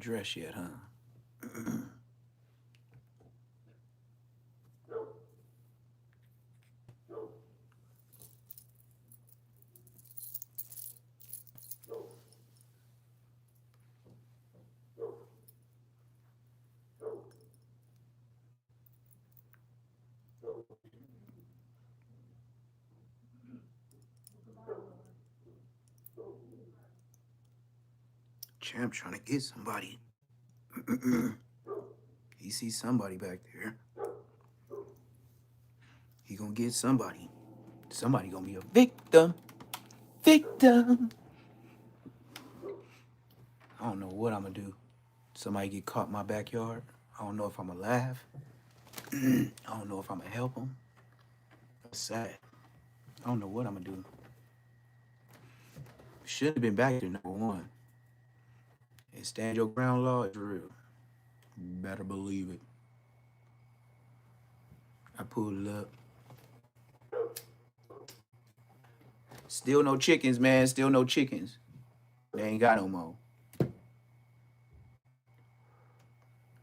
dressed yet, huh? Champ trying to get somebody. He sees somebody back there. He gonna get somebody. Somebody gonna be a victim. Victim. I don't know what I'm gonna do. Somebody get caught in my backyard. I don't know if I'm gonna laugh. I don't know if I'm gonna help them. That's sad. I don't know what I'm gonna do. Should have been back there, number one. And stand your ground law is real. You better believe it. I pulled it up. Still no chickens, man. Still no chickens. They ain't got no more.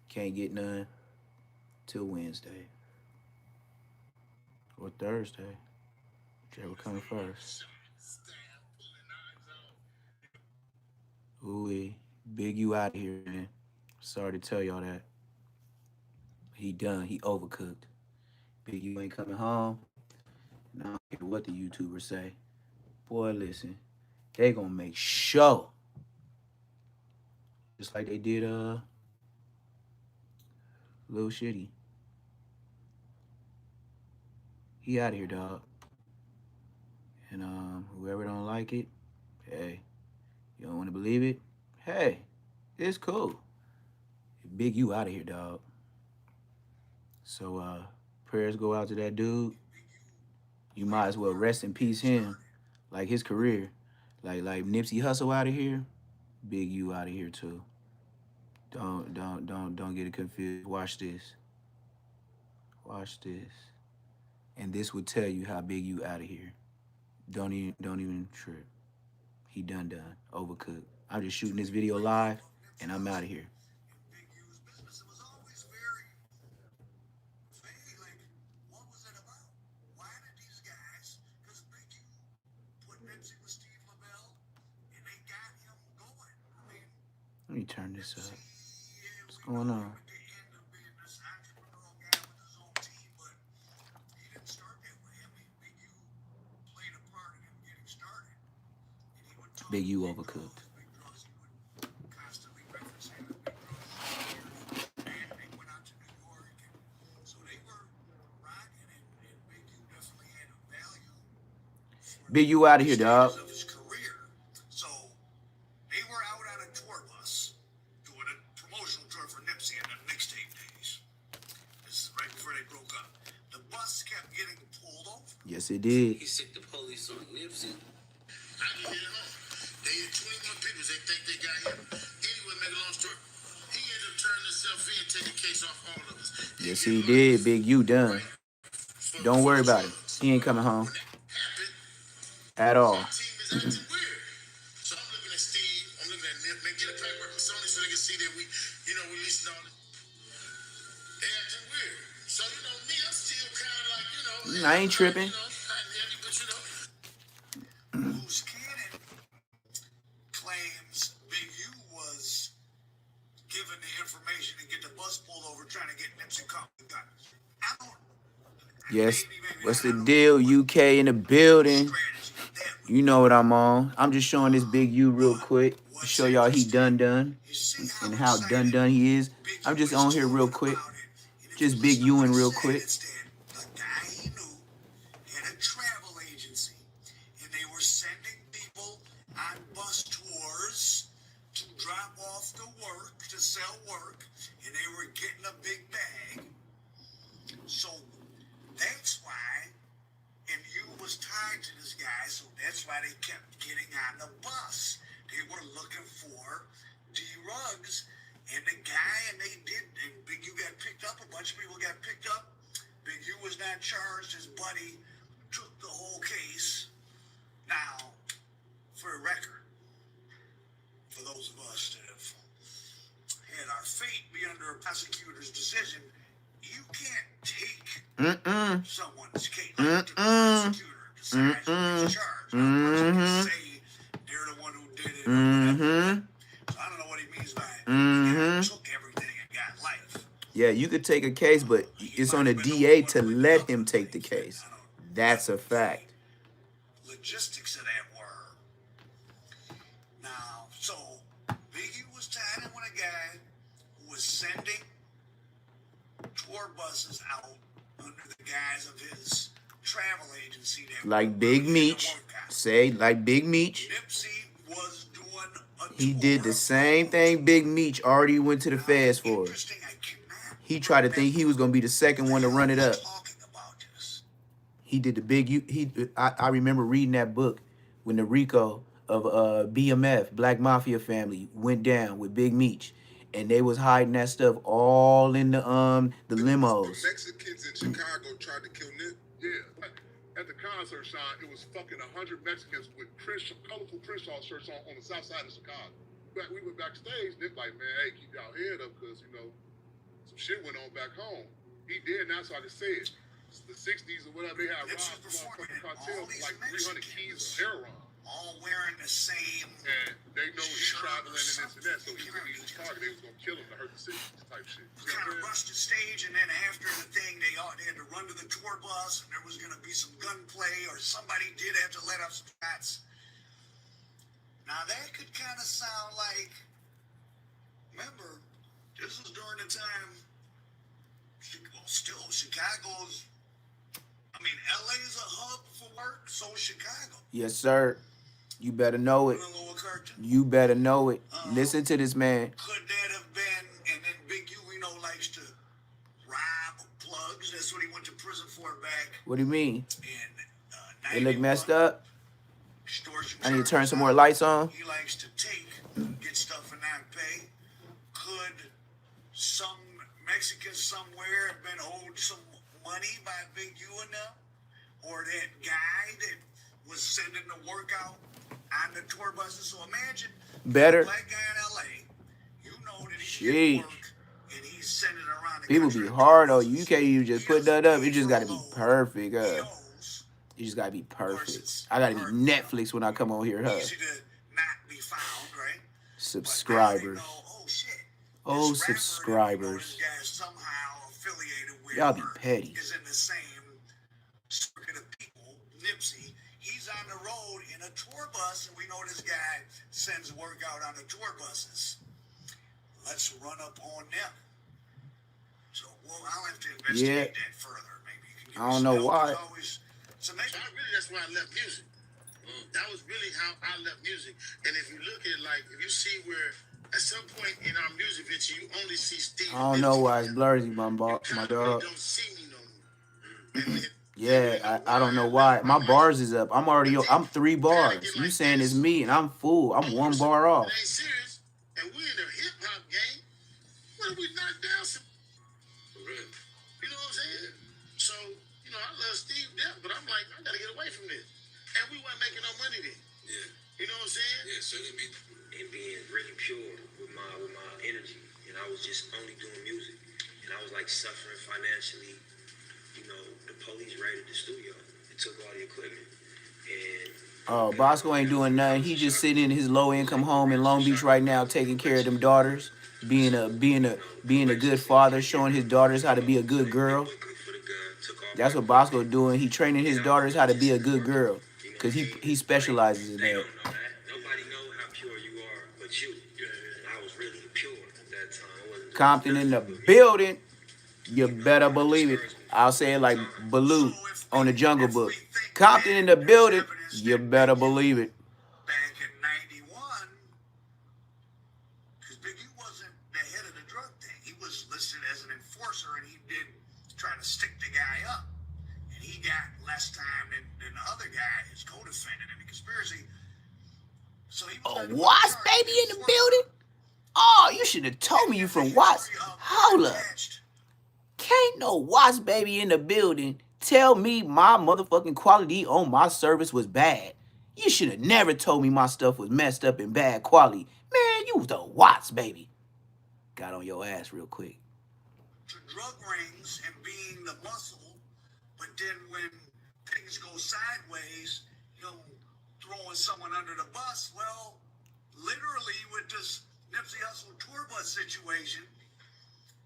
Can't get none till Wednesday. Or Thursday. Whichever comes first. Ooh, Big U out of here, man. Sorry to tell y'all that. He done. He overcooked. Big U ain't coming home. And I don't care what the YouTubers say. Boy, listen. They gonna make sure. Just like they did Lil Shitty. He out of here, dog. And whoever don't like it, hey, you don't want to believe it? Hey, it's cool. Big U out of here, dog. So prayers go out to that dude. You might as well rest in peace him, like his career, like Nipsey Hussle out of here. Big U out of here too. Don't get it confused. Watch this. Watch this. And this would tell you how Big U out of here. Don't even trip. He done. Overcooked. I'm just shooting this video live, and I'm out of here. Let me turn this up. What's going on? Big U overcooked. Big U out of here, dog. So they were out on a tour bus doing a promotional tour for Nipsey in the mixtape days. This is right before they broke up. The bus kept getting pulled over. Yes, it did. He sicked the police on Nipsey. I didn't get home. They had 21 people. They think they got him. Anyway, make a long story. He ended up turning himself in, taking case off all of us. Yes, he did. Big U done. Don't worry about it. He ain't coming home. At all. My team is acting weird. So I'm looking at Steve, I'm looking at Nip, man, get a paperwork from Sony so they can see that we releasing all this. They acting weird. So, me, I'm still kind of like, I ain't tripping. Loose Cannon claims Big U was given the information to get the bus pulled over trying to get Nipsey caught with guns. Yes. What's the deal? UK in the building. You know what I'm on. I'm just showing this Big U real quick to show y'all he done and how done he is. I'm just on here real quick. Just Big U in real quick. The guy he knew had a travel agency, and they were sending people on bus tours to drop off the work, to sell work, and they were getting a big bag. So that's why, and you was tied to this guy, so that's why they kept getting on the bus. They were looking for D Ruggs and the guy, and they did, and Big U got picked up, a bunch of people got picked up. Big U was not charged, his buddy took the whole case. Now, for the record, for those of us that have had our fate be under a prosecutor's decision, you can't take someone's case. Like the prosecutor decides who's charged. Now, the person can say they're the one who did it or whatever. So I don't know what he means by the guy took everything and got life. Yeah, you could take a case, but it's on the DA to let him take the case. That's a fact. Logistics of that were. Now, so Biggie was tied in with a guy who was sending tour buses out under the guise of his travel agency. That like Big Meech. Say, like Big Meech. Nipsey was doing a he did the same thing Big Meech already went to the feds for. He tried to think he was going to be the second one to run it up. He did the big, I remember reading that book when the RICO of BMF, Black Mafia family, went down with Big Meech. And they was hiding that stuff all in the limos. The Mexicans in Chicago tried to kill Nip. Yeah. At the concert, Sean, it was fucking 100 Mexicans with colorful Crenshaw shirts on the south side of Chicago. We went backstage, Nip like, man, hey, keep y'all head up, because, you know, some shit went on back home. He did, and that's how they say it. It's the 60s or whatever, they had robbed motherfucking cartels with like 300 keys of heroin. All wearing the same. And they know he's traveling and this and that, so he was targeted. They was gonna kill him to hurt the city type shit. Kind of rushed the stage, and then after the thing, they had to run to the tour bus, and there was gonna be some gunplay, or somebody did have to let up some shots. Now that could kind of sound like. Remember, this was during the time. Well, still Chicago's. I mean, LA is a hub for work, so is Chicago. Yes, sir. You better know it. You better know it. Listen to this man. Could that have been, and then Big U, likes to rob plugs. That's what he went to prison for back. What do you mean? In, it look messed up? I need to turn some more lights on. He likes to get stuff and not pay. Could some Mexican somewhere have been owed some money by Big U and them? Or that guy that was sending the work out on the tour buses. So imagine better black guy in LA, that he get work and he's sending around the people country. Be hard though. You can't even just put that up. It just gotta be perfect. It just gotta be perfect. I gotta be Netflix when I come on here, huh? Easy to not be found, right? Subscribers. Oh, subscribers. Somehow affiliated with y'all be petty. Is in the same circuit of people. Nipsey, he's on the road in a tour bus, and we know this guy sends work out on the tour buses. Let's run up on them. So, I'll have to investigate that further. Maybe you can I don't know why. So that's why I left music. That was really how I left music. And if you look at if you see where at some point in our music video, you only see Steve. I don't know why it's blurry, my dog. Don't see me no more. Yeah, I don't know why. My bars is up. I'm 3 bars. You saying it's me, and I'm full. I'm 1 bar off. It ain't serious. And we in the hip-hop game. What if we knock down some? For real. You know what I'm saying? So, I love Steve Depp, but I'm like, I got to get away from this. And we weren't making no money then. Yeah. You know what I'm saying? Yeah, certainly. And being really pure with my energy. And I was just only doing music. And I was suffering financially. The police raided the studio. It took all the equipment. And Bosco ain't doing nothing. He just sitting in his low income home in Long Beach right now, taking care of them daughters, being a good father, showing his daughters how to be a good girl. That's what Bosco doing. He training his daughters how to be a good girl, cause he specializes in that. Nobody know how pure you are, but you. And I was really pure at that time. Compton in the building. You better believe it. I'll say it like Baloo on the Jungle Book. Compton in the building. You better believe it. Back in 91, because Biggie wasn't the head of the drug thing. He was listed as an enforcer, and he did try to stick the guy up. And he got less time than the other guy, his co-defendant in the conspiracy. So he was Watts baby in the building? Oh, you should have told me you from Watts. Hold up. Can't no Watts baby in the building tell me my motherfucking quality on my service was bad. You should have never told me my stuff was messed up and bad quality. Man, you was the Watts baby. got on your ass real quick. To drug rings and being the muscle, but then when things go sideways, throwing someone under the bus. Well, literally with this Nipsey Hussle tour bus situation,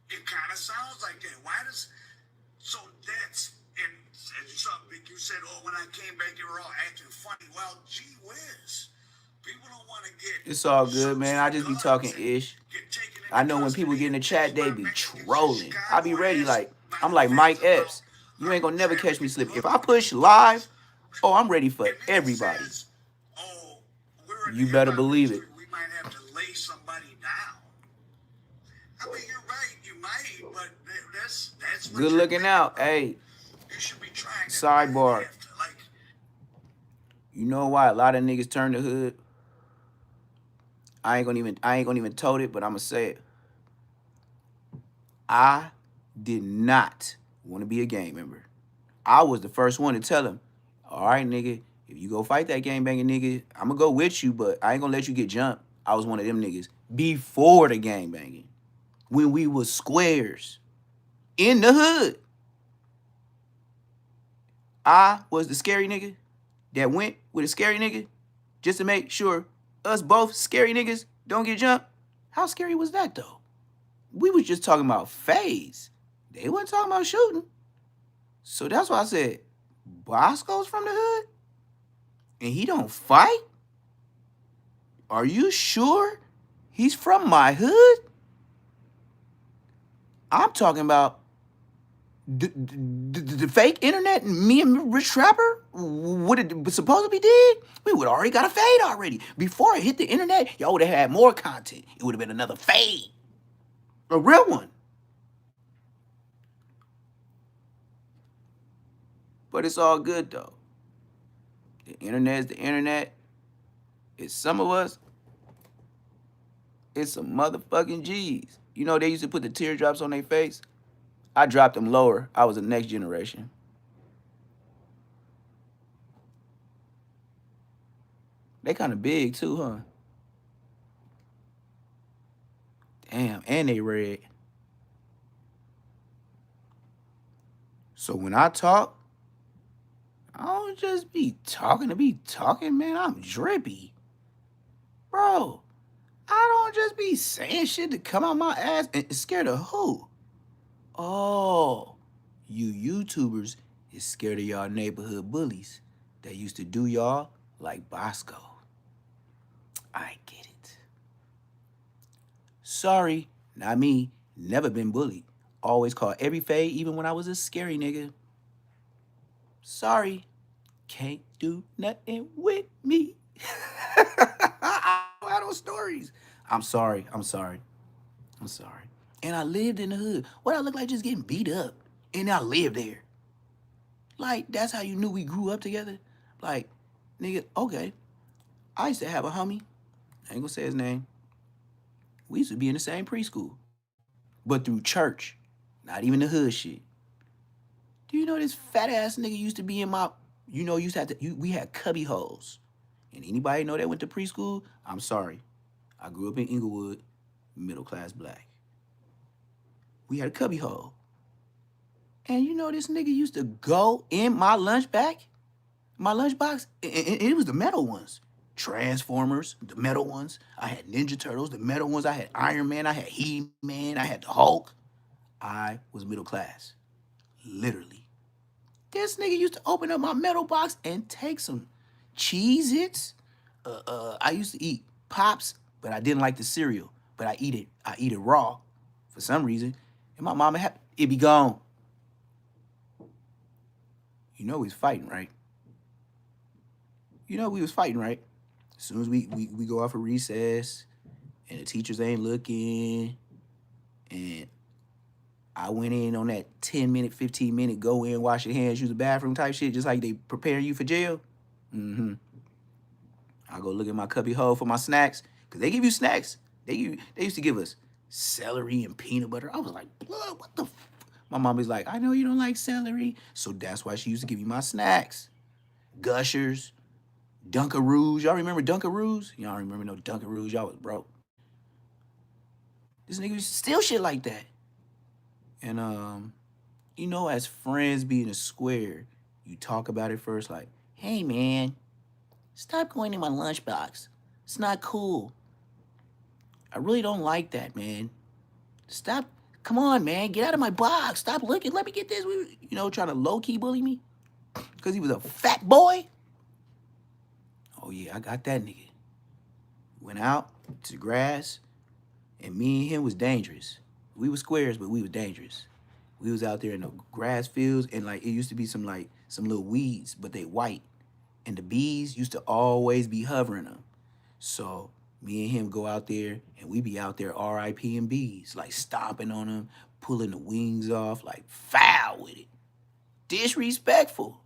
it kind of sounds like that. So that's, and something you said, oh, when I came back, they were all acting funny. Well, gee whiz. People don't want to get. It's all good, man. I just be talking ish. I know when people get in the chat, they be trolling. I be ready like, I'm like Mike Epps. You ain't gonna never catch me slip. If I push live, oh, I'm ready for everybody. You better believe it. We might have to lay somebody down. I mean, you're right. You might, but that's good looking out. Hey, you should be trying. Sidebar. You know why a lot of niggas turn the hood? I ain't gonna even tote it, but I'm gonna say it. I did not want to be a gang member. I was the first one to tell him, all right, nigga, if you go fight that gang banging nigga, I'm gonna go with you, but I ain't gonna let you get jumped. I was one of them niggas before the gang banging, when we was squares in the hood. I was the scary nigga that went with a scary nigga just to make sure us both scary niggas don't get jumped. How scary was that, though? We was just talking about phase. They wasn't talking about shooting. So that's why I said, Bosco's from the hood? And he don't fight? Are you sure he's from my hood? I'm talking about the fake internet me and Rich Trapper, what it was supposed to be did, we would already got a fade already. Before it hit the internet, y'all would have had more content. It would have been another fade. A real one. But it's all good, though. The internet is the internet. It's some of us. It's some motherfucking G's. You know, they used to put the teardrops on their face. I dropped them lower. I was the next generation. They kind of big, too, huh? Damn, and they red. So when I talk, I don't just be talking to be talking, man. I'm drippy. Bro, I don't just be saying shit to come out my ass and scared of who? Oh, you YouTubers is scared of y'all neighborhood bullies that used to do y'all like Bosco. I get it. Sorry, not me. Never been bullied. Always called every fade, even when I was a scary nigga. Sorry, can't do nothing with me. I don't have those stories. I'm sorry. And I lived in the hood. What I look like just getting beat up. And I lived there. Like, that's how you knew we grew up together? Like, nigga, okay. I used to have a homie. I ain't gonna say his name. We used to be in the same preschool. But through church. Not even the hood shit. Do you know this fat ass nigga used to be in my, we had cubby holes. And anybody know that went to preschool? I'm sorry. I grew up in Inglewood, middle class black. We had a cubby hole. And you know this nigga used to go in my lunchbox, and it was the metal ones. Transformers, the metal ones. I had Ninja Turtles, the metal ones. I had Iron Man, I had He-Man, I had the Hulk. I was middle class, literally. This nigga used to open up my metal box and take some Cheez-Its. I used to eat Pops, but I didn't like the cereal. But I eat it raw for some reason. And my mama had it be gone. You know we was fighting, right? As soon as we go off of recess and the teachers ain't looking, and I went in on that 10-minute, 15-minute go in, wash your hands, use the bathroom type shit, just like they preparing you for jail. I go look at my cubby hole for my snacks, because they give you snacks. They used to give us celery and peanut butter. I was like, blood, what the f? My mom was like, I know you don't like celery. So that's why she used to give me my snacks. Gushers, Dunkaroos. Y'all remember Dunkaroos? Y'all remember no Dunkaroos? Y'all was broke. This nigga used to steal shit like that. And you know, as friends being a square, you talk about it first, like, hey man, stop going in my lunchbox. It's not cool. I really don't like that, man. Stop. Come on, man. Get out of my box. Stop looking. Let me get this. You know, trying to low-key bully me because he was a fat boy. Oh, yeah, I got that nigga. Went out to the grass, and me and him was dangerous. We were squares, but we was dangerous. We was out there in the grass fields, and, like, it used to be some little weeds, but they white. And the bees used to always be hovering them. So me and him go out there, and we be out there RIPing bees, like stomping on them, pulling the wings off, like foul with it. Disrespectful.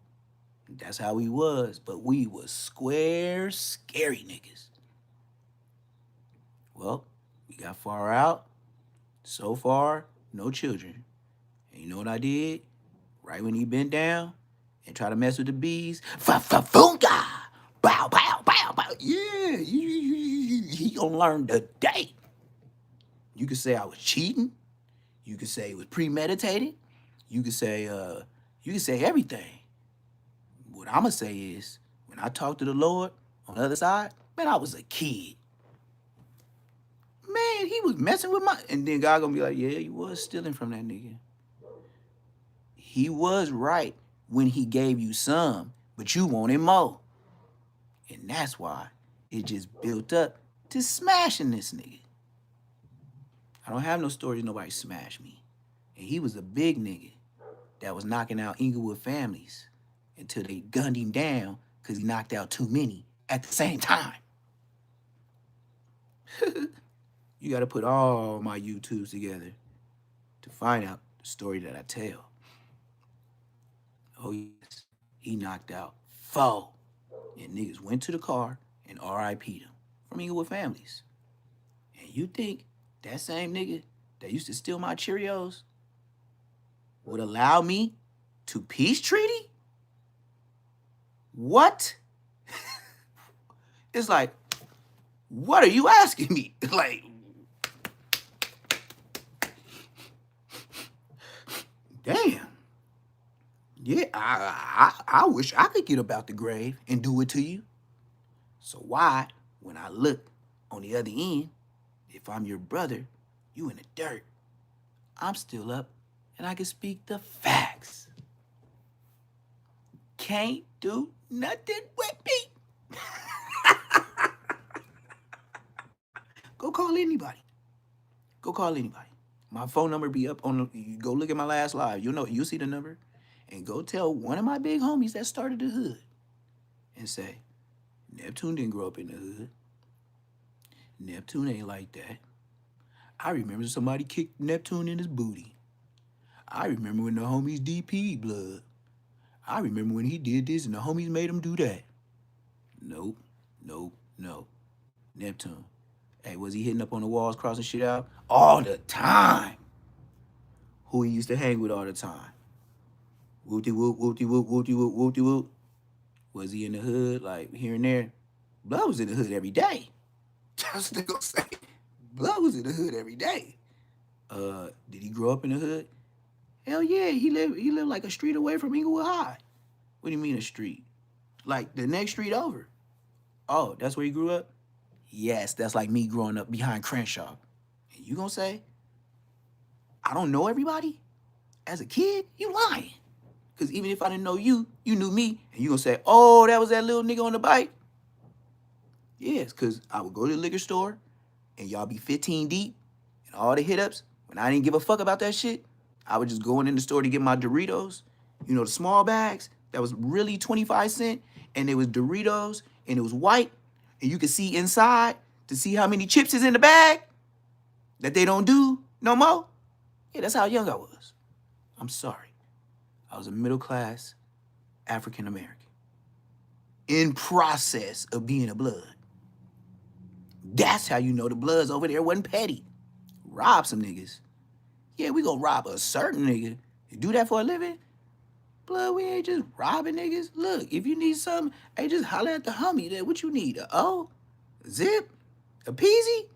That's how we was, but we was square, scary niggas. Well, we got far out. So far, no children. And you know what I did? Right when he bent down and tried to mess with the bees, fa-fa-funga! Bow, bow, bow, bow. Yeah, he gonna learn today. You could say I was cheating. You could say it was premeditated. You could say everything. What I'ma say is, when I talk to the Lord on the other side, man, I was a kid. Man, he was messing with my, and then God gonna be like, yeah, you was stealing from that nigga. He was right when he gave you some, but you wanted more. And that's why it just built up to smashing this nigga. I don't have no stories nobody smashed me. And he was a big nigga that was knocking out Inglewood families until they gunned him down because he knocked out too many at the same time. You got to put all my YouTubes together to find out the story that I tell. Oh, yes. He knocked out 4. And niggas went to the car and RIP'd him from Inglewood families. And you think that same nigga that used to steal my Cheerios would allow me to peace treaty? What? It's like, what are you asking me? Like, damn. Yeah, I wish I could get up out the grave and do it to you. So why, when I look on the other end, if I'm your brother, you in the dirt, I'm still up and I can speak the facts. Can't do nothing with me. Go call anybody. Go call anybody. My phone number be up on the, you go look at my last live. You'll see the number. And go tell one of my big homies that started the hood and say, Neptune didn't grow up in the hood. Neptune ain't like that. I remember somebody kicked Neptune in his booty. I remember when the homies DP'd blood. I remember when he did this and the homies made him do that. Nope, nope, no. Neptune. Hey, was he hitting up on the walls, crossing shit out? All the time. Who he used to hang with all the time? Whoop-de-whoop, whoop-de-whoop, whoop-de-whoop, whoop-de-whoop. Was he in the hood, like, here and there? Blood was in the hood every day. That's what they gonna say. Blood was in the hood every day. Did he grow up in the hood? Hell yeah, he lived like a street away from Inglewood High. What do you mean a street? Like the next street over. Oh, that's where he grew up? Yes, that's like me growing up behind Crenshaw. And you gonna say, I don't know everybody? As a kid, you lying. Because even if I didn't know you, you knew me. And you gonna say, oh, that was that little nigga on the bike? Yes, because I would go to the liquor store and y'all be 15 deep and all the hit-ups. When I didn't give a fuck about that shit, I would just go in the store to get my Doritos. You know, the small bags that was really 25 cents. And it was Doritos and it was white. And you could see inside to see how many chips is in the bag that they don't do no more. Yeah, that's how young I was. I'm sorry. I was a middle-class African-American in process of being a blood. That's how you know the bloods over there wasn't petty. Rob some niggas. Yeah, we gonna rob a certain nigga. You do that for a living? Blood, we ain't just robbing niggas. Look, if you need something, hey, just holler at the homie there. What you need? A O? A zip? A peasy?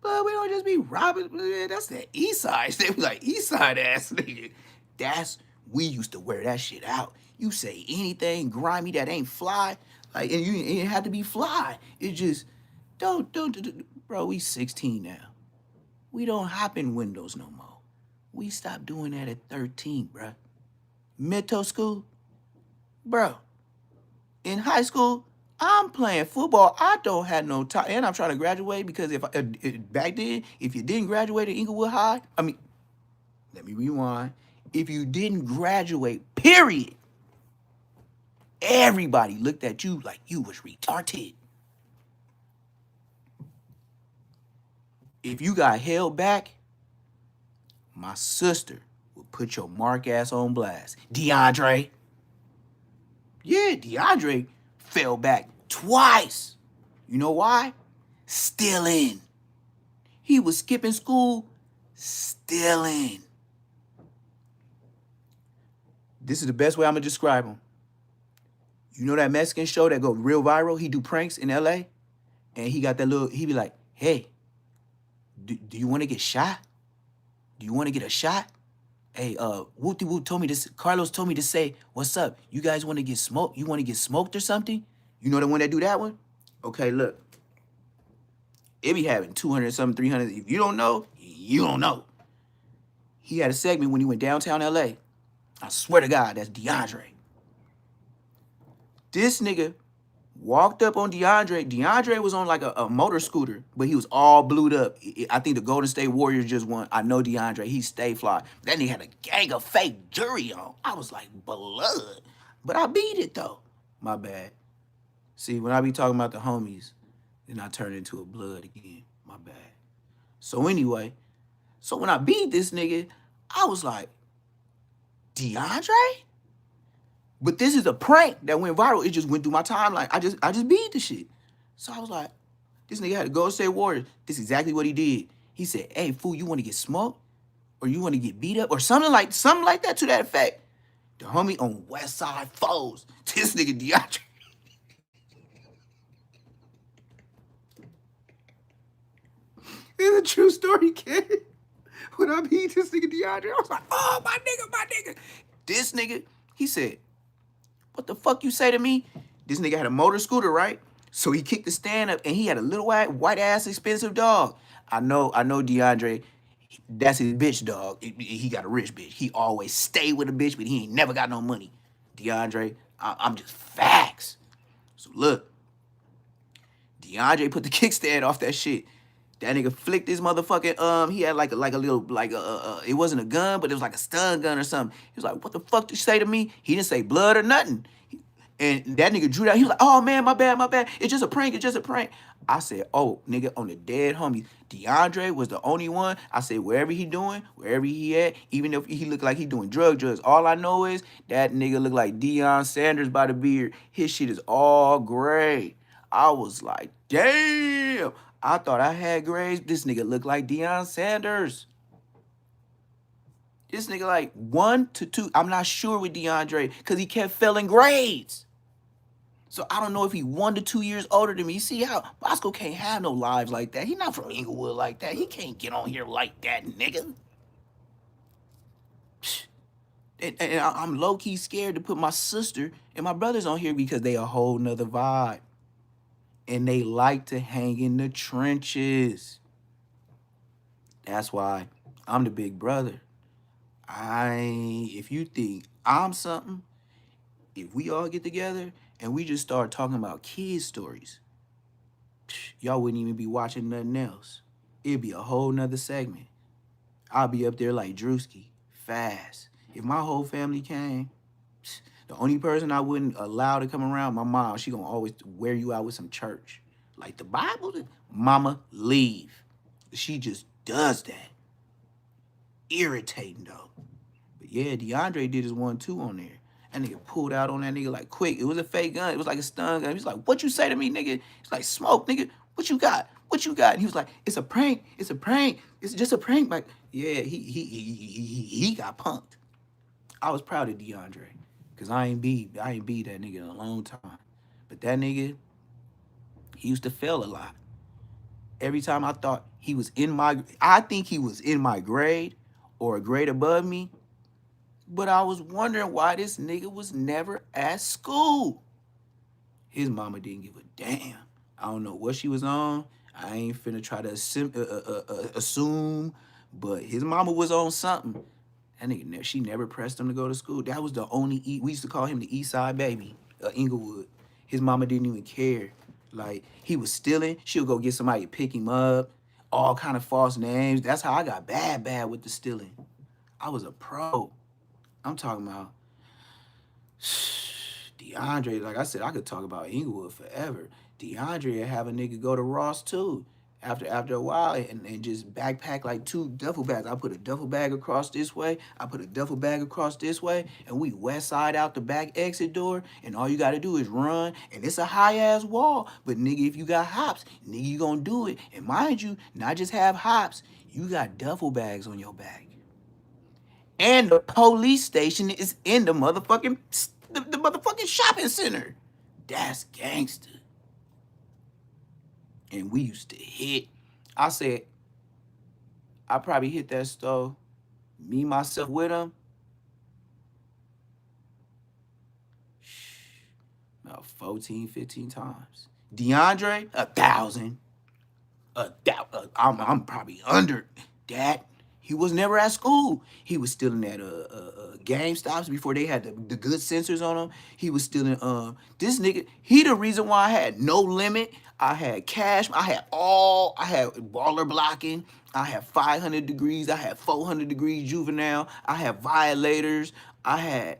But we don't just be robbing. That's the east side. They be like, east side ass nigga. We used to wear that shit out. You say anything grimy that ain't fly, like, and it had to be fly. It just, bro, we 16 now. We don't hop in windows no more. We stopped doing that at 13, bro. Middle school, bro. In high school, I'm playing football. I don't have no time, and I'm trying to graduate because back then, if you didn't graduate at Inglewood High, let me rewind. If you didn't graduate, period, everybody looked at you like you was retarded. If you got held back, my sister would put your mark ass on blast. DeAndre. Yeah, DeAndre fell back twice. You know why? Stealing. He was skipping school, stealing. This is the best way I'm gonna describe him. You know that Mexican show that go real viral? He do pranks in LA, and he got that he be like, hey, do you want to get shot? Do you want to get a shot? Hey, Whoopty Whoop told me this. Carlos told me to say, what's up? You guys want to get smoked? You want to get smoked or something? You know the one that do that one? Okay, look. It be having 200 something, 300. If you don't know, you don't know. He had a segment when he went downtown LA. I swear to God, that's DeAndre. This nigga walked up on DeAndre. DeAndre was on like a motor scooter, but he was all blued up. I think the Golden State Warriors just won. I know DeAndre. He stay fly. That nigga had a gang of fake jewelry on. I was like, blood. But I beat it, though. My bad. See, when I be talking about the homies, then I turn into a blood again. My bad. So anyway, so when I beat this nigga, I was like, DeAndre? But this is a prank that went viral. It just went through my timeline. I just beat the shit. So I was like, this nigga had to Golden State Warriors. This is exactly what he did. He said, hey, fool, you want to get smoked? Or you want to get beat up? Or something like that to that effect. The homie on West Side Foes. This nigga DeAndre. It's a true story, kid. When I beat this nigga DeAndre, I was like, oh, my nigga. This nigga, he said, what the fuck you say to me? This nigga had a motor scooter, right? So he kicked the stand up and he had a little white ass expensive dog. I know DeAndre, that's his bitch dog. He got a rich bitch. He always stay with a bitch, but he ain't never got no money. DeAndre, I'm just facts. So look, DeAndre put the kickstand off that shit. That nigga flicked his motherfucking, he had like a little, it wasn't a gun, but it was like a stun gun or something. He was like, what the fuck did you say to me? He didn't say blood or nothing. And that nigga drew that. He was like, oh, man, my bad. It's just a prank. I said, oh, nigga, on the dead homie. DeAndre was the only one. I said, wherever he doing, wherever he at, even if he look like he doing drugs, all I know is that nigga look like Deion Sanders by the beard. His shit is all gray. I was like, damn. I thought I had grades. This nigga look like Deion Sanders. This nigga like 1 to 2. I'm not sure with DeAndre because he kept failing grades. So I don't know if he 1 to 2 years older than me. You see how Bosco can't have no lives like that. He not from Inglewood like that. He can't get on here like that, nigga. And I'm low-key scared to put my sister and my brothers on here because they a whole nother vibe. And they like to hang in the trenches. That's why I'm the big brother. If you think I'm something, if we all get together and we just start talking about kids' stories, y'all wouldn't even be watching nothing else. It'd be a whole nother segment. I'll be up there like Drewski, fast. If my whole family came, the only person I wouldn't allow to come around, my mom, she gonna always wear you out with some church. Like the Bible, mama, leave. She just does that. Irritating though. But yeah, DeAndre did his 1-2 on there. That nigga pulled out on that nigga like quick. It was a fake gun. It was like a stun gun. He was like, what you say to me, nigga? He's like, smoke, nigga. What you got? And he was like, it's a prank. It's just a prank. Like, yeah, he got punked. I was proud of DeAndre. Cause I ain't beat that nigga in a long time. But that nigga, he used to fail a lot. Every time I thought he was I think he was in my grade or a grade above me, but I was wondering why this nigga was never at school. His mama didn't give a damn. I don't know what she was on. I ain't finna try to assume, but his mama was on something. That nigga, she never pressed him to go to school. That was the only, we used to call him the East Side baby, Inglewood. His mama didn't even care. Like, he was stealing. She'll go get somebody to pick him up. All kind of false names. That's how I got bad with the stealing. I was a pro. I'm talking about DeAndre. Like I said, I could talk about Inglewood forever. DeAndre would have a nigga go to Ross too. After a while, and just backpack like 2 duffel bags. I put a duffel bag across this way. I put a duffel bag across this way, and we west side out the back exit door. And all you gotta do is run, and it's a high ass wall. But nigga, if you got hops, nigga, you gonna do it. And mind you, not just have hops, you got duffel bags on your back. And the police station is in the motherfucking the motherfucking shopping center. That's gangster. And we used to hit. I said, I probably hit that store, me, myself with him, about 14, 15 times. DeAndre, 1,000. I'm probably under that. He was never at school. He was stealing at Game Stops before they had the good sensors on them. He was stealing. This nigga, he the reason why I had no limit. I had cash. I had baller blocking. I had 500 degrees. I had 400 degrees juvenile. I had violators. I had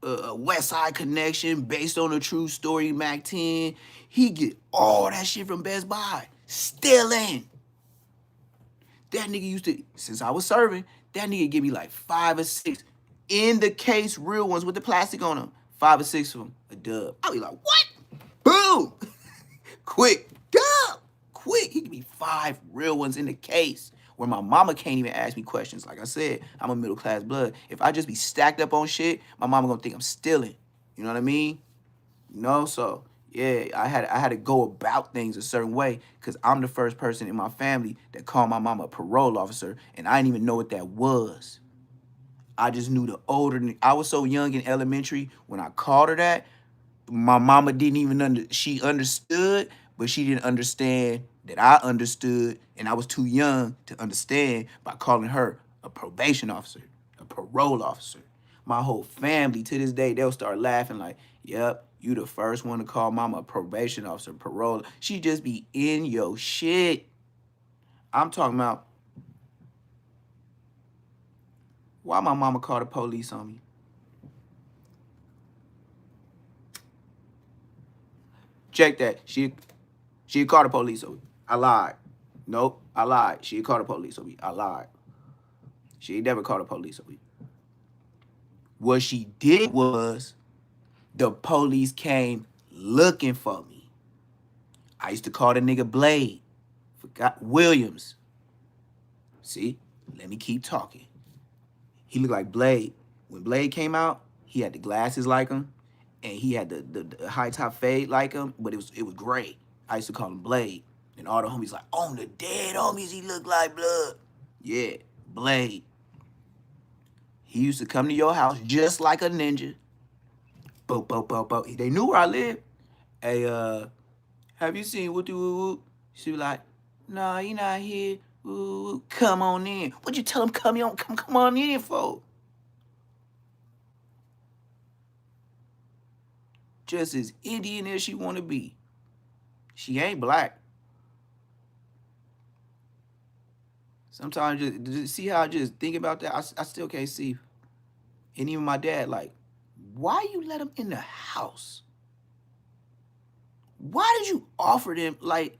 a West Side Connection based on a true story, Mac 10. He get all that shit from Best Buy. Stealing. That nigga used to, since I was serving, that nigga give me like 5 or 6 in the case real ones with the plastic on them. 5 or 6 of them, a dub. I be like, what? Boom! Quick, dub! Quick, he give me 5 real ones in the case where my mama can't even ask me questions. Like I said, I'm a middle class blood. If I just be stacked up on shit, my mama gonna think I'm stealing. You know what I mean? You know, so yeah, I had to go about things a certain way because I'm the first person in my family that called my mama a parole officer, and I didn't even know what that was. I just knew the older. I was so young in elementary when I called her that. My mama didn't even she understood, but she didn't understand that I understood, and I was too young to understand by calling her a probation officer, a parole officer. My whole family to this day, they'll start laughing like, yep, you the first one to call mama a probation officer, parole. She just be in your shit. I'm talking about why my mama called the police on me. Check that. She called the police on me. I lied. Nope, I lied. She called the police on me. I lied. She never called the police on me. What she did was the police came looking for me. I used to call the nigga Blade. Forgot Williams. See, let me keep talking. He looked like Blade. When Blade came out, he had the glasses like him, and he had the high top fade like him, but it was gray. I used to call him Blade. And all the homies like, on the dead homies, he looked like blood. Yeah, Blade. He used to come to your house just like a ninja. Bo, bo, bo, bo. They knew where I lived. Hey, have you seen Woo Woo? She was like, nah, he not here. Ooh, come on in. What'd you tell him come on in for? Just as Indian as she want to be. She ain't black. Sometimes just see how I just think about that. I still can't see. And even my dad, like, why you let him in the house? Why did you offer them, like,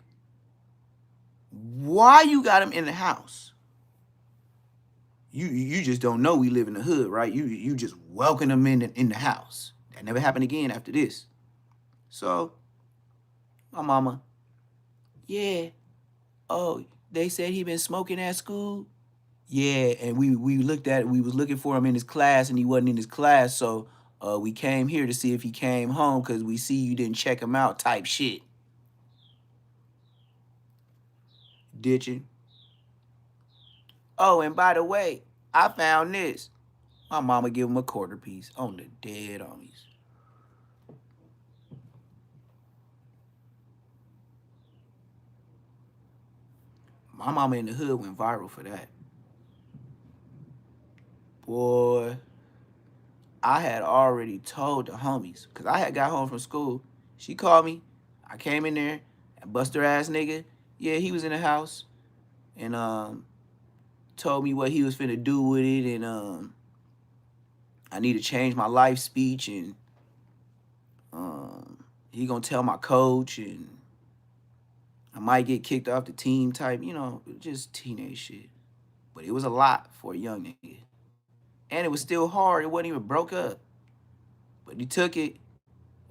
why you got him in the house? You just don't know we live in the hood, right? You just welcome him in the house. That never happened again after this. So, my mama, yeah, oh, they said he been smoking at school? Yeah, and we was looking for him in his class, and he wasn't in his class, so we came here to see if he came home because we see you didn't check him out type shit. ditching. Oh, and by the way, I found this. My mama give him a quarter piece on the dead homies. My mama in the hood went viral for that. Boy, I had already told the homies, because I had got home from school. She called me. I came in there and bust her ass nigga. Yeah, he was in the house and told me what he was finna do with it, and I need to change my life speech, and he gonna tell my coach, and I might get kicked off the team type, just teenage shit. But it was a lot for a young nigga. And it was still hard. It wasn't even broke up. But he took it.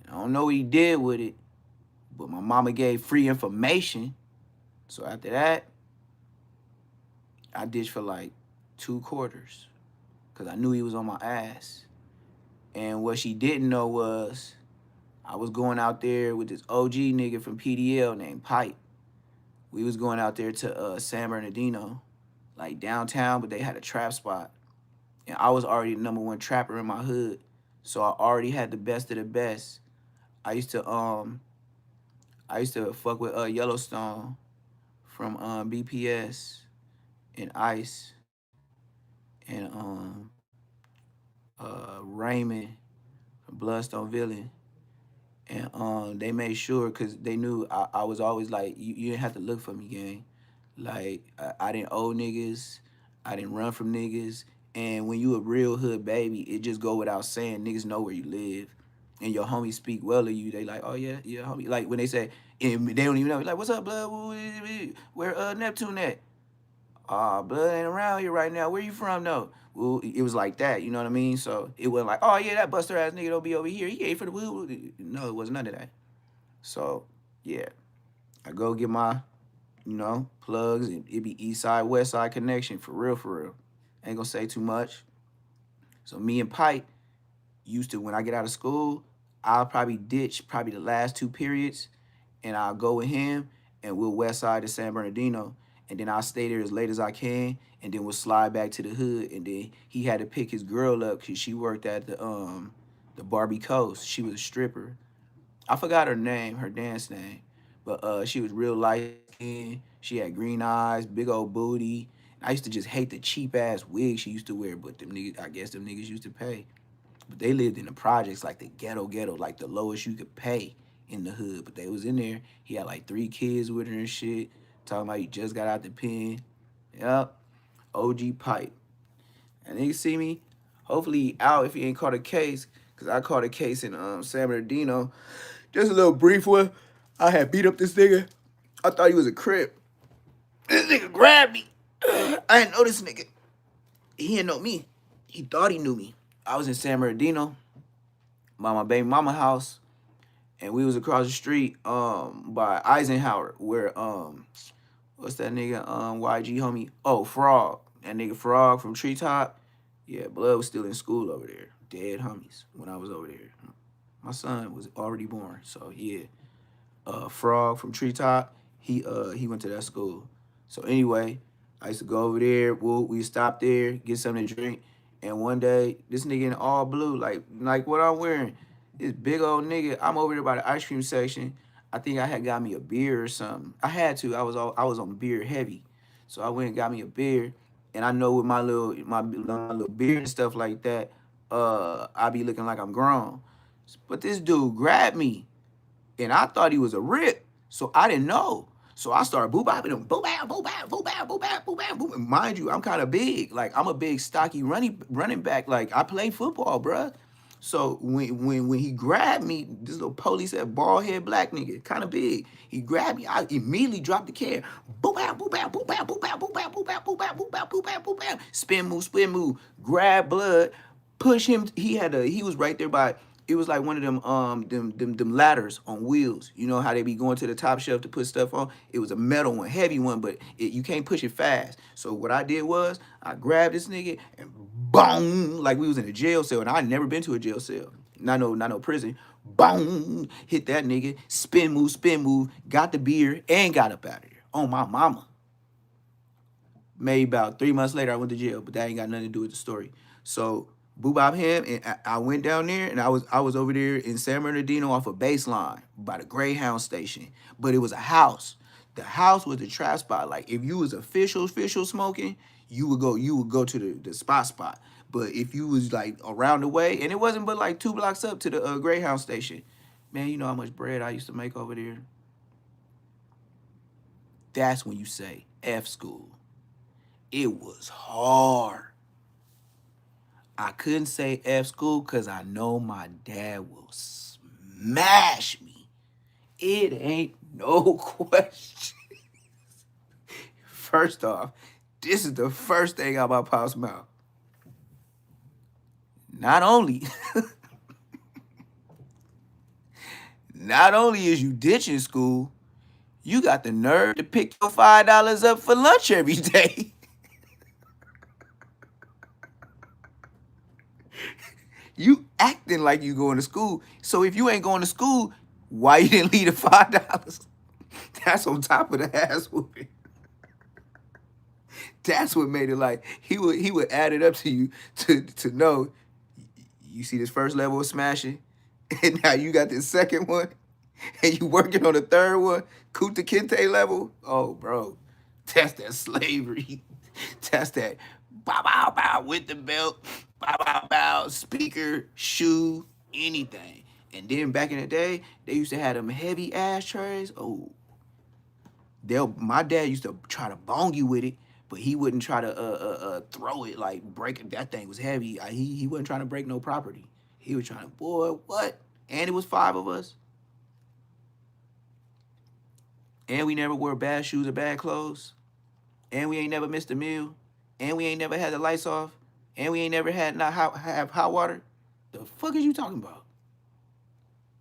I don't know what he did with it. But my mama gave free information. So after that, I ditched for like 2 quarters. Because I knew he was on my ass. And what she didn't know was I was going out there with this OG nigga from PDL named Pipe. We was going out there to San Bernardino, like downtown, but they had a trap spot. And I was already the #1 trapper in my hood. So I already had the best of the best. I used to fuck with Yellowstone from BPS and Ice and Raymond from Bloodstone Villain. And they made sure, because they knew I was always like, you didn't have to look for me, gang. Like, I didn't owe niggas. I didn't run from niggas. And when you a real hood baby, it just go without saying, niggas know where you live. And your homies speak well of you. They like, oh, yeah, yeah, homie. Like, when they say, and they don't even know. Like, what's up, blood? Where Neptune at? Blood ain't around here right now. Where you from, though? Well, it was like that, you know what I mean? So it wasn't like, oh, yeah, that buster ass nigga don't be over here. He ain't for the woo. No, it was none of that. So, yeah, I go get my, plugs, and it be east side, west side connection, for real, for real. Ain't gonna say too much. So me and Pike used to, when I get out of school, I'll probably ditch probably the last 2 periods, and I'll go with him, and we'll west side to San Bernardino, and then I'll stay there as late as I can, and then we'll slide back to the hood, and then he had to pick his girl up because she worked at the Barbie Coast. She was a stripper. I forgot her name, her dance name, but she was real light skinned. She had green eyes, big old booty. I used to just hate the cheap ass wig she used to wear, but them niggas, I guess them niggas used to pay. But they lived in the projects, like the ghetto, like the lowest you could pay in the hood. But they was in there. He had like 3 kids with her and shit. Talking about he just got out the pen. Yup. OG Pipe. And niggas see me. Hopefully he out if he ain't caught a case. Cause I caught a case in San Bernardino. Just a little brief one. I had beat up this nigga. I thought he was a crip. This nigga grabbed me. I didn't know this nigga. He didn't know me. He thought he knew me. I was in San Bernardino by my baby mama house, and we was across the street by Eisenhower, where what's that nigga YG homie? Oh, Frog. That nigga Frog from Treetop. Yeah, Blood was still in school over there. Dead homies when I was over there. My son was already born, so yeah. Frog from Treetop, he went to that school. So anyway, I used to go over there. We stopped there, get something to drink, and one day this nigga in all blue, like what I'm wearing, this big old nigga. I'm over there by the ice cream section. I think I had got me a beer or something. I had to. I was on beer heavy, so I went and got me a beer. And I know with my little beard and stuff like that, I be looking like I'm grown. But this dude grabbed me, and I thought he was a rip, so I didn't know. So I started boo-bopping him, boo-bam, boo-bam, boo-bam, boo-bam, boo-bam, boo-bam. Mind you, I'm kind of big. Like, I'm a big, stocky running back. Like, I play football, bruh. So when he grabbed me, this little police head, bald head black nigga, kind of big. He grabbed me. I immediately dropped the can. Boo bam, boo bam, boo bam, boo bam, boo bam, boo bam, boo bam, boo bam, boo bam, boo bam. Spin move. Grab Blood, push him. He was right there by. It was like one of them ladders on wheels. You know how they be going to the top shelf to put stuff on? It was a metal one, heavy one, but you can't push it fast. So what I did was I grabbed this nigga and boom, like we was in a jail cell, and I never been to a jail cell. Not no prison. Boom, hit that nigga, spin move, got the beer, and got up out of there. On my mama. Maybe about 3 months later, I went to jail, but that ain't got nothing to do with the story. So boo bop him, and I went down there, and I was over there in San Bernardino off a baseline by the Greyhound station, but it was a house. The house was the trap spot. Like if you was official smoking, you would go to the spot. But if you was like around the way, and it wasn't but like 2 blocks up to the Greyhound station, man, you know how much bread I used to make over there. That's when you say F school. It was hard. I couldn't say F school because I know my dad will smash me. It ain't no question. First off, this is the first thing out my pop's mouth. Not only, not only is you ditching school, you got the nerve to pick your $5 up for lunch every day. You acting like you going to school. So if you ain't going to school, why you didn't leave the $5? That's on top of the ass whooping. That's what made it like he would add it up to you to know. You see this first level of smashing, and now you got this second one, and you working on the third one, Kunta Kinte level. Oh, bro, that's that slavery. That's that bow bow bow with the belt, bow bow bow, speaker, shoe, anything. And then back in the day, they used to have them heavy ashtrays. Oh, my dad used to try to bong you with it, but he wouldn't try to throw it like break it. That thing was heavy. He wasn't trying to break no property. He was trying to, boy, what? And it was 5 of us. And we never wore bad shoes or bad clothes. And we ain't never missed a meal. And we ain't never had the lights off. And we ain't never had not have hot water. The fuck is you talking about?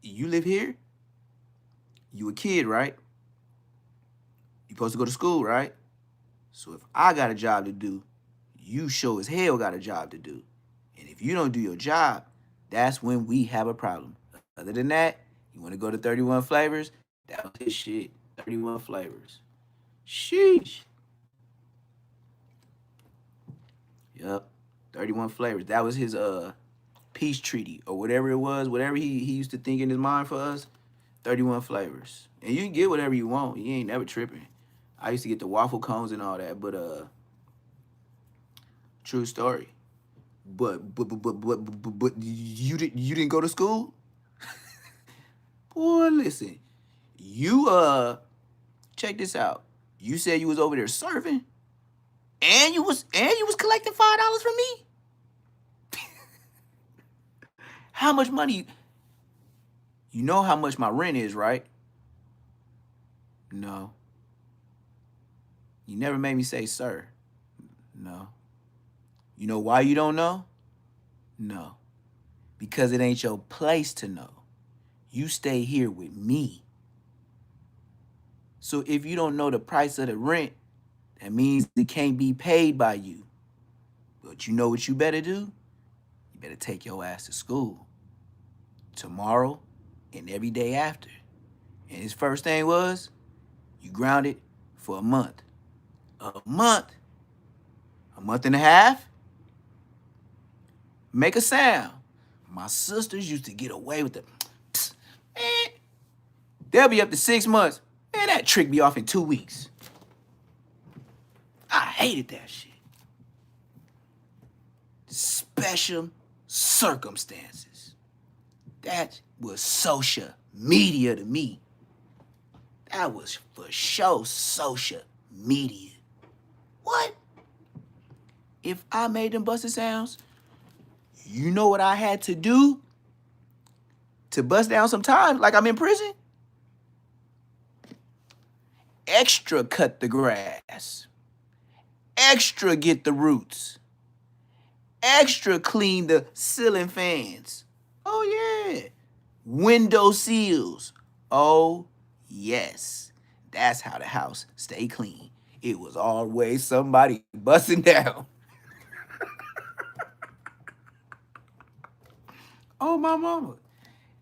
You live here? You a kid, right? You supposed to go to school, right? So if I got a job to do, you sure as hell got a job to do. And if you don't do your job, that's when we have a problem. Other than that, you want to go to 31 Flavors? That was his shit. 31 Flavors. Sheesh. Yup. 31 Flavors. That was his peace treaty or whatever it was, whatever he used to think in his mind for us. 31 Flavors. And you can get whatever you want. You ain't never tripping. I used to get the waffle cones and all that, but true story. But you didn't go to school? Boy, listen. You check this out. You said you was over there serving, and you was collecting $5 from me? How much money? You know how much my rent is, right? No. You never made me say sir. No. You know why you don't know? No. Because it ain't your place to know. You stay here with me. So if you don't know the price of the rent, that means it can't be paid by you. But you know what you better do? You better take your ass to school. Tomorrow and every day after. And his first thing was, you grounded for a month. A month and a half, make a sound. My sisters used to get away with it. Man, they'll be up to 6 months. Man, that tricked me off in 2 weeks. I hated that shit. Special circumstances. That was social media to me. That was for sure social media. What? If I made them busted sounds, you know what I had to do to bust down some time like I'm in prison? Extra cut the grass. Extra get the roots. Extra clean the ceiling fans. Oh, yeah. Window seals. Oh, yes. That's how the house stay clean. It was always somebody busting down. Oh, my mama.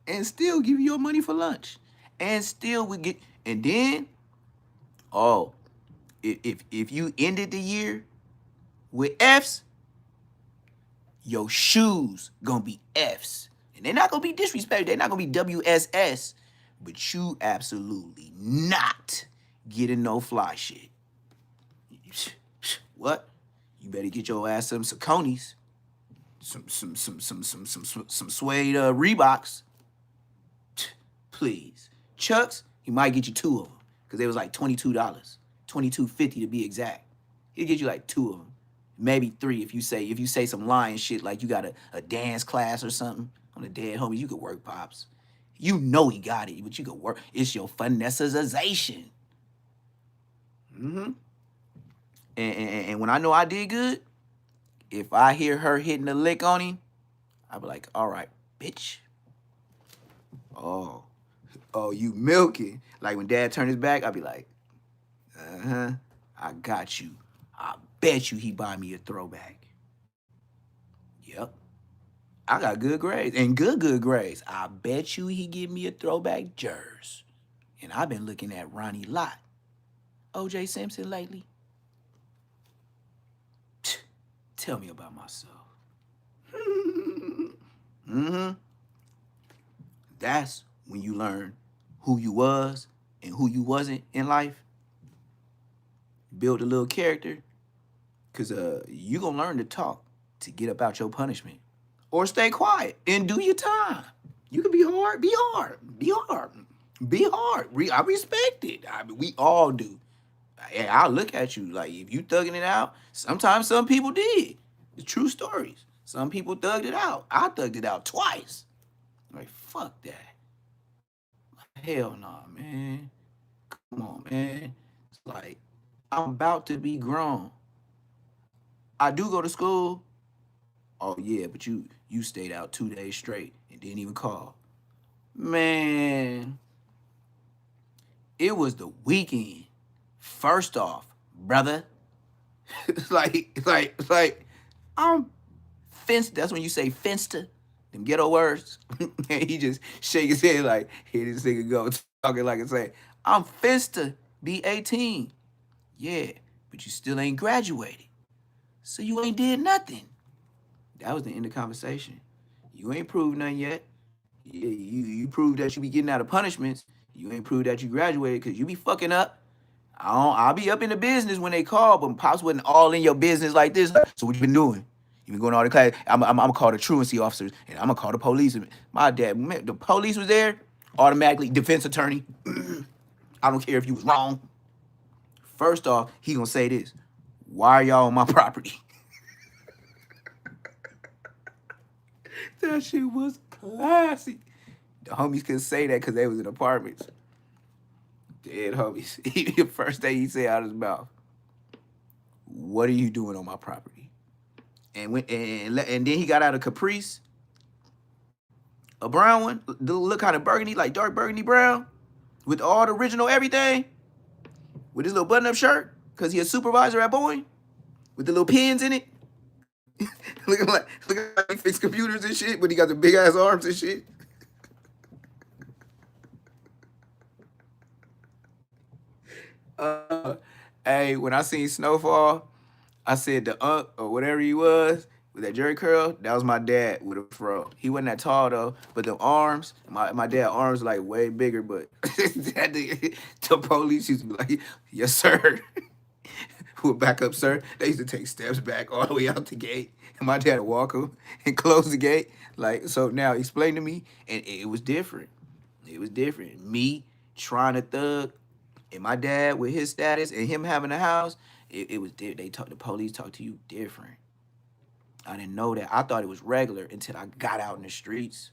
And still give you your money for lunch. And still we get, and then, oh, if you ended the year with F's, your shoes gonna be F's. And they're not gonna be disrespected. They're not gonna be WSS. But you absolutely not getting no fly shit. What? You better get your ass some Sauconys, some suede Reeboks. Please. Chucks, he might get you 2 of them. Because they was like $22. $22.50 to be exact. He'll get you like 2 of them. Maybe 3 if you say some lying shit like you got a dance class or something on the dead homies. You could work, Pops. You know he got it, but you could work. It's your finessization. Mm-hmm. And when I know I did good, if I hear her hitting the lick on him, I'll be like, all right, bitch. Oh, you milking. Like when Dad turned his back, I'll be like, uh-huh, I got you. I bet you he buy me a throwback. Yep. I got good grades. And good grades. I bet you he give me a throwback jers. And I've been looking at Ronnie Lott, O.J. Simpson lately. Tell me about myself. Mm-hmm. That's when you learn who you was and who you wasn't in life. Build a little character. Because you going to learn to talk to get up out your punishment. Or stay quiet and do your time. You can be hard. Be hard. Be hard. Be hard. I respect it. I mean, we all do. I'll look at you like if you thugging it out. Sometimes some people did. It's true stories. Some people thugged it out. I thugged it out twice. Like, fuck that. Hell no, man. Come on, man. It's like, I'm about to be grown. I do go to school. Oh, yeah, but you stayed out 2 days straight and didn't even call. Man, it was the weekend. First off, brother. It's like, I'm fenced. That's when you say fenced. Them ghetto words. And he just shake his head like, here this nigga go talking like I say, I'm fenced to be 18. Yeah, but you still ain't graduated. So you ain't did nothing. That was the end of the conversation. You ain't proved nothing yet. Yeah, you proved that you be getting out of punishments. You ain't proved that you graduated because you be fucking up. I'll be up in the business when they call, but Pops wasn't all in your business like this. So what you been doing? You been going to all the class. I'm gonna call the truancy officers and I'm gonna call the police. My dad, man, the police was there, automatically defense attorney. I don't care if you was wrong. First off, he gonna say this. Why are y'all on my property? That shit was classy. The homies couldn't say that because they was in apartments. Dead homies. The first thing he said out of his mouth, what are you doing on my property? And then he got out a Caprice, a brown one, look kind of burgundy, like dark burgundy brown, with all the original everything, with his little button-up shirt, because he a supervisor at Boeing, with the little pins in it. looking like he fix computers and shit, but he got the big ass arms and shit. Hey, when I seen Snowfall, I said the or whatever he was with that jerry curl, that was my dad with a fro. He wasn't that tall though, but the arms, my dad's arms like way bigger, but the police used to be like, yes, sir. We'll back up, sir. They used to take steps back all the way out the gate. And my dad would walk him and close the gate. Like, so now explain to me. And it was different. It was different. Me trying to thug and my dad with his status and him having a house, it was different. The police talk to you different. I didn't know that. I thought it was regular until I got out in the streets.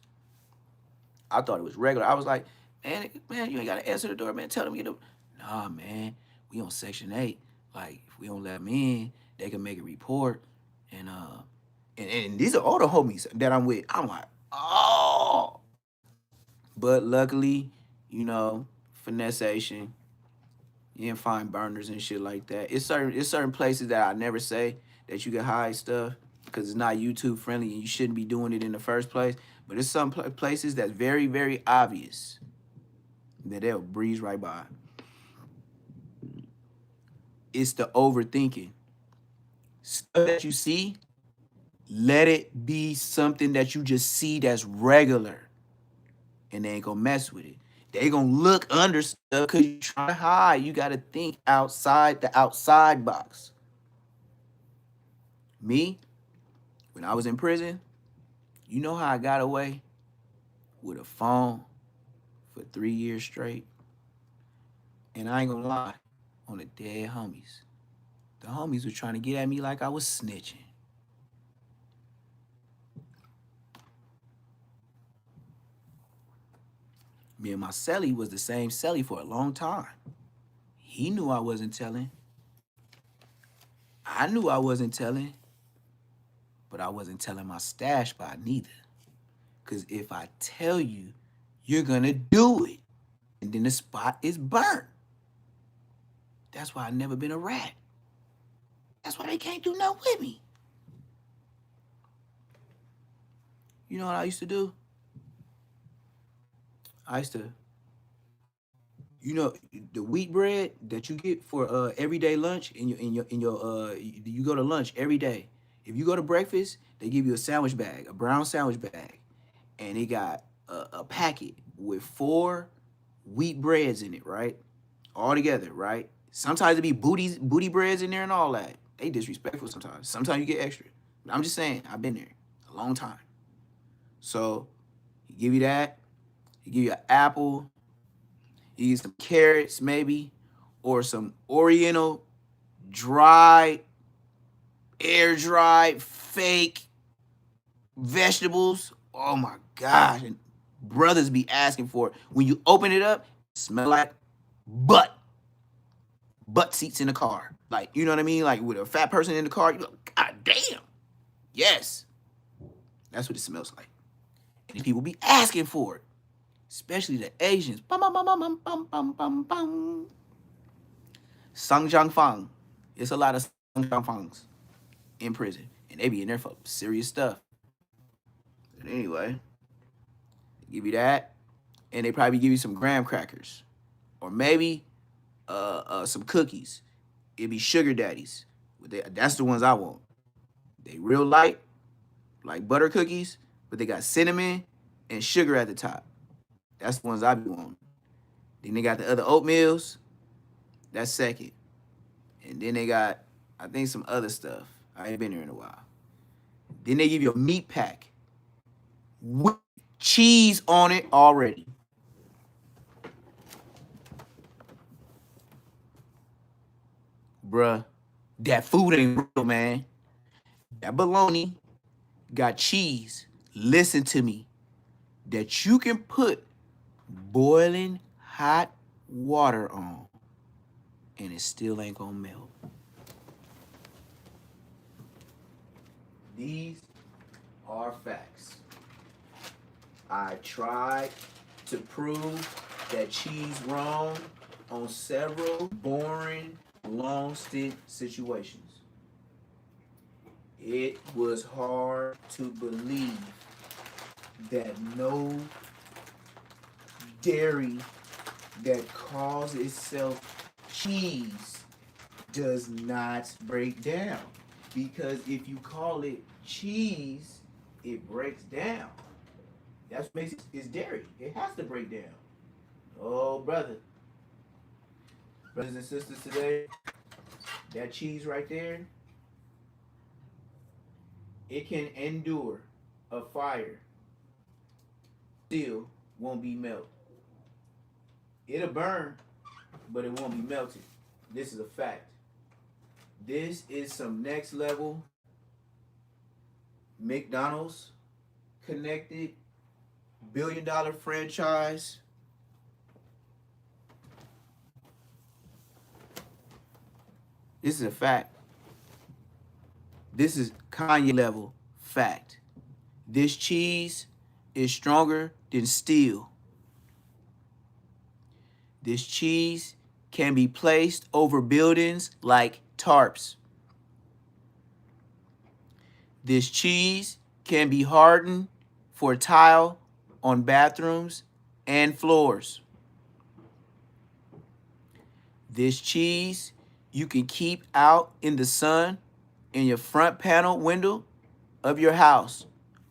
I thought it was regular. I was like, man, you ain't got to answer the door, man. Tell them you nah, man, we on Section 8. Like, if we don't let them in, they can make a report. And these are all the homies that I'm with. I'm like, oh. But luckily, you know, finessation. You didn't find burners and shit like that. It's certain places that I never say that you can hide stuff because it's not YouTube friendly and you shouldn't be doing it in the first place. But it's some places that's very, very obvious that they'll breeze right by. It's the overthinking. Stuff that you see, let it be something that you just see that's regular. And they ain't gonna mess with it. They gonna look under stuff because you try to hide. You gotta think outside the outside box. Me, when I was in prison, you know how I got away with a phone for 3 years straight? And I ain't gonna lie, on the dead homies. The homies were trying to get at me like I was snitching. Me and my celly was the same celly for a long time. He knew I wasn't telling. I knew I wasn't telling, but I wasn't telling my stash spot neither. Because if I tell you, you're gonna do it. And then the spot is burnt. That's why I never been a rat. That's why they can't do nothing with me. You know what I used to do? I used to, you know, the wheat bread that you get for everyday lunch you go to lunch every day. If you go to breakfast, they give you a sandwich bag, a brown sandwich bag, and it got a packet with 4 wheat breads in it, right? All together, right? Sometimes it be booty breads in there and all that. They disrespectful sometimes. Sometimes you get extra. But I'm just saying, I've been there a long time. So he give you that. He give you an apple. He give you some carrots maybe, or some Oriental dried, air dried, fake vegetables. Oh my gosh! And brothers be asking for it. When you open it up, it smell like butt seats in the car. Like, you know what I mean? Like with a fat person in the car, you go, God damn. Yes. That's what it smells like. And people be asking for it. Especially the Asians. Bum, bum, bum, bum, bum, bum, bum, bum. Sangjiang Fang. It's a lot of Sangjiang Fangs in prison. And they be in there for serious stuff. But anyway, they give you that. And they probably give you some graham crackers. Or maybe some cookies. It'd be sugar daddies. That's the ones I want. They real light, like butter cookies, but they got cinnamon and sugar at the top. That's the ones I be wanting. Then they got the other oatmeals. That's second. And then they got, I think, some other stuff. I ain't been here in a while. Then they give you a meat pack with cheese on it already. Bruh, that food ain't real, man. That bologna got cheese. Listen to me. That you can put boiling hot water on and it still ain't gonna melt. These are facts. I tried to prove that cheese wrong on several boring, long stint situations. It was hard to believe that no dairy that calls itself cheese does not break down. Because if you call it cheese, it breaks down. That's what makes it's dairy. It has to break down. Oh, brother. Brothers and sisters today, that cheese right there, it can endure a fire. Still won't be melted. It'll burn, but it won't be melted. This is a fact. This is some next level McDonald's connected $1 billion franchise. This is a fact. This is Kanye level fact. This cheese is stronger than steel. This cheese can be placed over buildings like tarps. This cheese can be hardened for tile on bathrooms and floors. This cheese you can keep out in the sun in your front panel window of your house,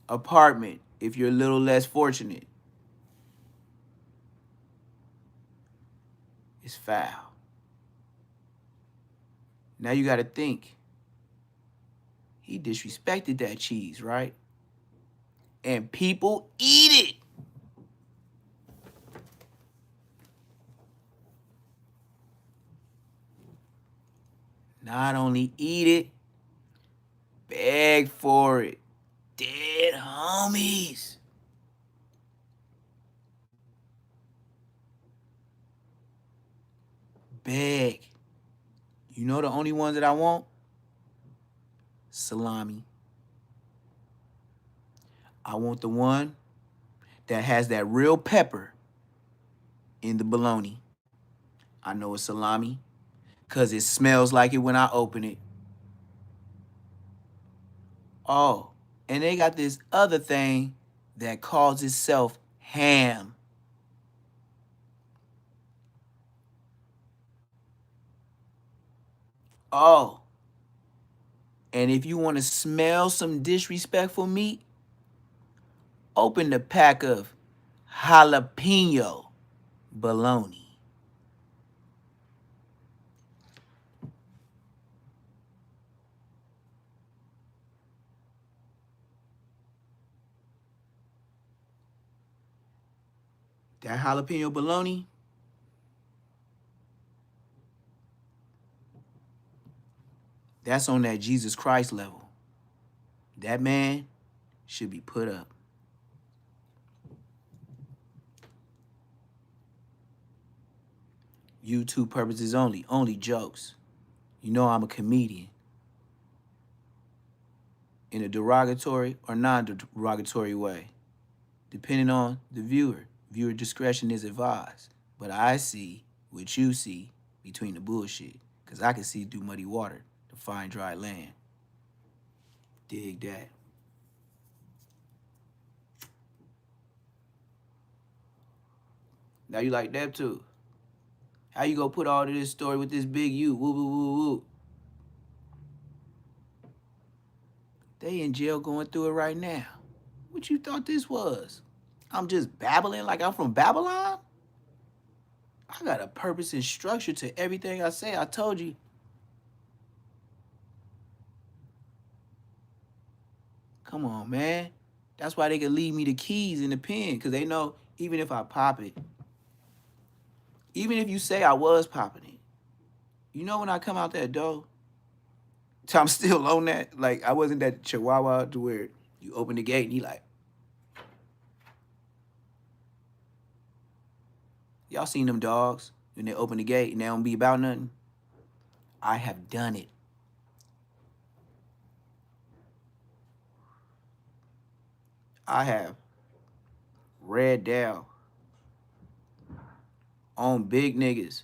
apartment, if you're a little less fortunate. It's foul. Now you got to think. He disrespected that cheese, right? And people eat it. Not only eat it, beg for it. Dead homies. Beg. You know the only ones that I want? Salami. I want the one that has that real pepper in the bologna. I know it's salami because it smells like it when I open it. Oh, and they got this other thing that calls itself ham. Oh, and if you want to smell some disrespectful meat, open the pack of jalapeno bologna. That jalapeno bologna, that's on that Jesus Christ level. That man should be put up. YouTube purposes only jokes. You know I'm a comedian. In a derogatory or non-derogatory way, depending on the viewer. Viewer discretion is advised. But I see what you see between the bullshit, because I can see through muddy water to find dry land. Dig that. Now you like that too. How you gonna put all of this story with this big U? Woo, woo, woo, woo. They in jail going through it right now. What you thought this was? I'm just babbling like I'm from Babylon? I got a purpose and structure to everything I say. I told you. Come on, man. That's why they can leave me the keys in the pen, because they know even if I pop it, even if you say I was popping it, you know when I come out that door, I'm still on that. Like, I wasn't that chihuahua to where you open the gate and he like, y'all seen them dogs when they open the gate and they don't be about nothing? I have done it. I have read down on big niggas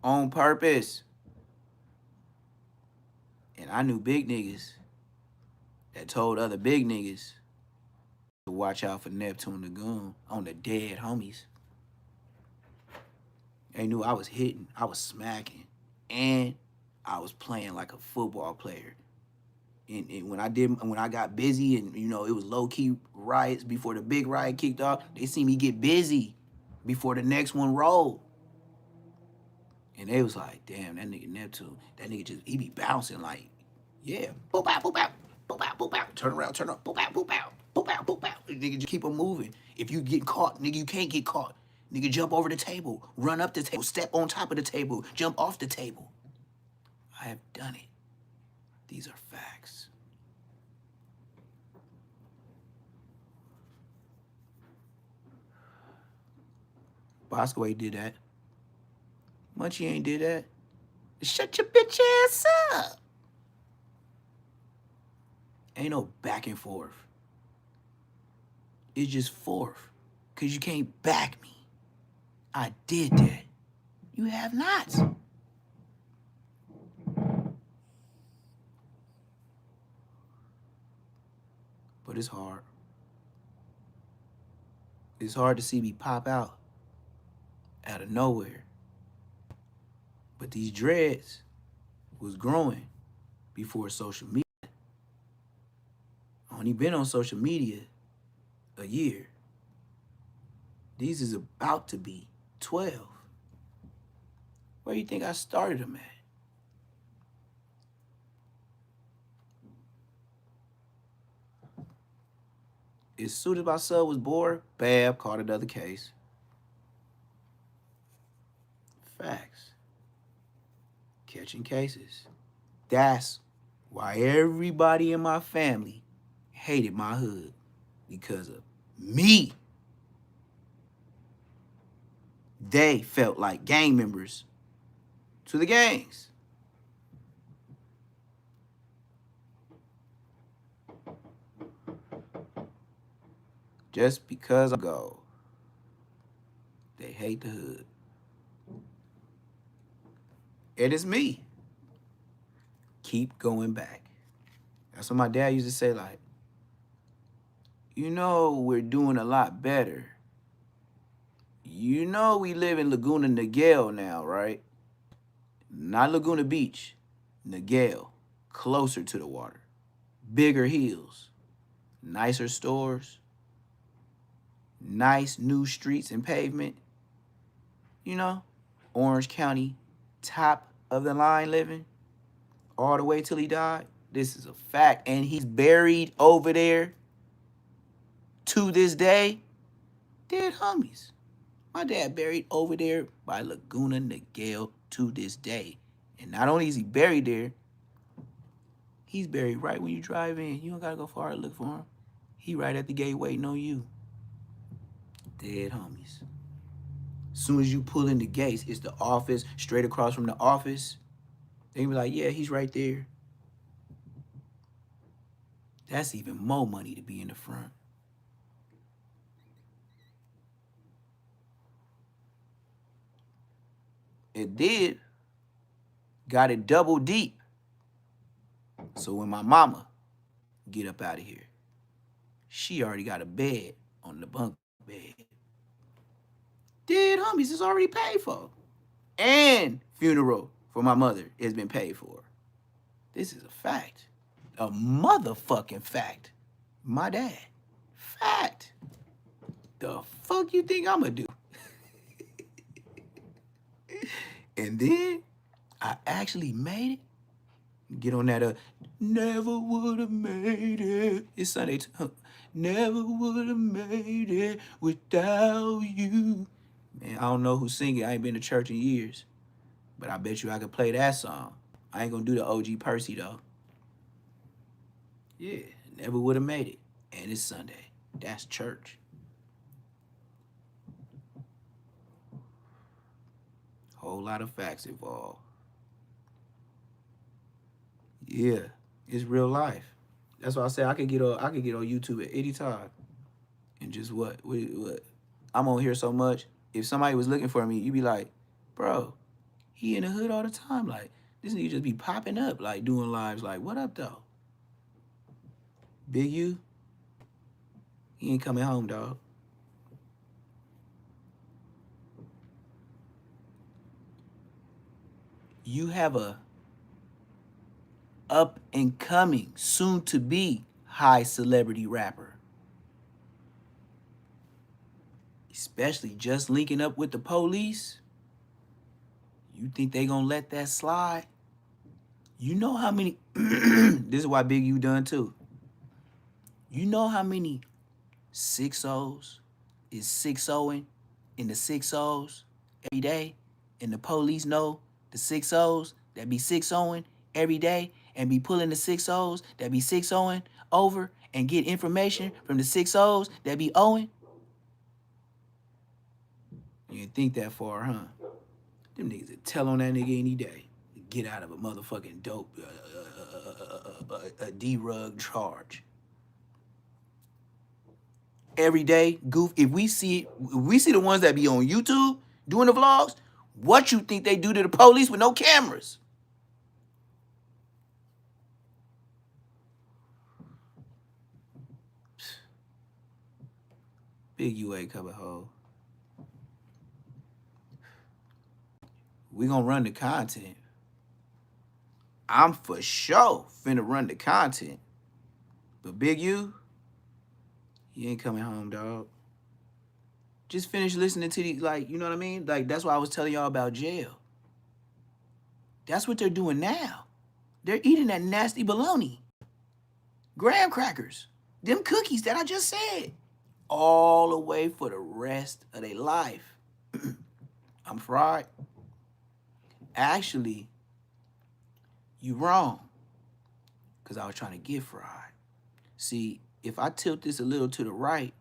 on purpose. And I knew big niggas that told other big niggas to watch out for Neptune the Goon on the dead homies. They knew I was hitting, I was smacking, and I was playing like a football player. And when I got busy and it was low key riots before the big riot kicked off, they see me get busy before the next one rolled. And they was like, damn, that nigga Neptune, that nigga he be bouncing like, yeah, boop out, boop out, boop out, boop out, turn around, turn up, boop out, boop out, boop out, boop out. Nigga just keep on moving. If you get caught, nigga, you can't get caught. Nigga, jump over the table, run up the table, step on top of the table, jump off the table. I have done it. These are facts. Bosco did that. Munchie ain't did that. Shut your bitch ass up. Ain't no back and forth. It's just forth. Because you can't back me. I did that. You have not. But it's hard. It's hard to see me pop out of nowhere But these dreads was growing before social media. I only been on social media a year. These is about to be 12. Where do you think I started them at? As soon as my son was born, bam, caught another case. Facts. Catching cases. That's why everybody in my family hated my hood, because of me. They felt like gang members to the gangs. Just because I go, they hate the hood. And it's me. Keep going back. That's what my dad used to say, like, you know, we're doing a lot better. You know, we live in Laguna Niguel now, right? Not Laguna Beach. Niguel. Closer to the water. Bigger hills. Nicer stores. Nice new streets and pavement. You know, Orange County, top of the line living. All the way till he died. This is a fact. And he's buried over there to this day. Dead homies. My dad buried over there by Laguna Niguel to this day. And not only is he buried there, he's buried right when you drive in. You don't gotta go far to look for him. He right at the gate waiting on you. Dead homies. As soon as you pull in the gates, it's the office, straight across from the office. They be like, yeah, he's right there. That's even more money to be in the front. It did. Got it double deep. So when my mama get up out of here, she already got a bed on the bunk bed. Dead homies is already paid for. And funeral for my mother has been paid for. This is a fact. A motherfucking fact. My dad. Fact. The fuck you think I'ma do? And then I actually made it. Get on that never would have made it. It's Sunday. Never would have made it without you. Man, I don't know who's singing. I ain't been to church in years. But I bet you I could play that song. I ain't gonna do the OG Percy though. Yeah, never would have made it. And it's Sunday. That's church. Whole lot of facts involved. Yeah, it's real life. That's why I say I could get on YouTube at any time. And just what? I'm on here so much. If somebody was looking for me, you'd be like, bro, he in the hood all the time. Like, this nigga just be popping up, like doing lives. Like, what up though? Big U, he ain't coming home, dog. You have a up and coming, soon to be high celebrity rapper. Especially just linking up with the police. You think they gonna let that slide? You know how many, this is why Big U done too. You know how many 6-0s is 6-0ing in the 6-0s every day? And the police know the 6-0s that be 6-0ing every day and be pulling the 6-0s that be 6-0ing over and get information from the 6-0s that be owing? You didn't think that far, huh? Them niggas would tell on that nigga any day. Get out of a motherfucking dope, a D-rug charge. Every day, goof. If we see the ones that be on YouTube doing the vlogs, what you think they do to the police with no cameras? Big U ain't coming home. We gonna run the content. I'm for sure finna run the content. But Big U, you ain't coming home, dog. Just finish listening to the, like, you know what I mean? Like, that's why I was telling y'all about jail. That's what they're doing now. They're eating that nasty bologna. Graham crackers. Them cookies that I just said. All the way for the rest of their life. I'm fried. Actually, you wrong. Because I was trying to get fried. See, if I tilt this a little to the right,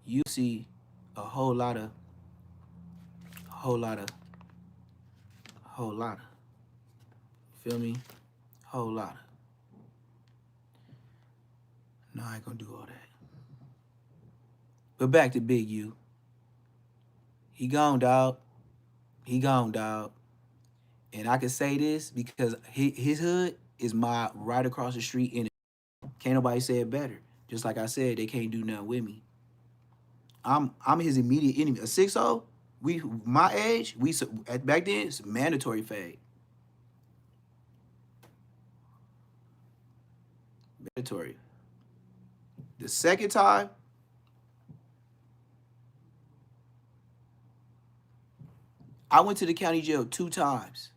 you see a whole lot of. Feel me? Whole lot of. No, I ain't gonna do all that. But back to Big U. He gone, dog. He gone, dog. And I can say this because his hood is my right across the street. And can't nobody say it better. Just like I said, they can't do nothing with me. I'm his immediate enemy. A 6-0, my age, back then it's mandatory fade. Mandatory. The second time, I went to the county jail 2 times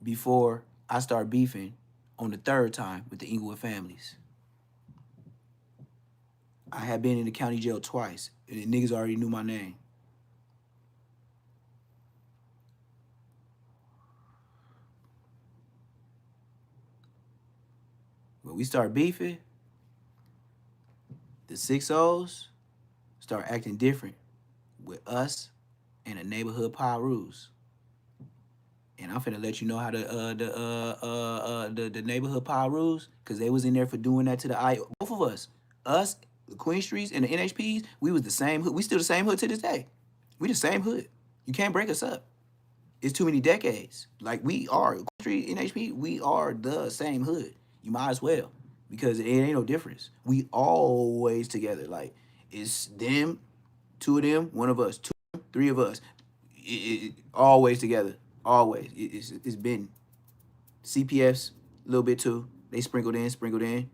before I started beefing on the 3rd time with the Inglewood families. I had been in the county jail twice, and the niggas already knew my name. When we start beefing, the 6-0s start acting different with us and the neighborhood Pyrus. And I'm finna let you know how the neighborhood Pyrus, because they was in there for doing that to both of us. Us, the Queen Streets and the NHPs, we was the same hood. We still the same hood to this day. We the same hood. You can't break us up. It's too many decades. Like, we are, Queen Street, NHP, we are the same hood. You might as well, because it ain't no difference. We always together. Like, it's them, 2 of them, 1 of us, 2, 3 of us. Always together. Always. It's been CPFs a little bit too. They sprinkled in.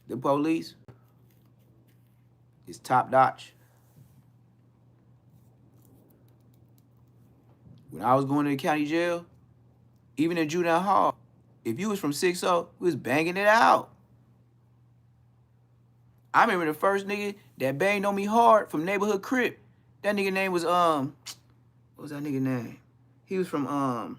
The police is top notch. When I was going to the county jail, even in juvenile hall, if you was from 6-0, we was banging it out. I remember the first nigga that banged on me hard from neighborhood Crip. That nigga name was what was that nigga name? He was from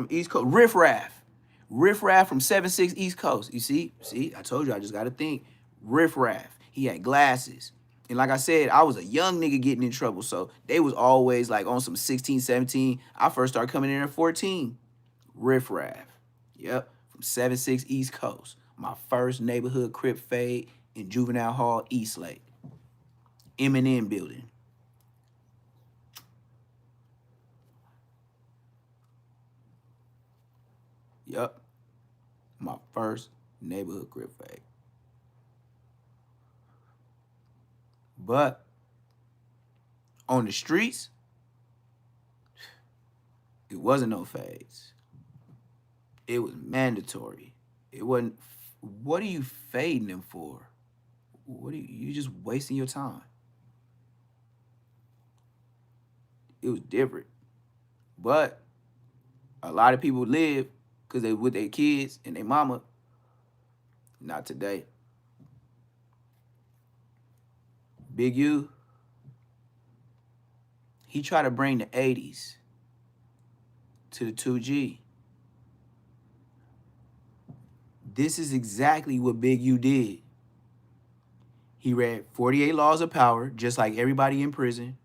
East Coast. Riff Raff from 7-6 East Coast. You see, I told you I just gotta think. Riff Raff. He had glasses. And like I said, I was a young nigga getting in trouble. So they was always like on some 16, 17. I first started coming in at 14. Riff Raff. Yep. From 7-6 East Coast. My first neighborhood Crip fade in Juvenile Hall, Eastlake. M&M building. Yep. My first neighborhood Crip fade. But on the streets, it wasn't no fades. It was mandatory. It wasn't. What are you fading them for? What are you just wasting your time? It was different. But a lot of people live because they with their kids and their mama. Not today. Big U, he tried to bring the 80s to the 2G. This is exactly what Big U did. He read 48 Laws of Power, just like everybody in prison.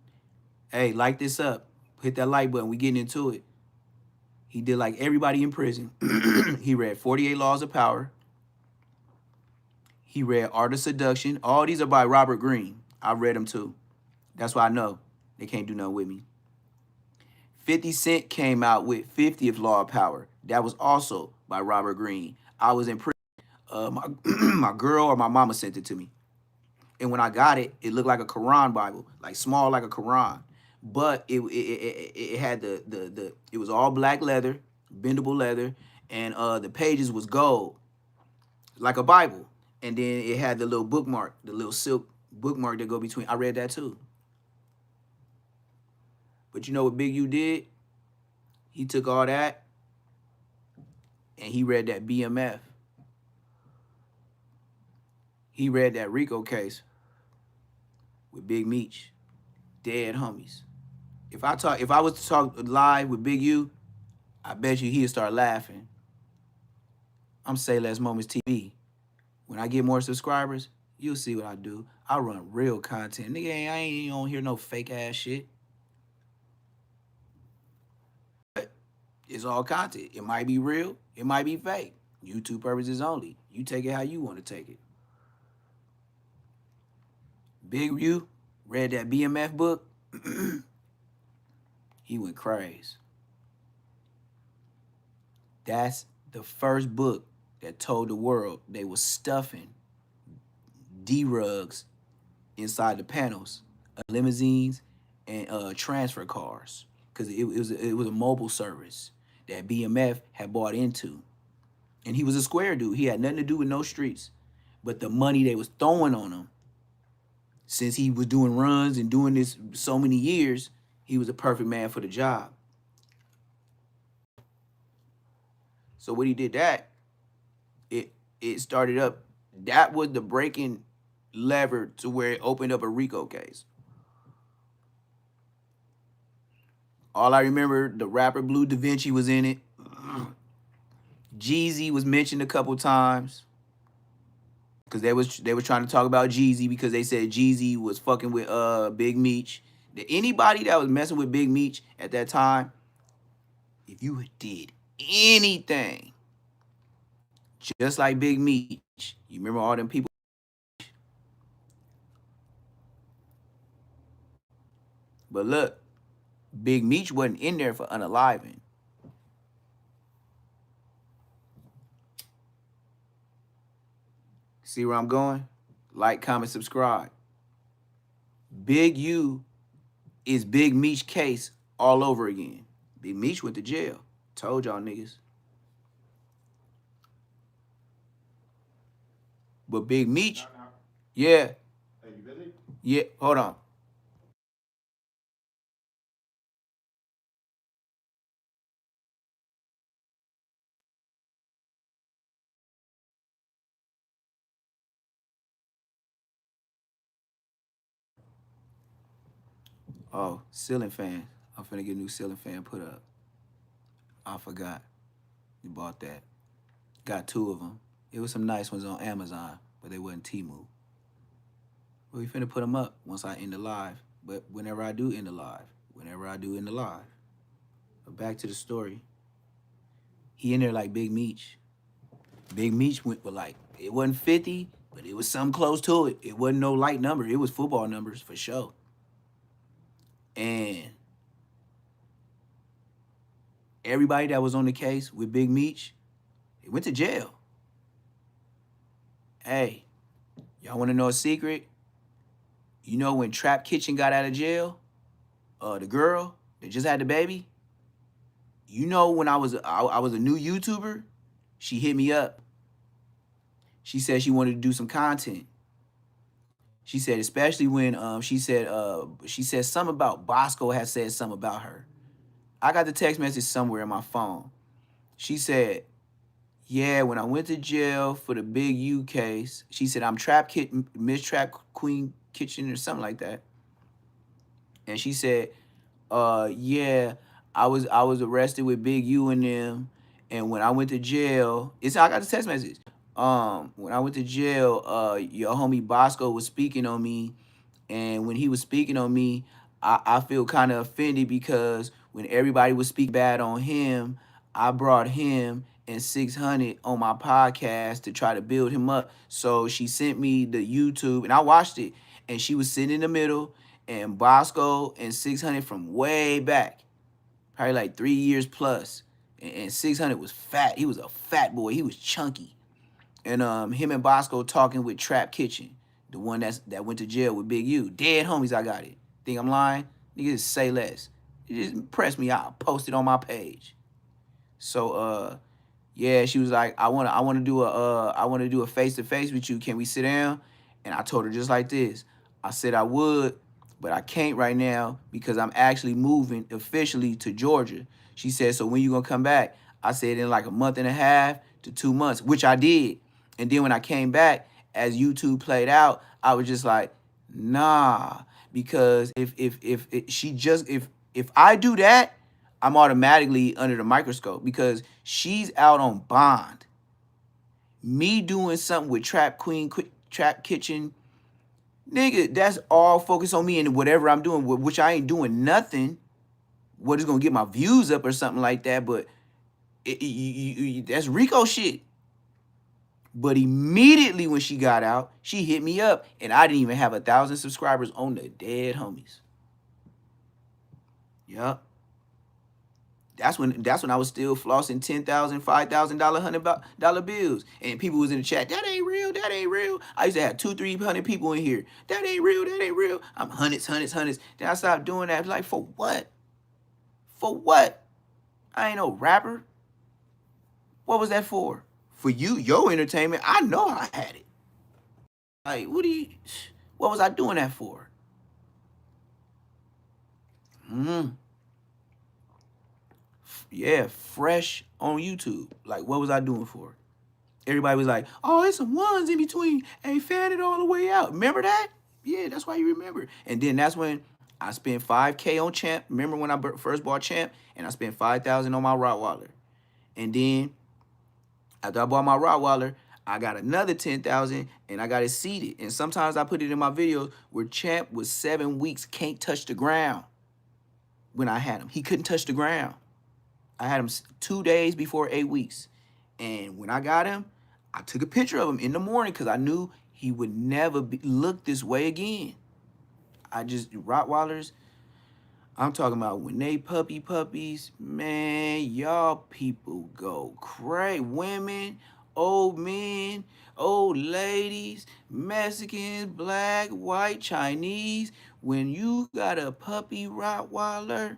Hey, light this up. Hit that like button. We getting into it. He did like everybody in prison. He read 48 Laws of Power. He read Art of Seduction. All these are by Robert Greene. I read them too. That's why I know they can't do nothing with me. 50 Cent came out with 50th Law of Power. That was also by Robert Greene. I was in prison. My girl or my mama sent it to me. And when I got it, it looked like a Quran Bible, like small like a Quran. But it had the it was all black leather, bendable leather, and the pages was gold, like a Bible. And then it had the little bookmark, the little silk bookmark that go between. I read that too. But you know what Big U did? He took all that and he read that BMF. He read that Rico case with Big Meech, dead homies. If I was to talk live with Big U, I bet you he'd start laughing. I'm Say Less Moments TV. When I get more subscribers, you'll see what I do. I run real content. Nigga, I ain't even on here no fake ass shit. But it's all content. It might be real, it might be fake. YouTube purposes only. You take it how you want to take it. Big U read that BMF book. He went crazy. That's the first book that told the world they was stuffing D-rugs inside the panels of limousines and transfer cars, because it was a mobile service that BMF had bought into. And he was a square dude. He had nothing to do with no streets. But the money they was throwing on him, since he was doing runs and doing this so many years, he was a perfect man for the job. So when he did that, it started up. That was the breaking lever to where it opened up a RICO case. All I remember, the rapper Blue Da Vinci was in it. Jeezy was mentioned a couple times, because they were trying to talk about Jeezy, because they said Jeezy was fucking with Big Meech. Anybody that was messing with Big Meech at that time, if you did anything just like Big Meech, you remember all them people. But look, Big Meech wasn't in there for unaliving. See where I'm going? Like, comment, subscribe. Big U is Big Meech case all over again. Big Meech went to jail. Told y'all niggas. But Big Meech, yeah. Hey, you busy? Yeah, hold on. Oh, ceiling fan. I'm finna get a new ceiling fan put up. I forgot. You bought that. Got 2 of them. It was some nice ones on Amazon, but they wasn't Temu. But we finna put them up once I end the live. But whenever I do end the live. But back to the story. He in there like Big Meech. Big Meech went with like, it wasn't 50, but it was something close to it. It wasn't no light number. It was football numbers for sure. And everybody that was on the case with Big Meech, they went to jail. Hey, y'all want to know a secret? You know when Trap Kitchen got out of jail, the girl that just had the baby, you know when I was a new YouTuber, she hit me up. She said she wanted to do some content. She said, especially when she said something about Bosco had said something about her. I got the text message somewhere in my phone. She said, yeah, when I went to jail for the Big U case, she said, I'm Miss Trap Queen Kitchen or something like that. And she said, yeah, I was arrested with Big U and them. And when I went to jail, I got the text message. When I went to jail, your homie Bosco was speaking on me. And when he was speaking on me, I feel kind of offended, because when everybody would speak bad on him, I brought him and 600 on my podcast to try to build him up. So she sent me the YouTube and I watched it, and she was sitting in the middle, and Bosco and 600 from way back, probably like 3 years plus. And 600 was fat. He was a fat boy. He was chunky. And him and Bosco talking with Trap Kitchen, The one that went to jail with Big U. Dead homies, I got it. Think I'm lying? Nigga, just say less. You just press me out. Post it on my page. So yeah, she was like, I wanna do a face-to-face with you. Can we sit down? And I told her just like this. I said I would, but I can't right now because I'm actually moving officially to Georgia. She said, so when you gonna come back? I said in like a month and a half to 2 months, which I did. And then when I came back, as YouTube played out, I was just like, nah, because if I do that, I'm automatically under the microscope because she's out on bond. Me doing something with Trap Queen, Trap Kitchen, nigga, that's all focused on me and whatever I'm doing, which I ain't doing nothing. What is gonna get my views up or something like that, but that's Rico shit. But immediately when she got out, she hit me up, and I didn't even have 1,000 subscribers on the dead homies. Yup. That's when I was still flossing $10,000, $5,000, $100 bills, and people was in the chat. That ain't real. That ain't real. I used to have 200-300 people in here. That ain't real. That ain't real. I'm hundreds. Then I stopped doing that. Like, for what? For what? I ain't no rapper. What was that for? For you, your entertainment. I know I had it. Like, what was I doing that for? Yeah, fresh on YouTube. Like, what was I doing for? Everybody was like, oh, it's some ones in between. Hey, fan it all the way out. Remember that? Yeah, that's why you remember. And then that's when I spent $5K on Champ. Remember when I first bought Champ? And I spent $5,000 on my Rottweiler. And then after I bought my Rottweiler, I got another $10,000 and I got it seeded. And sometimes I put it in my videos where Champ was 7 weeks, can't touch the ground when I had him. He couldn't touch the ground. I had him 2 days before 8 weeks. And when I got him, I took a picture of him in the morning because I knew he would never look this way again. Rottweilers, I'm talking about when they puppies, man, y'all people go crazy. Women, old men, old ladies, Mexicans, black, white, Chinese. When you got a puppy Rottweiler,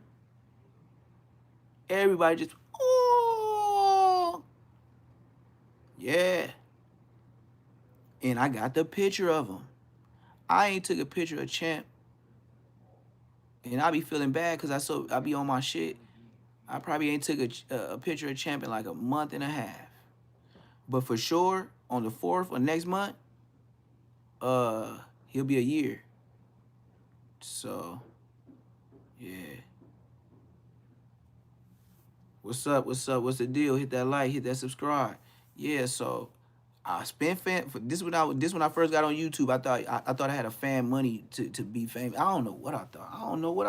everybody just, oh, yeah. And I got the picture of him. I ain't took a picture of Champ. And I be feeling bad because I be on my shit. I probably ain't took a picture of Champ in like a month and a half. But for sure, on the 4th of next month, he'll be a year. So, yeah. What's up? What's the deal? Hit that like, hit that subscribe. Yeah, so I spent this when I first got on YouTube. I thought I had a fan money to be famous. I don't know what I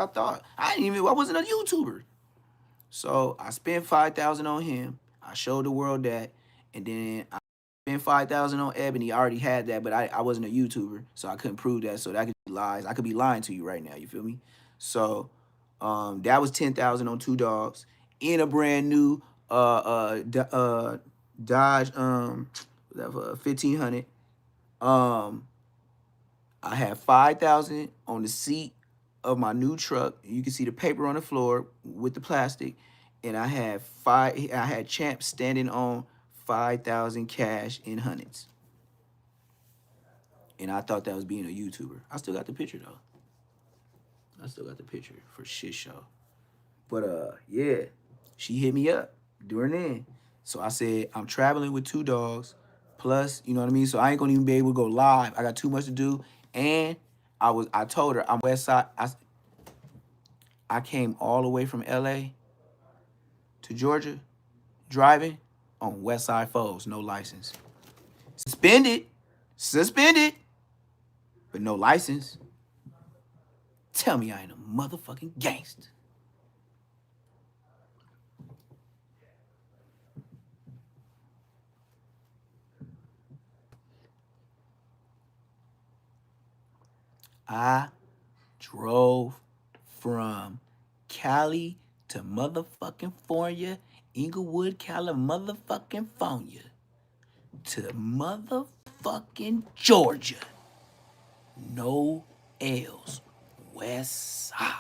thought. I wasn't a YouTuber. So I spent $5,000 on him. I showed the world that, and then I spent $5,000 on Ebony. I already had that, but I wasn't a YouTuber, so I couldn't prove that. So that could be lies. I could be lying to you right now. You feel me? So that was $10,000 on 2 dogs in a brand new Dodge 1500. I had $5,000 on the seat of my new truck. You can see the paper on the floor with the plastic, and I had Champ standing on 5,000 cash in hundreds. And I thought that was being a YouTuber. I still got the picture though. I still got the picture for shit show. But yeah, she hit me up during then. So I said, I'm traveling with 2 dogs, plus, you know what I mean? So I ain't gonna even be able to go live. I got too much to do. And I told her I'm West Side. I came all the way from LA to Georgia, driving on West Side foes, no license. Suspended, but no license. Tell me I ain't a motherfucking gangster. I drove from Cali to motherfucking Fornia, Inglewood, Cali, motherfucking Fornia, to motherfucking Georgia. No L's. West Side.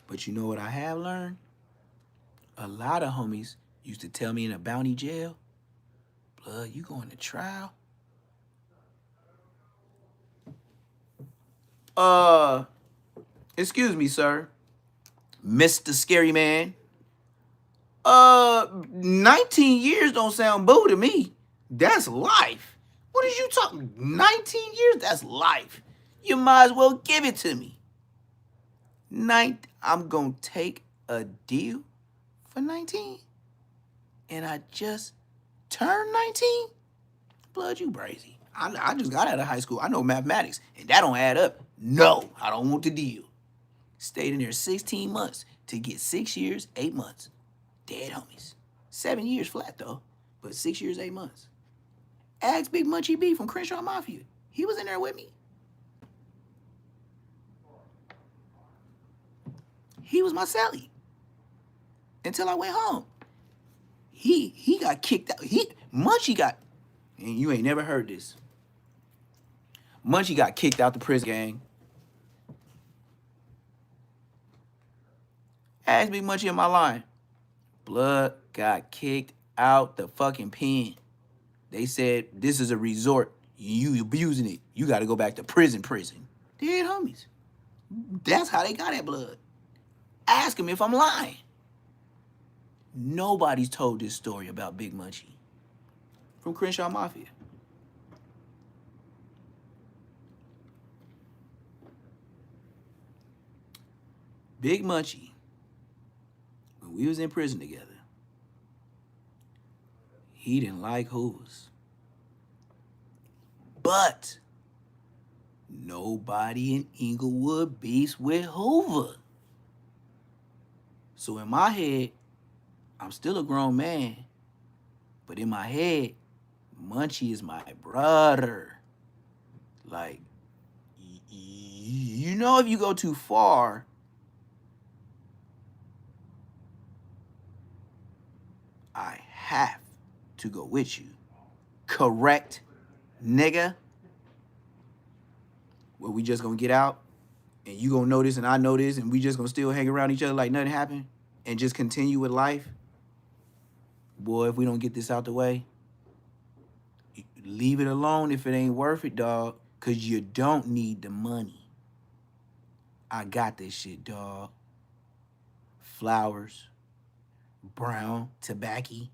But you know what I have learned? A lot of homies used to tell me in a bounty jail, blood, you going to trial? Excuse me, sir. Mr. Scary Man. 19 years don't sound boo to me. That's life. What is you talking? 19 years? That's life. You might as well give it to me. I'm gonna take a deal for 19? And I just turned 19? Blood, you crazy. I just got out of high school. I know mathematics, and that don't add up. No, I don't want the deal. Stayed in there 16 months to get 6 years, 8 months. Dead homies. 7 years flat, though, but 6 years, 8 months. Ask Big Munchie B from Crenshaw Mafia. He was in there with me. He was my cellie until I went home. He got kicked out. Munchie got, and you ain't never heard this. Munchie got kicked out the prison gang. Ask Big Munchie in my line. Blood got kicked out the fucking pen. They said, this is a resort. You abusing it. You got to go back to prison. Dead homies. That's how they got that blood. Ask him if I'm lying. Nobody's told this story about Big Munchie from Crenshaw Mafia. Big Munchie, when we was in prison together, he didn't like Hoovers. But nobody in Inglewood beefs with Hoover. So in my head, I'm still a grown man, but in my head, Munchie is my brother. Like, you know, if you go too far, I have to go with you. Correct, nigga? Well, we just gonna get out, and you gonna know this, and I know this, and we just gonna still hang around each other like nothing happened, and just continue with life? Boy, if we don't get this out the way, leave it alone if it ain't worth it, dog, because you don't need the money. I got this shit, dog. Flowers, brown tobacco,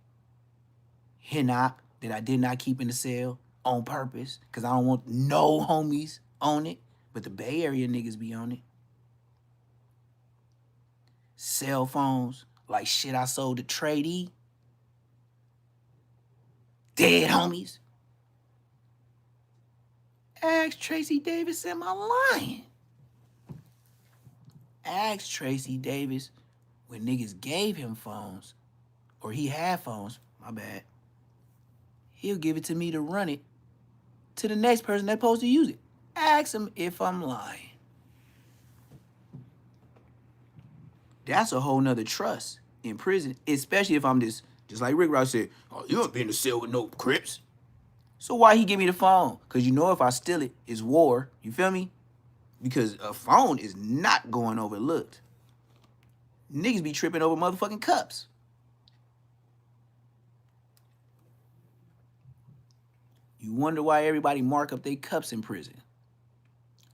henna that I did not keep in the cell on purpose because I don't want no homies on it, but the Bay Area niggas be on it. Cell phones, like shit I sold to Tradie. Dead homies. Ask Tracy Davis, am I lying? Ask Tracy Davis when niggas gave him phones, or he had phones, my bad. He'll give it to me to run it to the next person that's supposed to use it. Ask him if I'm lying. That's a whole nother trust in prison, especially if I'm just like Rick Ross said, oh, you don't be in the cell with no Crips. So why he give me the phone? Because you know if I steal it, it's war. You feel me? Because a phone is not going overlooked. Niggas be tripping over motherfucking cups. You wonder why everybody mark up their cups in prison.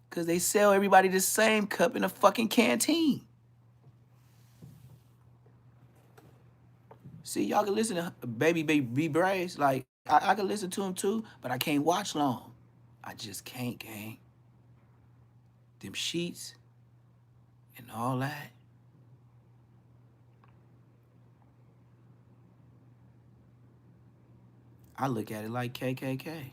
Because they sell everybody the same cup in a fucking canteen. See, y'all can listen to Baby B Brace. Like, I can listen to him too, but I can't watch long. I just can't, gang. Them sheets and all that. I look at it like KKK.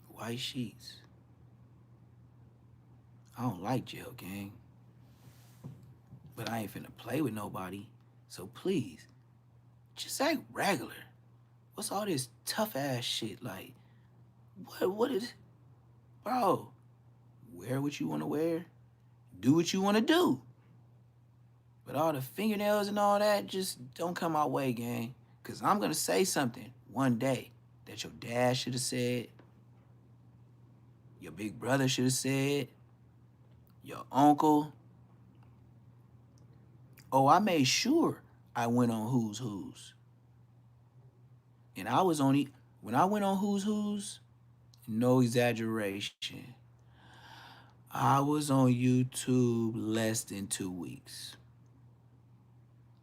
White sheets. I don't like jail, gang. But I ain't finna play with nobody. So please, just act regular. What's all this tough ass shit? Like, what is, bro, wear what you wanna wear. Do what you wanna do. But all the fingernails and all that just don't come our way, gang. Because I'm going to say something one day that your dad should have said, your big brother should have said, your uncle. Oh, I made sure I went on Who's Who's. And I was only, when I went on Who's Who's, no exaggeration, I was on YouTube less than 2 weeks.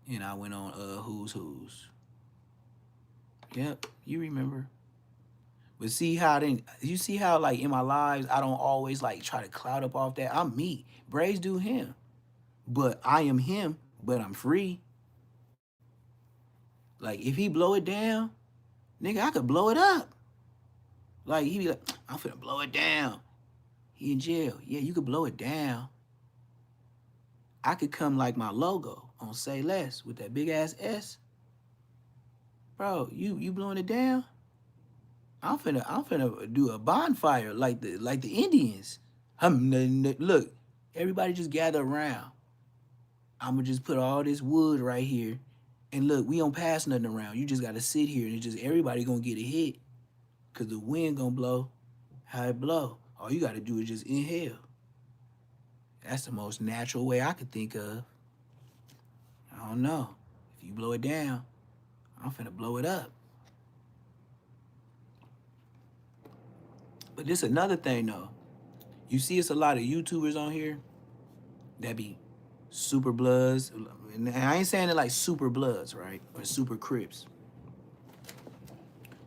And I went on Who's Who's. Yep, you remember. But see how then you see how like in my lives I don't always like try to cloud up off that. I'm me. Braves do him. But I am him, but I'm free. Like if he blow it down, nigga, I could blow it up. Like he be like, I'm finna blow it down. He in jail. Yeah, you could blow it down. I could come like my logo on Say Less with that big ass S. Bro, you blowing it down? I'm finna do a bonfire like the Indians. Look, everybody just gather around. I'ma just put all this wood right here. And look, we don't pass nothing around. You just gotta sit here and it just everybody gonna get a hit. Cause the wind gonna blow how it blow. All you gotta do is just inhale. That's the most natural way I could think of. I don't know. If you blow it down, I'm finna blow it up. But this another thing though. You see it's a lot of YouTubers on here that be super bloods. And I ain't saying it like super bloods, right? Or super crips.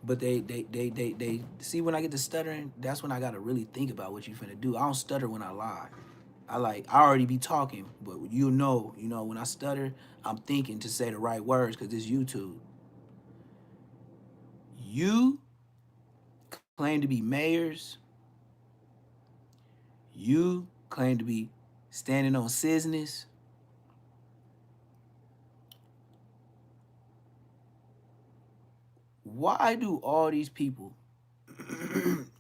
But they see when I get to stuttering, that's when I gotta really think about what you finna do. I don't stutter when I lie. I already be talking, but you know, when I stutter, I'm thinking to say the right words because it's YouTube. You claim to be mayors. You claim to be standing on business. Why do all these people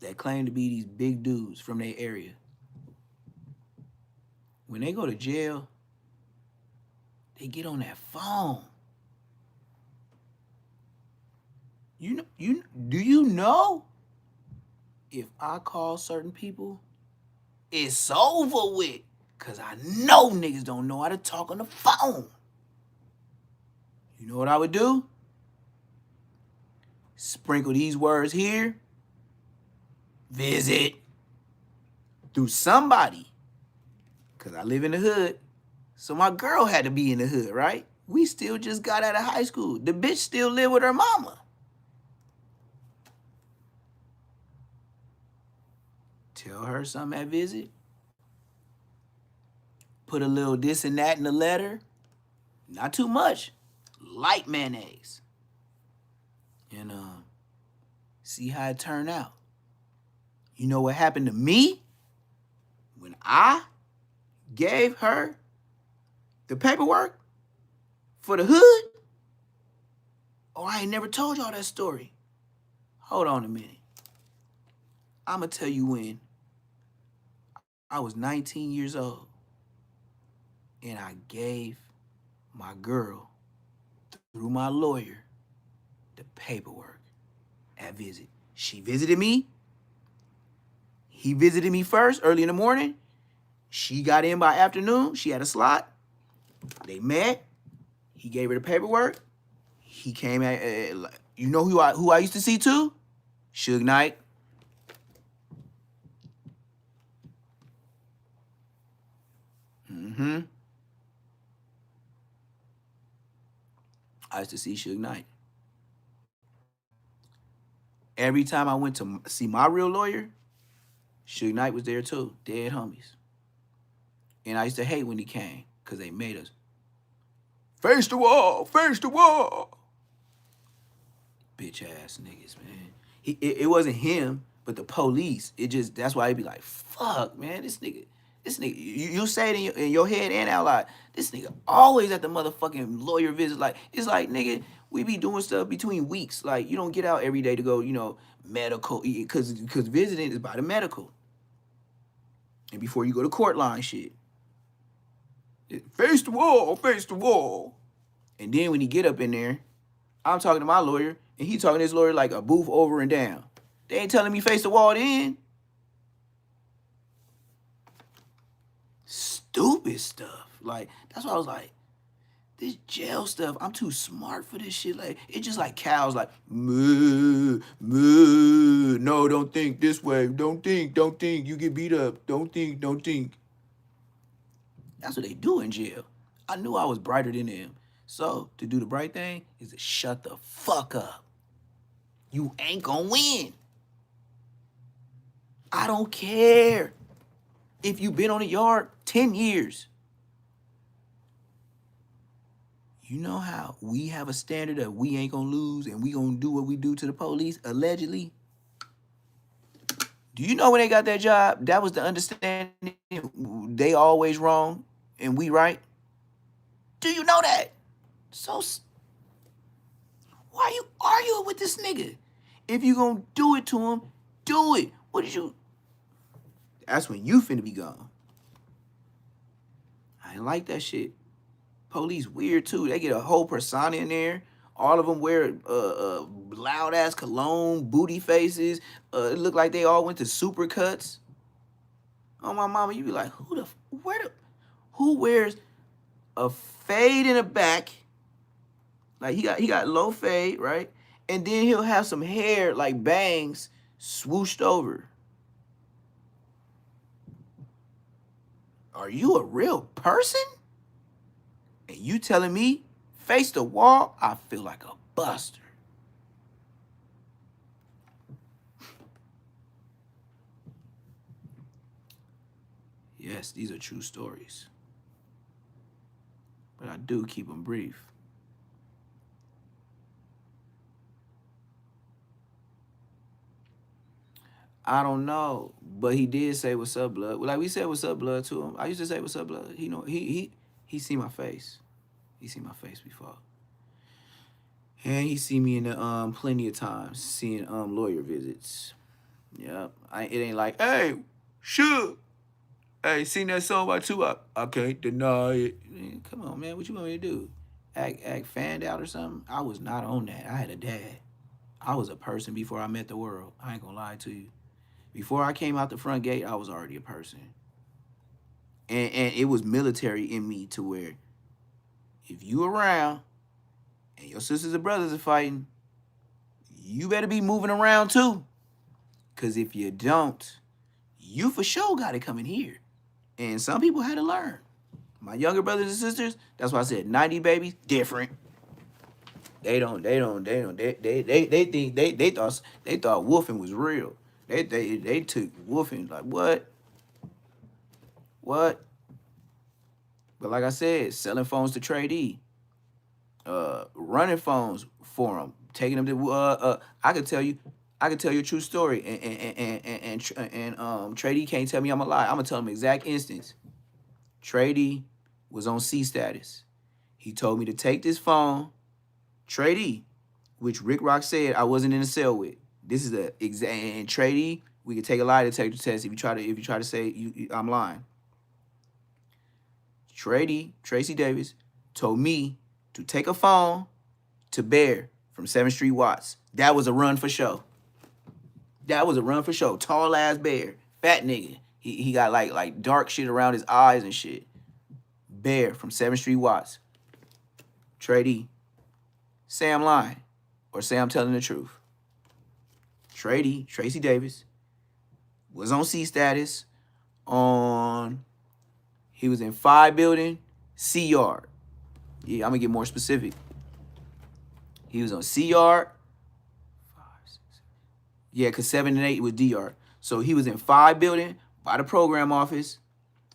that claim to be these big dudes from their area, when they go to jail, they get on that phone? Do you know if I call certain people, it's over with? Cause I know niggas don't know how to talk on the phone. You know what I would do? Sprinkle these words here. Visit. Through somebody. Cause I live in the hood. So my girl had to be in the hood, right? We still just got out of high school. The bitch still live with her mama. Tell her something at visit. Put a little this and that in the letter. Not too much. Light mayonnaise. And see how it turned out. You know what happened to me? When I gave her the paperwork for the hood? Oh, I ain't never told y'all that story. Hold on a minute. I'ma tell you when. I was 19 years old. And I gave my girl, through my lawyer, the paperwork at visit. She visited me. He visited me first, early in the morning. She got in by afternoon. She had a slot. They met. He gave her the paperwork. He came at, you know who I used to see too? Suge Knight. I used to see Suge Knight. Every time I went to see my real lawyer, Suge Knight was there too, dead homies. And I used to hate when he came because they made us face the wall, face the wall. Bitch ass niggas, man. It wasn't him, but the police. That's why he'd be like, fuck, man, this nigga. You say it in your head and out loud. This nigga always at the motherfucking lawyer visit. Like, it's like, nigga, we be doing stuff between weeks. Like, you don't get out every day to go, medical, because visiting is by the medical. And before you go to court line shit. Face the wall, face the wall. And then when he get up in there, I'm talking to my lawyer, and he talking to his lawyer like a booth over and down. They ain't telling me face the wall then. Stupid stuff. Like, that's why I was like, this jail stuff, I'm too smart for this shit. Like, it's just like cows, like, moo, moo. No, don't think this way. Don't think. You get beat up. Don't think. That's what they do in jail. I knew I was brighter than them. So, to do the bright thing is to shut the fuck up. You ain't gonna win. I don't care if you've been on the yard 10 years. You know how we have a standard that we ain't gonna lose and we gonna do what we do to the police, allegedly? Do you know when they got that job, that was the understanding they always wrong and we right? Do you know that? So, why are you arguing with this nigga? If you gonna do it to him, do it. What did you... That's when you finna be gone. I ain't like that shit. Police weird too. They get a whole persona in there. All of them wear loud ass cologne, booty faces. It look like they all went to Supercuts. Oh my mama, you be like, who wears a fade in the back? Like he got low fade, right? And then he'll have some hair like bangs swooshed over. Are you a real person? And you telling me, face the wall, I feel like a buster. Yes, these are true stories. But I do keep them brief. I don't know, but he did say what's up, blood. Like we said what's up, blood to him. I used to say what's up, blood. He know he see my face. He see my face before. And he see me in the plenty of times seeing lawyer visits. Yep. It ain't like, hey, sure. Hey, seen that song by Tupac? I can't deny it. Man, come on, man. What you want me to do? Act fanned out or something? I was not on that. I had a dad. I was a person before I met the world. I ain't gonna lie to you. Before I came out the front gate, I was already a person. And it was military in me to where if you around and your sisters and brothers are fighting, you better be moving around too. Because if you don't, you for sure got to come in here. And some people had to learn. My younger brothers and sisters, that's why I said 90 babies, different. They thought wolfing was real. They took wolfing like what? What? But like I said, selling phones to tradee, running phones for them, taking them to I could tell you a true story, and tradee can't tell me I'm a lie. I'm gonna tell him exact instance. Tradee was on C status. He told me to take this phone, tradee, which Rick Rock said I wasn't in a cell with. This is the exact, and tradee, we could take a lie detector test if you try to say I'm lying. Tradee, Tracy Davis, told me to take a phone to Bear from 7th Street Watts. That was a run for show. Tall ass Bear, fat nigga. He got like dark shit around his eyes and shit. Bear from 7th Street Watts. Tradee, say I'm lying or say I'm telling the truth. Tradee, Tracy Davis, was on C status he was in 5 building, C yard. Yeah, I'm gonna get more specific. He was on C yard. 5, 6, 7. Yeah, because 7 and 8 was D yard. So he was in 5 building by the program office.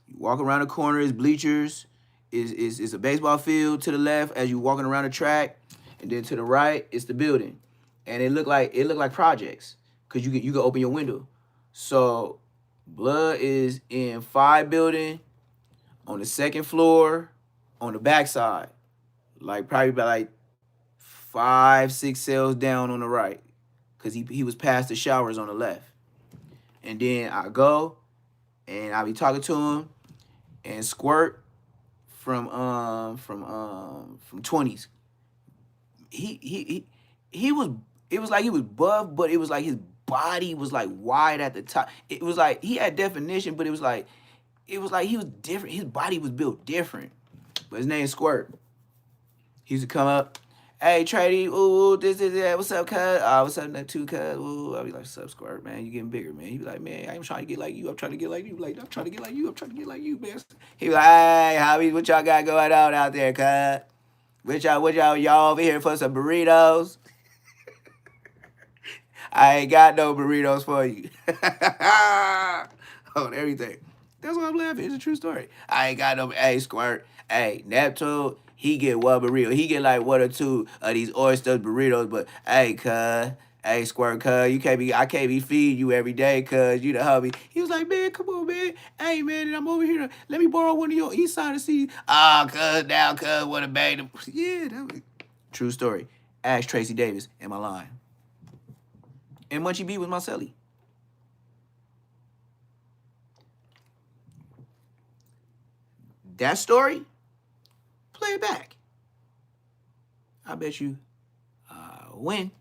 You walk around the corner, is bleachers, is a baseball field to the left as you walking around the track, and then to the right, it's the building. And it looked like projects, because you could open your window. So blood is in 5 building on the 2nd floor on the backside, like probably about like 5, 6 cells down on the right, because he was past the showers on the left. And then I go and I be talking to him, and Squirt from 20s. He was, it was like he was buff, but it was like his body was like wide at the top. It was like he had definition, but it was like he was different. His body was built different. But his name's Squirt. He used to come up, hey Trady, ooh, this is that. What's up, cuz? What's up, that too, cuz? Ooh, I'll be like, what's up, Squirt, man? You getting bigger, man. He be like, man, I ain't trying to get like you. I'm trying to get like you. Like, I'm trying to get like you. I'm trying to get like you, man. He be like, hey, hobbies, what y'all got going on out there, cuz? What y'all over here for some burritos? I ain't got no burritos for you. On everything. That's why I'm laughing. It's a true story. I ain't got no, hey, Squirt. Hey, Neptune, he get one burrito. He get like one or two of these oyster burritos, but hey, cuz. Hey, Squirt, cuz, I can't be feeding you every day, cuz, you the hubby. He was like, man, come on, man. Hey, man, I'm over here. Let me borrow one of your East Side of C. Cuz, now, cuz, what a bang. Yeah, that was true story. Ask Tracy Davis. Am I lying? And Munchie B was my celly. That story, play it back. I bet you win.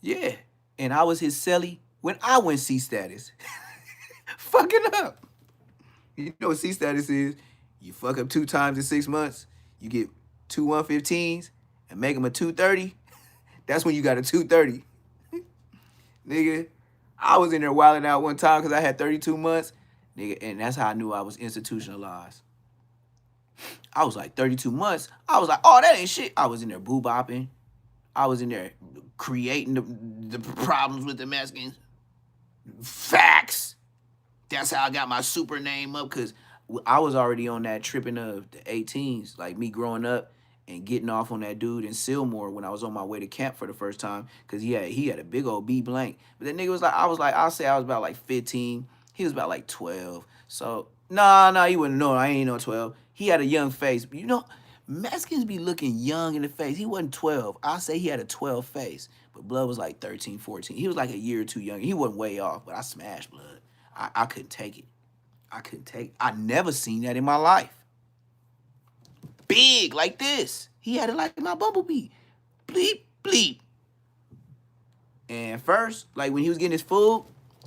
Yeah. And I was his celly when I went C status. Fucking up. You know what C status is? You fuck up 2 times in 6 months, you get 2 115s and make them a 230. That's when you got a 230. Nigga, I was in there wilding out one time because I had 32 months. Nigga, and that's how I knew I was institutionalized. I was like 32 months. I was like, oh, that ain't shit. I was in there boo-bopping. I was in there creating the problems with the Mexicans. Facts. That's how I got my super name up, because I was already on that tripping of the 18s, like me growing up and getting off on that dude in Sylmore when I was on my way to camp for the first time, because he had a big old B blank. But that nigga was like, I'll say I was about like 15. He was about like 12. So, nah, he wouldn't know. I ain't no 12. He had a young face. You know, Mexicans be looking young in the face. He wasn't 12. I'll say he had a 12 face. But Blood was like 13, 14. He was like a year or two younger. He wasn't way off, but I smashed Blood. I couldn't take it. I never seen that in my life. Big like this. He had it like my Bumblebee. Bleep, bleep. And first, like when he was getting his food,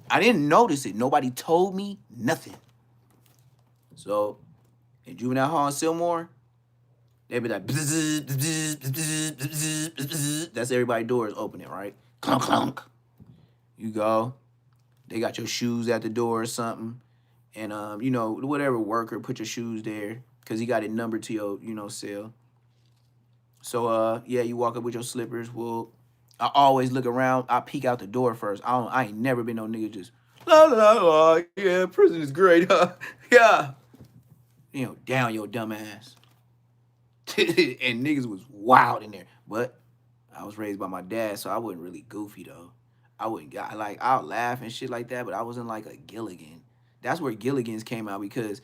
I didn't notice it. Nobody told me nothing. So, in juvenile hall in Sylmore, they'd be like, bzz, bzz, bzz, bzz, bzz. That's everybody's doors opening, right? Clunk, clunk. You go. They got your shoes at the door or something. And, whatever worker, put your shoes there because he got it numbered to your, cell. So, you walk up with your slippers. Well, I always look around. I peek out the door first. I ain't never been no nigga just, la, la, la, yeah, prison is great, huh? Yeah. Down your dumb ass. And niggas was wild in there. But I was raised by my dad, so I wasn't really goofy, though. I wouldn't, I'll laugh and shit like that, but I wasn't like a Gilligan. That's where Gilligans came out, because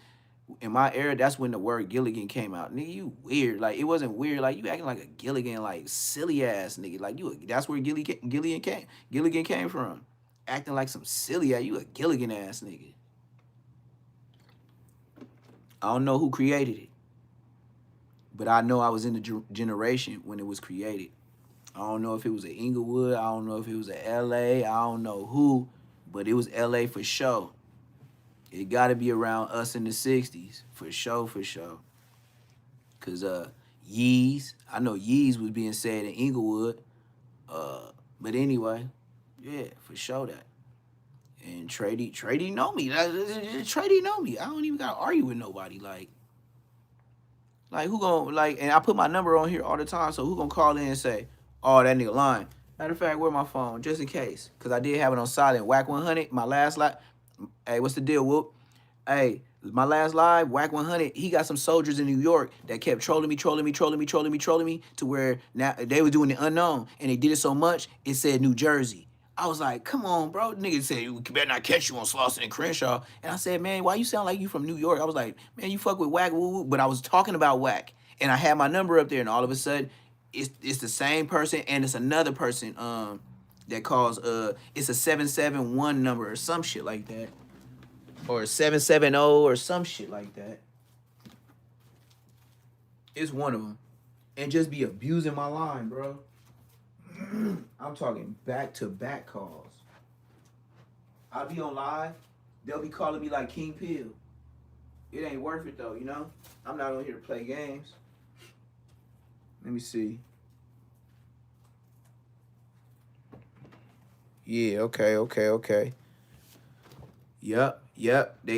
in my era, that's when the word Gilligan came out. Nigga, you weird. Like, it wasn't weird. Like, you acting like a Gilligan, like, silly ass nigga. Like, that's where Gilligan came from. Acting like some silly ass. You a Gilligan ass nigga. I don't know who created it, but I know I was in the generation when it was created. I don't know if it was an Inglewood. I don't know if it was a LA. I don't know who, but it was LA for sure. It got to be around us in the 60s, for sure. Because Yeez, I know Yeez was being said in Inglewood. But anyway, yeah, for sure that. And Trady know me. Trady know me. I don't even got to argue with nobody. Like who gonna, and I put my number on here all the time, so who gonna call in and say, oh, that nigga lying? Matter of fact, where my phone? Just in case. Because I did have it on silent. Whack 100, my last live. Hey, what's the deal, Whoop? Hey, my last live, Whack 100, he got some soldiers in New York that kept trolling me to where now they were doing the unknown. And they did it so much, it said New Jersey. I was like, come on, bro. Niggas said, we better not catch you on Slauson and Crenshaw. And I said, man, why you sound like you from New York? I was like, man, you fuck with Whack, woo. But I was talking about Whack. And I had my number up there, and all of a sudden, it's the same person, and it's another person that calls it's a 771 number or some shit like that, or a 770 or some shit like that. It's one of them, and just be abusing my line, bro. I'm talking back-to-back calls. I'll be on live. They'll be calling me like King Pill. It ain't worth it though, you know? I'm not on here to play games. Let me see. Yeah, okay. Yep.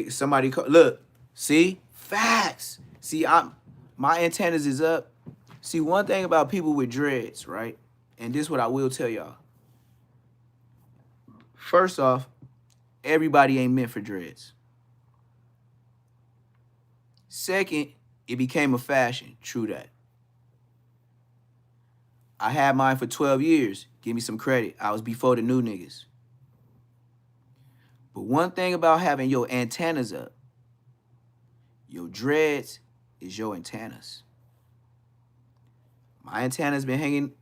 Somebody call. Look, see? Facts. See, my antennas is up. See, one thing about people with dreads, right? And this is what I will tell y'all. First off, everybody ain't meant for dreads. Second, it became a fashion. True that. I had mine for 12 years. Give me some credit. I was before the new niggas. But one thing about having your antennas up, your dreads is your antennas. My antennas been hanging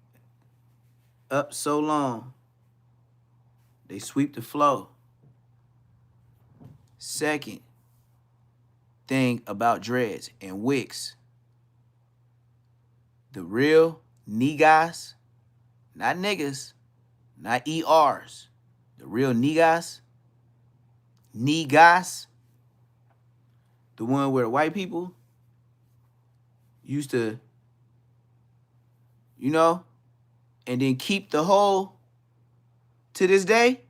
up so long, they sweep the flow. Second thing about dreads and wicks, the real niggas, not niggas, not ERs, the real niggas, the one where white people used to, you know, and then keep the hole to this day.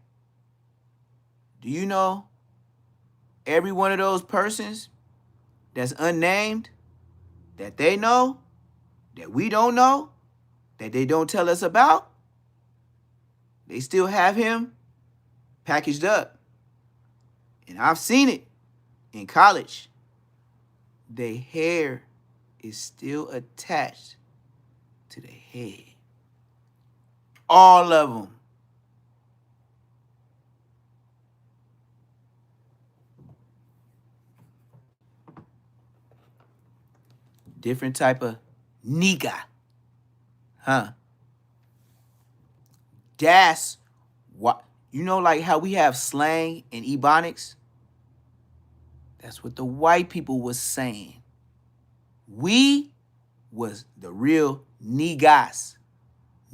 Do you know every one of those persons that's unnamed, that they know, that we don't know, that they don't tell us about, they still have him packaged up. And I've seen it in college. Their hair is still attached to the head. All of them. Different type of nigga. Huh? That's what, you know, like how we have slang and ebonics? That's what the white people was saying. We was the real niggas.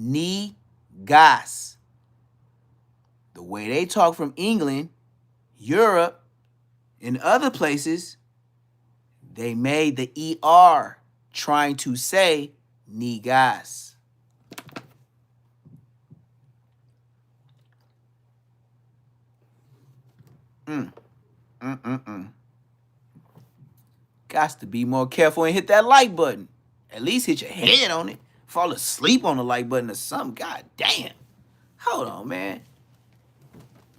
Niggas. The way they talk from England, Europe, and other places, they made the ER trying to say niggas. Gots to be more careful and hit that like button. At least hit your head on it. Fall asleep on the like button or something. God damn. Hold on, man.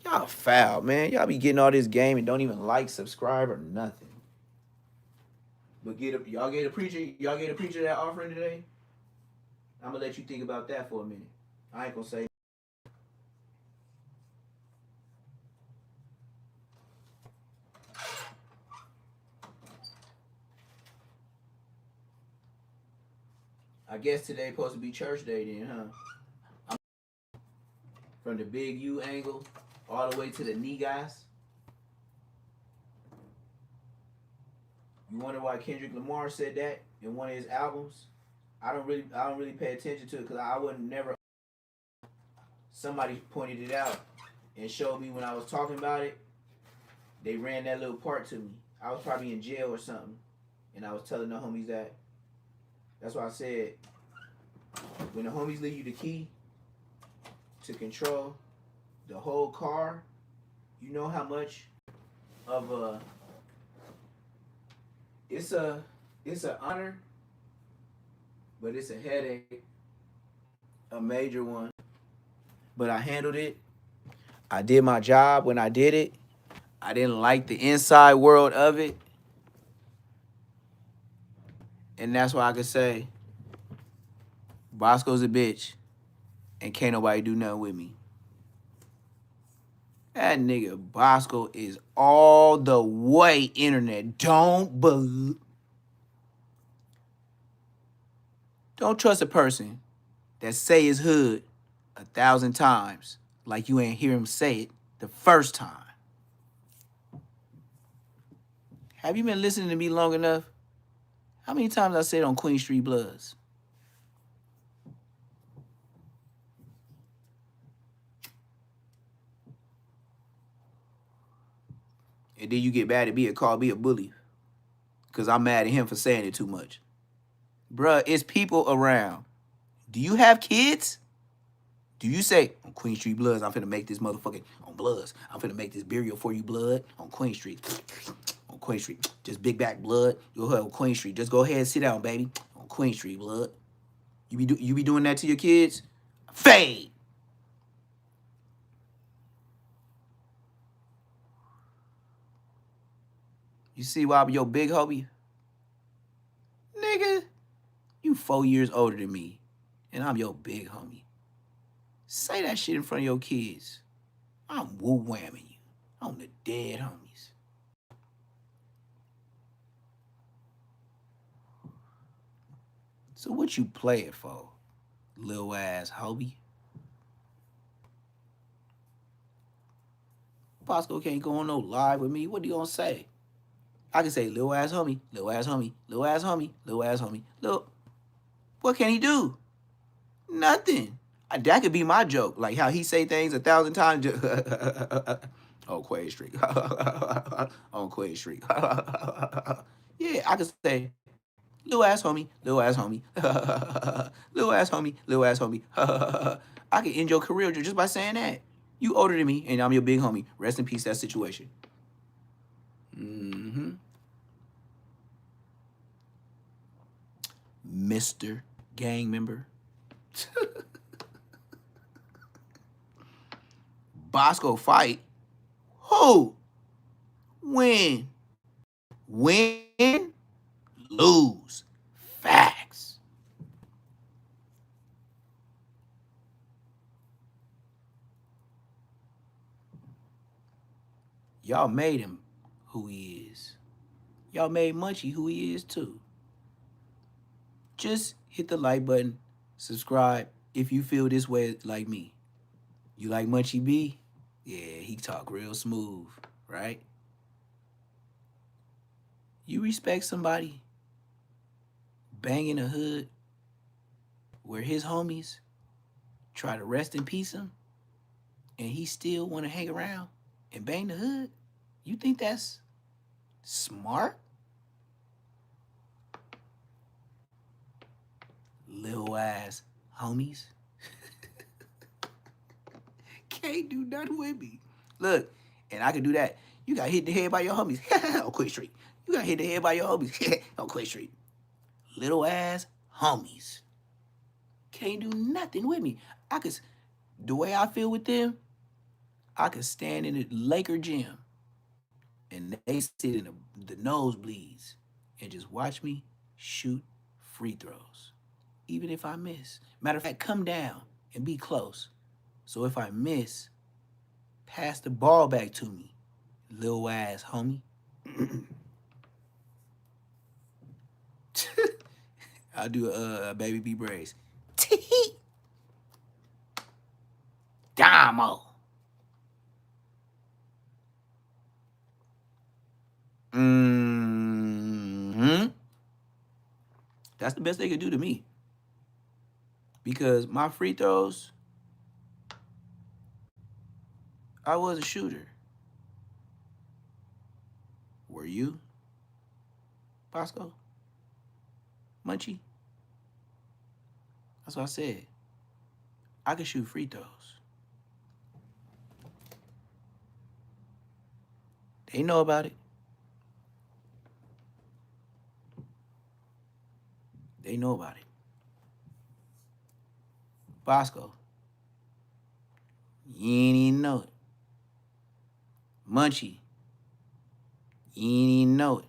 Y'all foul, man. Y'all be getting all this game and don't even like, subscribe, or nothing. But y'all gave a preacher that offering today? I'm gonna let you think about that for a minute. I ain't gonna say. I guess today supposed to be church day then, huh? From the big U angle all the way to the knee guys. You wonder why Kendrick Lamar said that in one of his albums? I don't really pay attention to it because I would never. Somebody pointed it out and showed me when I was talking about it. They ran that little part to me. I was probably in jail or something, and I was telling the homies that. That's why I said, when the homies leave you the key to control the whole car, you know how much of a it's an honor, but it's a headache, a major one. But I handled it. I did my job when I did it. I didn't like the inside world of it. And that's why I could say, Bosco's a bitch, and can't nobody do nothing with me. That nigga Bosco is all the way internet. Don't trust a person that say his hood 1,000 times like you ain't hear him say it the first time. Have you been listening to me long enough? How many times I said on Queen Street Bloods? And then you get mad at me and call me a bully. Because I'm mad at him for saying it too much. Bruh, it's people around. Do you have kids? Do you say, on Queen Street Bloods, I'm finna make this motherfucking, on Bloods, I'm finna make this burial for you, blood, on Queen Street. On Queen Street. Just big back blood. Go ahead on Queen Street. Just go ahead and sit down, baby. On Queen Street, blood. You be doing that to your kids? Fade. You see why I'm your big homie? Nigga, you 4 years older than me, and I'm your big homie. Say that shit in front of your kids. I'm woo-whamming you on the dead homies. So what you play it for, little ass homie? Bosco can't go on no live with me. What are you gonna say? I can say little ass homie, little ass homie, little ass homie, little ass homie. Little. What can he do? Nothing. That could be my joke. Like how he say things 1,000 times. On Quay Street. On Quay Street. Yeah, I could say little ass homie, little ass homie. Little ass homie, little ass homie. I can end your career just by saying that. You older than me, and I'm your big homie. Rest in peace, that situation. Mm-hmm. Mr. Gang member. Bosco fight. Who? Win. Win. Lose. Facts. Y'all made him who he is. Y'all made Munchie who he is too. Just hit the like button, subscribe if you feel this way like me. You like Munchie B? Yeah, he talk real smooth, right? You respect somebody banging a hood where his homies try to rest in peace him and he still want to hang around and bang the hood? You think that's smart? Little ass homies. Can't do nothing with me. Look, and I can do that. You got hit in the head by your homies on Quay Street. You got hit in the head by your homies on Quay Street. Little ass homies. Can't do nothing with me. The way I feel with them, I could stand in the Laker gym and they sit in the nosebleeds and just watch me shoot free throws. Even if I miss. Matter of fact, come down and be close. So if I miss, pass the ball back to me, little ass homie. I'll do a baby B braids. Damo. Mm-hmm. That's the best they could do to me. Because my free throws, I was a shooter. Were you, Bosco? Munchie? That's what I said. I could shoot free throws. They know about it. They know about it. Bosco, you ain't even know it. Munchie, you ain't even know it.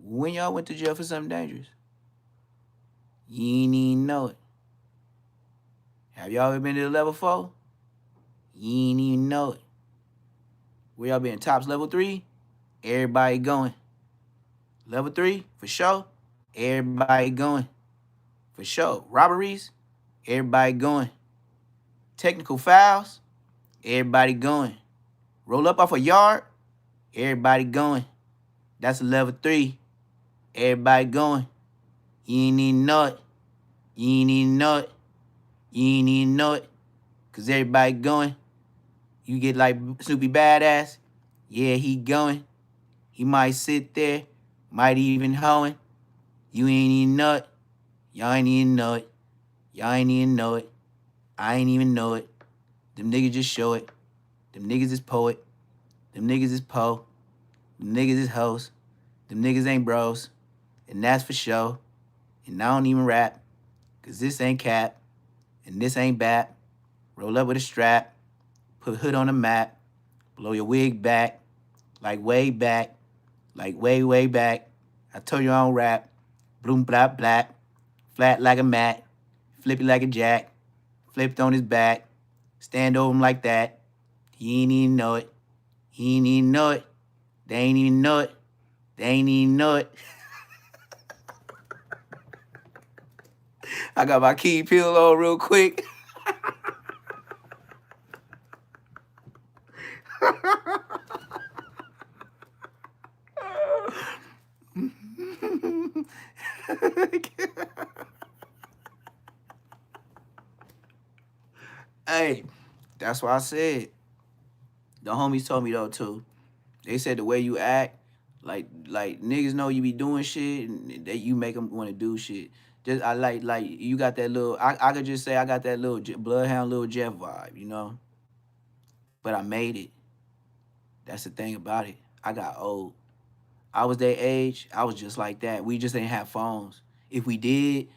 When y'all went to jail for something dangerous, you ain't even know it. Have y'all ever been to the level 4? You ain't even know it. Where y'all been? Tops level 3? Everybody going. Level 3, for sure. Everybody going. For sure. Robberies? Everybody going. Technical fouls. Everybody going. Roll up off a yard. Everybody going. That's a level 3. Everybody going. You ain't even know it. You ain't even know it. You ain't even know it. Because everybody going. You get like Snoopy Badass. Yeah, he going. He might sit there. Might even hoeing. You ain't even know it. Y'all ain't even know it. Y'all ain't even know it. I ain't even know it. Them niggas just show it. Them niggas is poet. Them niggas is po. Them niggas is hoes. Them niggas ain't bros. And that's for sure. And I don't even rap. Cause this ain't cap. And this ain't bap. Roll up with a strap. Put hood on the map. Blow your wig back. Like way back. Like way, way back. I told you I don't rap. Bloom, blap, blap. Flat like a mat. Flippy like a jack. Flipped on his back. Stand over him like that. He ain't even know it. He ain't even know it. They ain't even know it. They ain't even know it. I got my key peel on real quick. Hey, that's what I said. The homies told me though too. They said the way you act, like niggas know you be doing shit and that you make them want to do shit. Just I like you got that little. I could just say I got that little bloodhound, little Jeff vibe, you know. But I made it. That's the thing about it. I got old. I was their age. I was just like that. We just ain't have phones. If we did,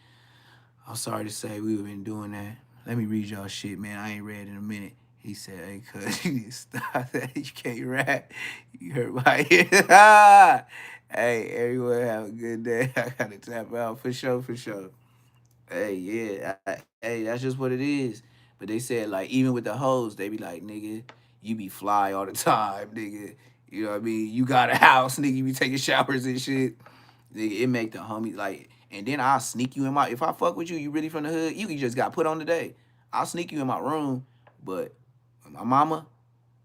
I'm sorry to say we would been doing that. Let me read y'all shit, man. I ain't read in a minute. He said, hey, cuz, you need to stop that. You can't rap. You hurt my ear. Hey, everyone have a good day. I got to tap out for sure, for sure. Hey, yeah. Hey, that's just what it is. But they said, like, even with the hoes, they be like, nigga, you be fly all the time, nigga. You know what I mean? You got a house, nigga. You be taking showers and shit. Nigga, it make the homie, like, and then I'll sneak you in my, if I fuck with you, you really from the hood, you can just got put on today. I'll sneak you in my room, but when my mama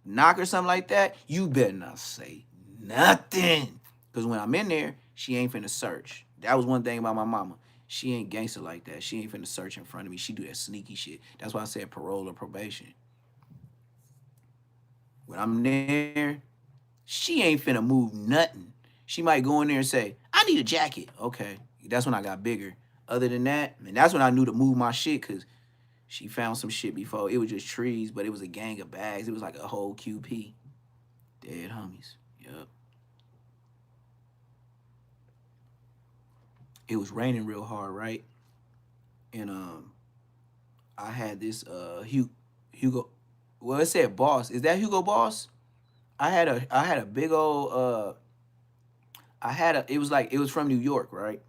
knock or something like that, you better not say nothing. Because when I'm in there, she ain't finna search. That was one thing about my mama. She ain't gangster like that. She ain't finna search in front of me. She do that sneaky shit. That's why I said parole or probation. When I'm there, she ain't finna move nothing. She might go in there and say, I need a jacket. Okay. That's when I got bigger. Other than that, and that's when I knew to move my shit because she found some shit before. It was just trees, but it was a gang of bags. It was like a whole QP. Dead homies. Yup. It was raining real hard, right? And I had this Hugo. Well, it said Boss. Is that Hugo Boss? I had a big old it was like, it was from New York, right?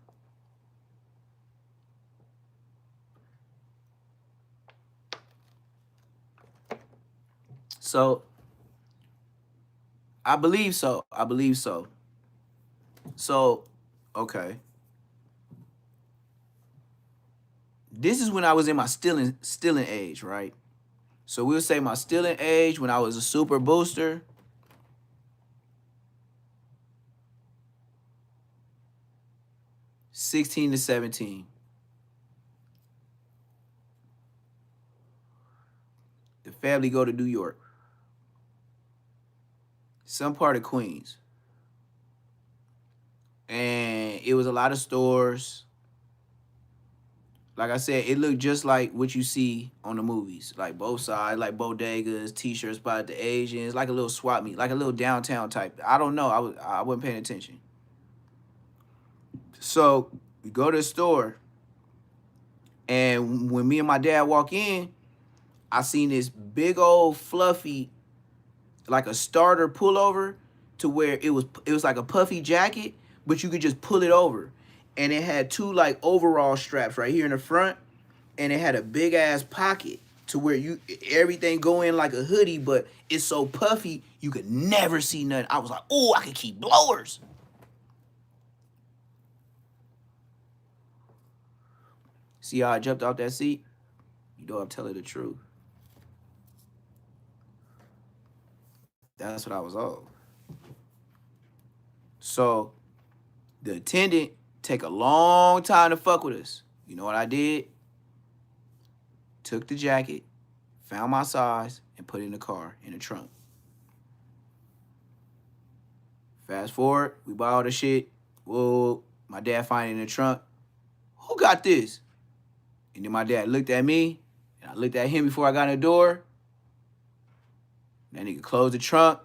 So I believe so. I believe so. So, okay. This is when I was in my stealing age, right? So we'll say my stealing age when I was a super booster. (16 to 17). The family go to New York. Some part of Queens. And it was a lot of stores. Like I said, it looked just like what you see on the movies. Like both sides, like bodegas, t-shirts by the Asians, like a little swap meet, like a little downtown type. I don't know. I wasn't paying attention. So we go to the store. And when me and my dad walk in, I seen this big old fluffy, like a starter pullover, to where it was like a puffy jacket, but you could just pull it over. And it had two like overall straps right here in the front, and it had a big ass pocket to where everything go in like a hoodie, but it's so puffy you could never see nothing. I was like, oh, I could keep blowers. See how I jumped off that seat? You know I'm telling the truth. That's what I was on. So the attendant take a long time to fuck with us. You know what I did? Took the jacket, found my size, and put it in the car, in the trunk. Fast forward, we buy all the shit. Whoa, my dad find it in the trunk. Who got this? And then my dad looked at me, and I looked at him before I got in the door. That nigga closed the trunk.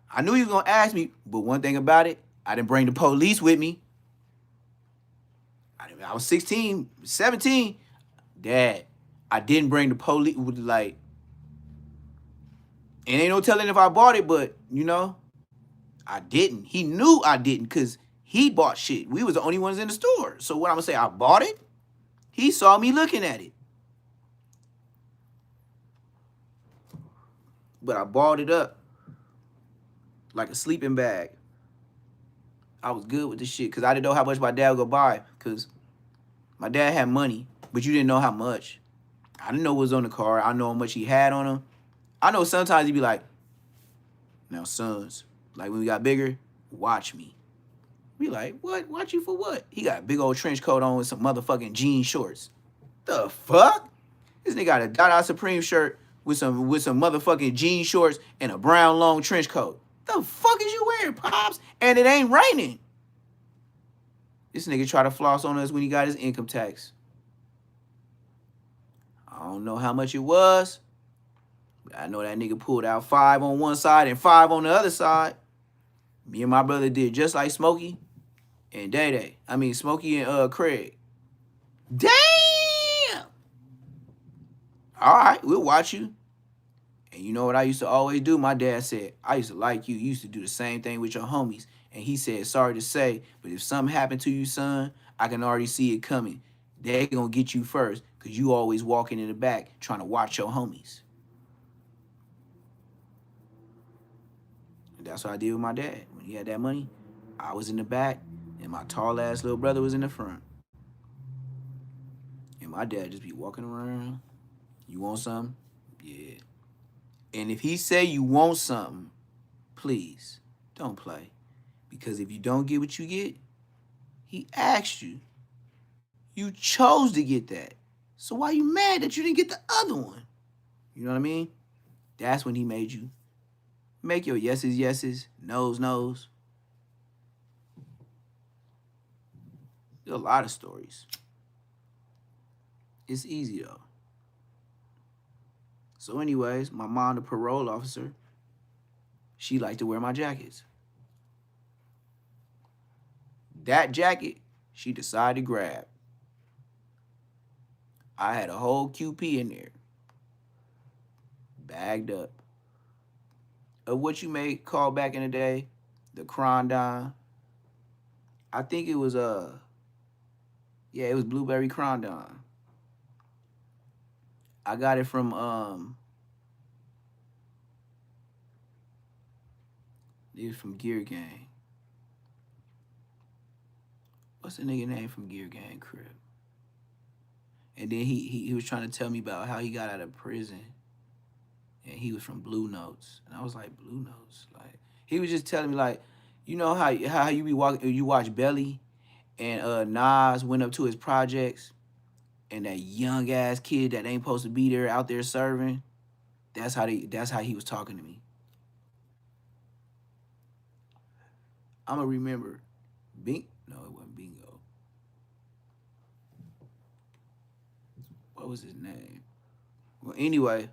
I knew he was gonna ask me, but one thing about it, I didn't bring the police with me. I was 16, 17. Dad, I didn't bring the police. Like, and ain't no telling if I bought it, but, you know, I didn't. He knew I didn't because he bought shit. We was the only ones in the store. So what I'm going to say, I bought it? He saw me looking at it. But I balled it up like a sleeping bag. I was good with the shit because I didn't know how much my dad would go buy because my dad had money, but you didn't know how much. I didn't know what was on the car. I know how much he had on him. I know sometimes he'd be like, now, sons, like when we got bigger, watch me. We like, what? Watch you for what? He got a big old trench coat on with some motherfucking jean shorts. The fuck? This nigga got a Dada Supreme shirt with some motherfucking jean shorts and a brown long trench coat. The fuck is you wearing, Pops? And it ain't raining. This nigga try to floss on us when he got his income tax. I don't know how much it was. But I know that nigga pulled out 5 on one side and 5 on the other side. Me and my brother did just like Smokey and Day-Day. I mean, Smokey and Craig. Damn! All right, we'll watch you. And you know what I used to always do? My dad said, I used to like you. You used to do the same thing with your homies. And he said, sorry to say, but if something happened to you, son, I can already see it coming. They gonna get you first because you always walking in the back trying to watch your homies. And that's what I did with my dad. When he had that money, I was in the back, and my tall-ass little brother was in the front. And my dad just be walking around. You want something? Yeah. And if he say you want something, please, don't play. Because if you don't get what you get, he asked you. You chose to get that. So why you mad that you didn't get the other one? You know what I mean? That's when he made you make your yeses, yeses, noes, noes. There's a lot of stories. It's easy, though. So anyways, my mom, the parole officer, she liked to wear my jackets. That jacket, she decided to grab. I had a whole QP in there, bagged up, of what you may call back in the day, the Crondon. I think it was, it was Blueberry Crondon. I got it from, it was from Gear Gang. What's the nigga name from Gear Gang crib? And then he was trying to tell me about how he got out of prison. And he was from Blue Notes. And I was like, Blue Notes? Like, he was just telling me, like, you know how you be walking, you watch Belly, and Nas went up to his projects, and that young ass kid that ain't supposed to be there out there serving, that's how he was talking to me. I'ma remember. No, it wasn't Bingo. What was his name? Well, anyway,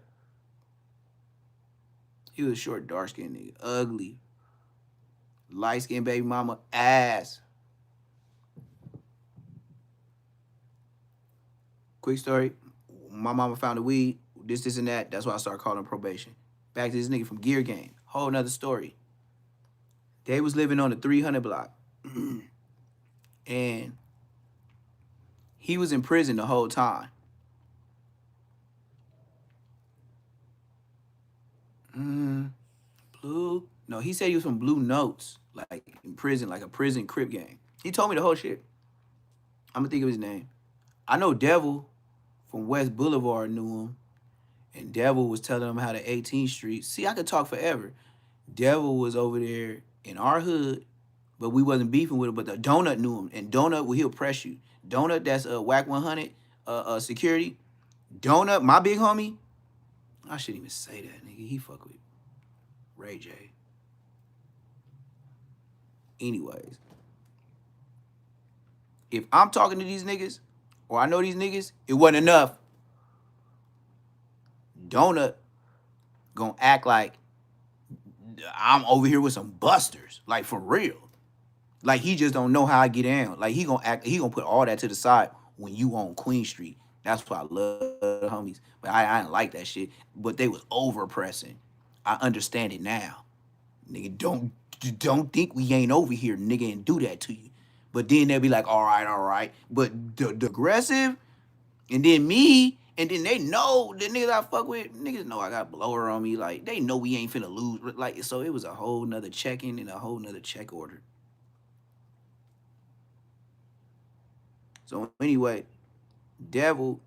he was a short, dark-skinned nigga. Ugly. Light-skinned baby mama ass. Quick story. My mama found the weed. This, and that. That's why I started calling probation. Back to this nigga from Gear Gang. Whole nother story. They was living on the 300 block. And he was in prison the whole time. Blue? No, he said he was from Blue Notes, like in prison, like a prison crip gang. He told me the whole shit. I'm gonna think of his name. I know Devil from West Boulevard knew him, and Devil was telling him how to 18th Street. See, I could talk forever. Devil was over there in our hood, but we wasn't beefing with him. But the Donut knew him, and Donut, well, he'll press you. Donut, that's Whack 100 security. Donut, my big homie. I shouldn't even say that, nigga. He fuck with Ray J. Anyways, if I'm talking to these niggas, or I know these niggas, it wasn't enough. Donut gonna act like I'm over here with some busters, like for real. Like he just don't know how I get down. Like he gonna put all that to the side when you on Queen Street. That's why I love the homies. But I didn't like that shit. But they was over pressing. I understand it now. Nigga, don't think we ain't over here, nigga, and do that to you. But then they'll be like, all right. But the aggressive, and then me, and then they know the niggas I fuck with, niggas know I got blower on me. Like, they know we ain't finna lose. Like, so it was a whole nother check-in and a whole nother check order. So anyway, Devil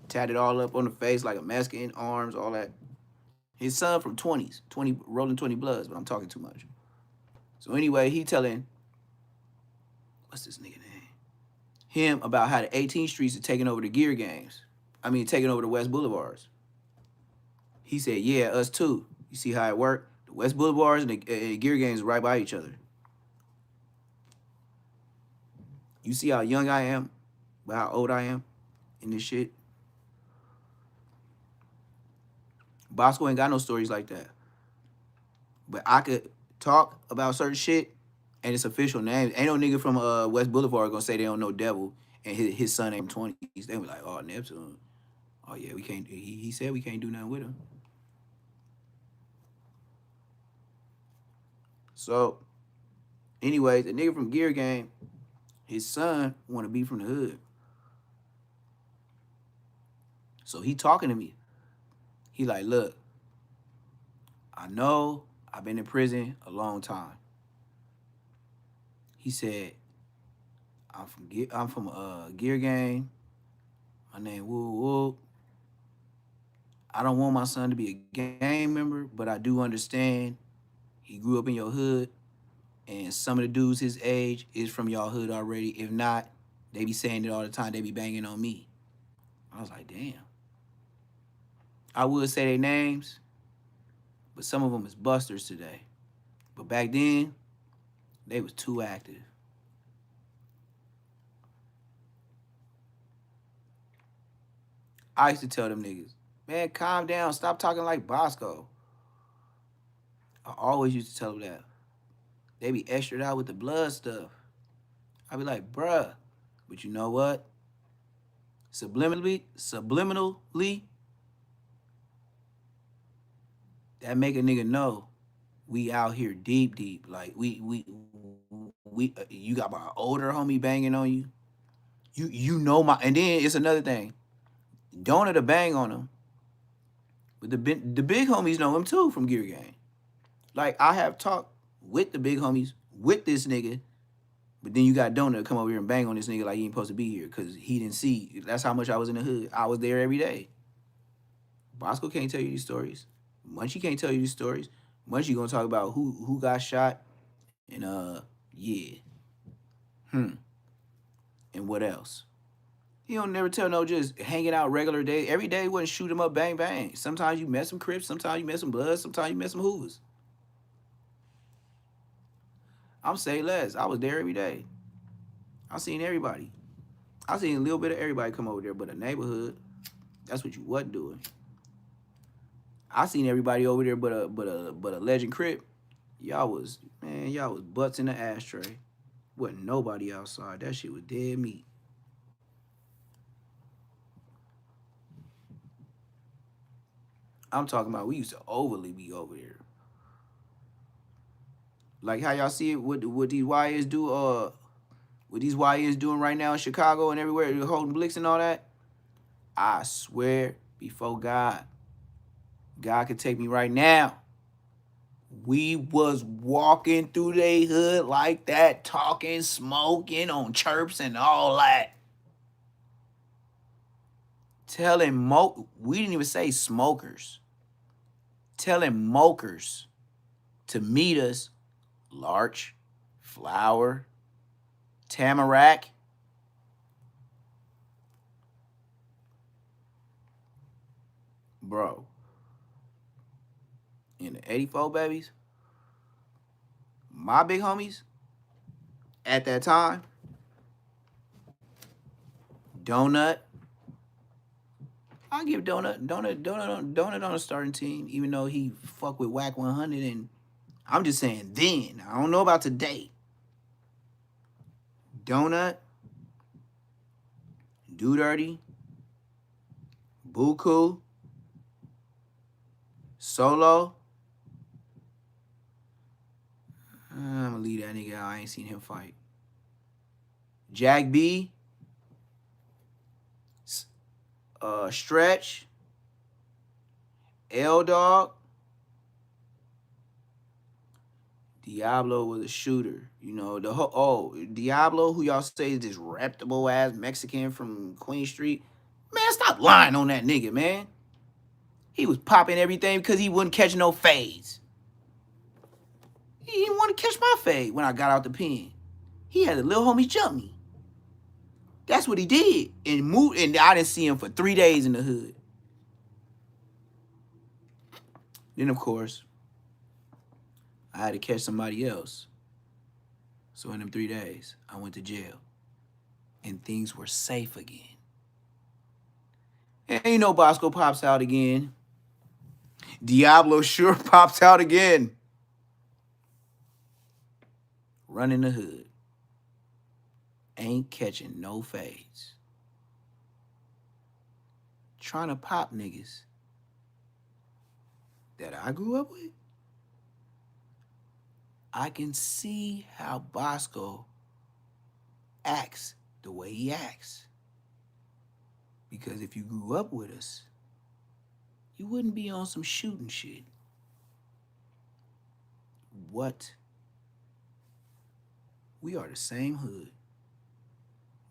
tatted all up on the face like a Mexican, arms, all that. His son from 20s, 20 rolling 20 bloods, but I'm talking too much. So anyway, he telling, what's this nigga name? Him about how the 18th Streets are taking over the gear games. I mean, taking over the West Boulevards. He said, yeah, us too. You see how it worked? The West Boulevards and the gear games are right by each other. You see how young I am, but how old I am in this shit? Bosco ain't got no stories like that. But I could talk about certain shit, and it's official names. Ain't no nigga from West Boulevard gonna say they don't know Devil and his son ain't 20s. They be like, oh, Neptune. Oh yeah, we can't. He said we can't do nothing with him. So, anyways, the nigga from Gear Game, his son want to be from the hood. So he talking to me. He like, look, I know I've been in prison a long time. He said, I'm from Gear Gang. My name Woo Woo. I don't want my son to be a gang member, but I do understand he grew up in your hood, and some of the dudes his age is from y'all hood already. If not, they be saying it all the time. They be banging on me. I was like, damn. I would say their names, but some of them is busters today. But back then, they was too active. I used to tell them niggas, man, calm down. Stop talking like Bosco. I always used to tell them that. They be extra out with the blood stuff. I be like, bruh, but you know what? Subliminally, that make a nigga know we out here deep. Like you got my older homie banging on you. You know my, and then it's another thing. Don't to bang on him, but the big homies know him too from Gear Gang. Like I have talked with the big homies with this nigga, but then you got Donut come over here and bang on this nigga like he ain't supposed to be here because he didn't see. That's how much I was in the hood. I was there every day. Bosco can't tell you these stories. Munchie can't tell you these stories. Munchie gonna talk about who got shot and yeah. And what else? He don't never tell no just hanging out regular day. Every day wouldn't shoot him up bang bang. Sometimes you met some Crips, sometimes you met some Bloods, sometimes you met some Hoovers. I'm say less. I was there every day. I seen everybody. I seen a little bit of everybody come over there, but a neighborhood, that's what you wasn't doing. I seen everybody over there, but a legend Crip. Y'all was butts in the ashtray. Wasn't nobody outside. That shit was dead meat. I'm talking about we used to overly be over there. Like how y'all see it, what these YNs do, what these YNs doing right now in Chicago and everywhere, holding blicks and all that. I swear before God could take me right now. We was walking through they hood like that, talking, smoking on chirps and all that. we didn't even say smokers. Telling mokers to meet us, larch, flower, tamarack. Bro, in the 84 babies, my big homies at that time, Donut. I give Donut on a starting team, even though he fuck with Whack 100. And I'm just saying then. I don't know about today. Donut, Do Dirty, Buku, Solo. I'm gonna leave that nigga out. I ain't seen him fight. Jack B, Stretch, L Dog. Diablo was a shooter. You know, Diablo, who y'all say is this reputable ass Mexican from Queen Street. Man, stop lying on that nigga, man. He was popping everything because he wouldn't catch no fades. He didn't want to catch my fade when I got out the pen. He had a little homie jump me. That's what he did. And I didn't see him for 3 days in the hood. Then, of course, I had to catch somebody else. So in them 3 days, I went to jail. And things were safe again. And you know Bosco pops out again. Diablo sure pops out again. Running the hood. Ain't catching no fades. Trying to pop niggas that I grew up with. I can see how Bosco acts the way he acts. Because if you grew up with us, you wouldn't be on some shooting shit. What? We are the same hood.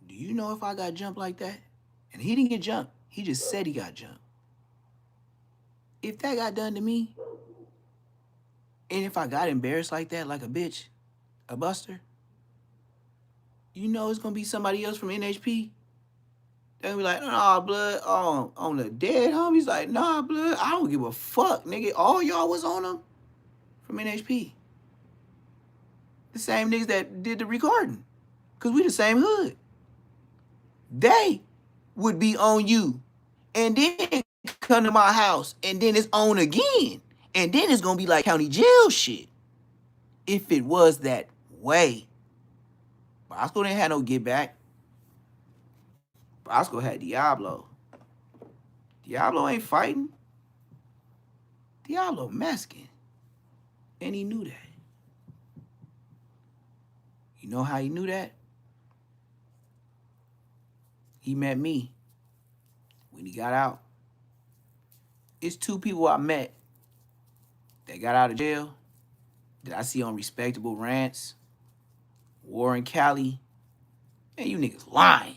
Do you know if I got jumped like that? And he didn't get jumped. He just said he got jumped. If that got done to me, and if I got embarrassed like that, like a bitch, a buster, you know it's gonna be somebody else from NHP. They're gonna be like, nah, blood, on the dead homies, like, nah, blood, I don't give a fuck, nigga. All y'all was on them from NHP. The same niggas that did the recording. Cause we the same hood. They would be on you. And then come to my house. And then it's on again. And then it's gonna be like county jail shit. If it was that way. Bosco didn't have no get back. Bosco had Diablo. Diablo ain't fighting. Diablo Mexican. And he knew that. You know how he knew that? He met me when he got out. It's 2 people I met that got out of jail that I see on respectable rants. Warren Cali. Man, you niggas lying.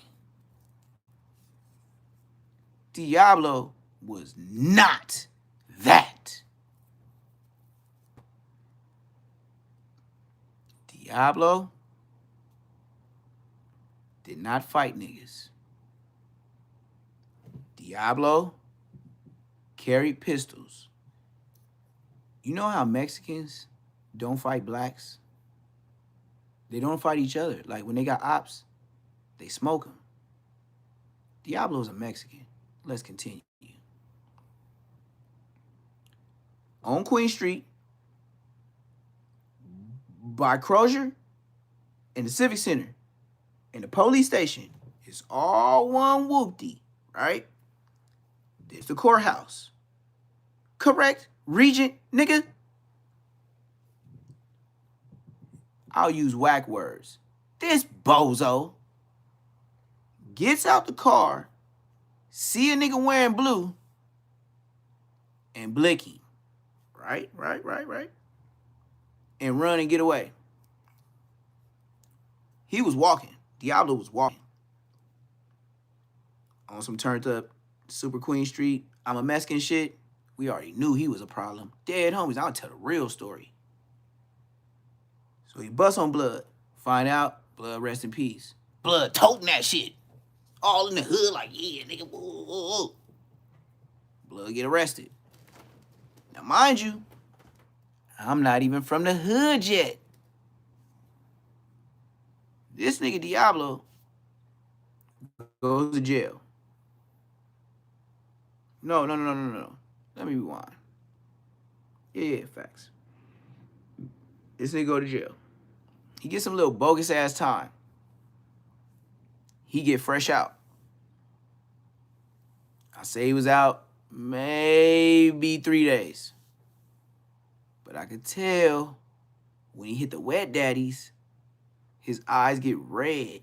Diablo was not that. Diablo did not fight niggas. Diablo carried pistols. You know how Mexicans don't fight blacks? They don't fight each other. Like when they got ops, they smoke them. Diablo's a Mexican. Let's continue. On Queen Street, by Crozier and the Civic Center and the police station, it's all one whoopty, right? There's the courthouse. Correct? Regent, nigga? I'll use whack words. This bozo gets out the car, see a nigga wearing blue, and blick him. Right? And run and get away. He was walking. Diablo was walking on some turned up Super Queen Street, I'm a Mexican shit. We already knew he was a problem. Dead homies, I'll tell the real story. So he busts on Blood. Find out, Blood rest in peace. Blood toting that shit. All in the hood, like, yeah, nigga, whoa, whoa, whoa. Blood get arrested. Now, mind you, I'm not even from the hood yet. This nigga Diablo goes to jail. No. Let me rewind. Yeah, facts. This nigga go to jail. He gets some little bogus ass time. He get fresh out. I say he was out maybe 3 days. But I could tell when he hit the wet daddies, his eyes get red.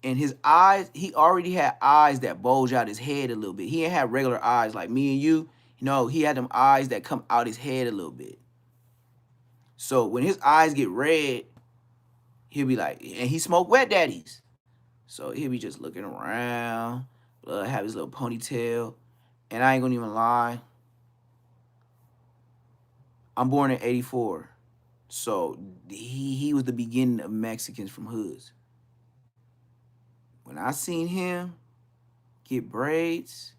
And his eyes, he already had eyes that bulge out his head a little bit. He ain't had regular eyes like me and you. You know, he had them eyes that come out his head a little bit. So when his eyes get red, he'll be like, and he smoked wet daddies. So he'll be just looking around, have his little ponytail. And I ain't gonna even lie. I'm born in 84. So he was the beginning of Mexicans from hoods. When I seen him get braids,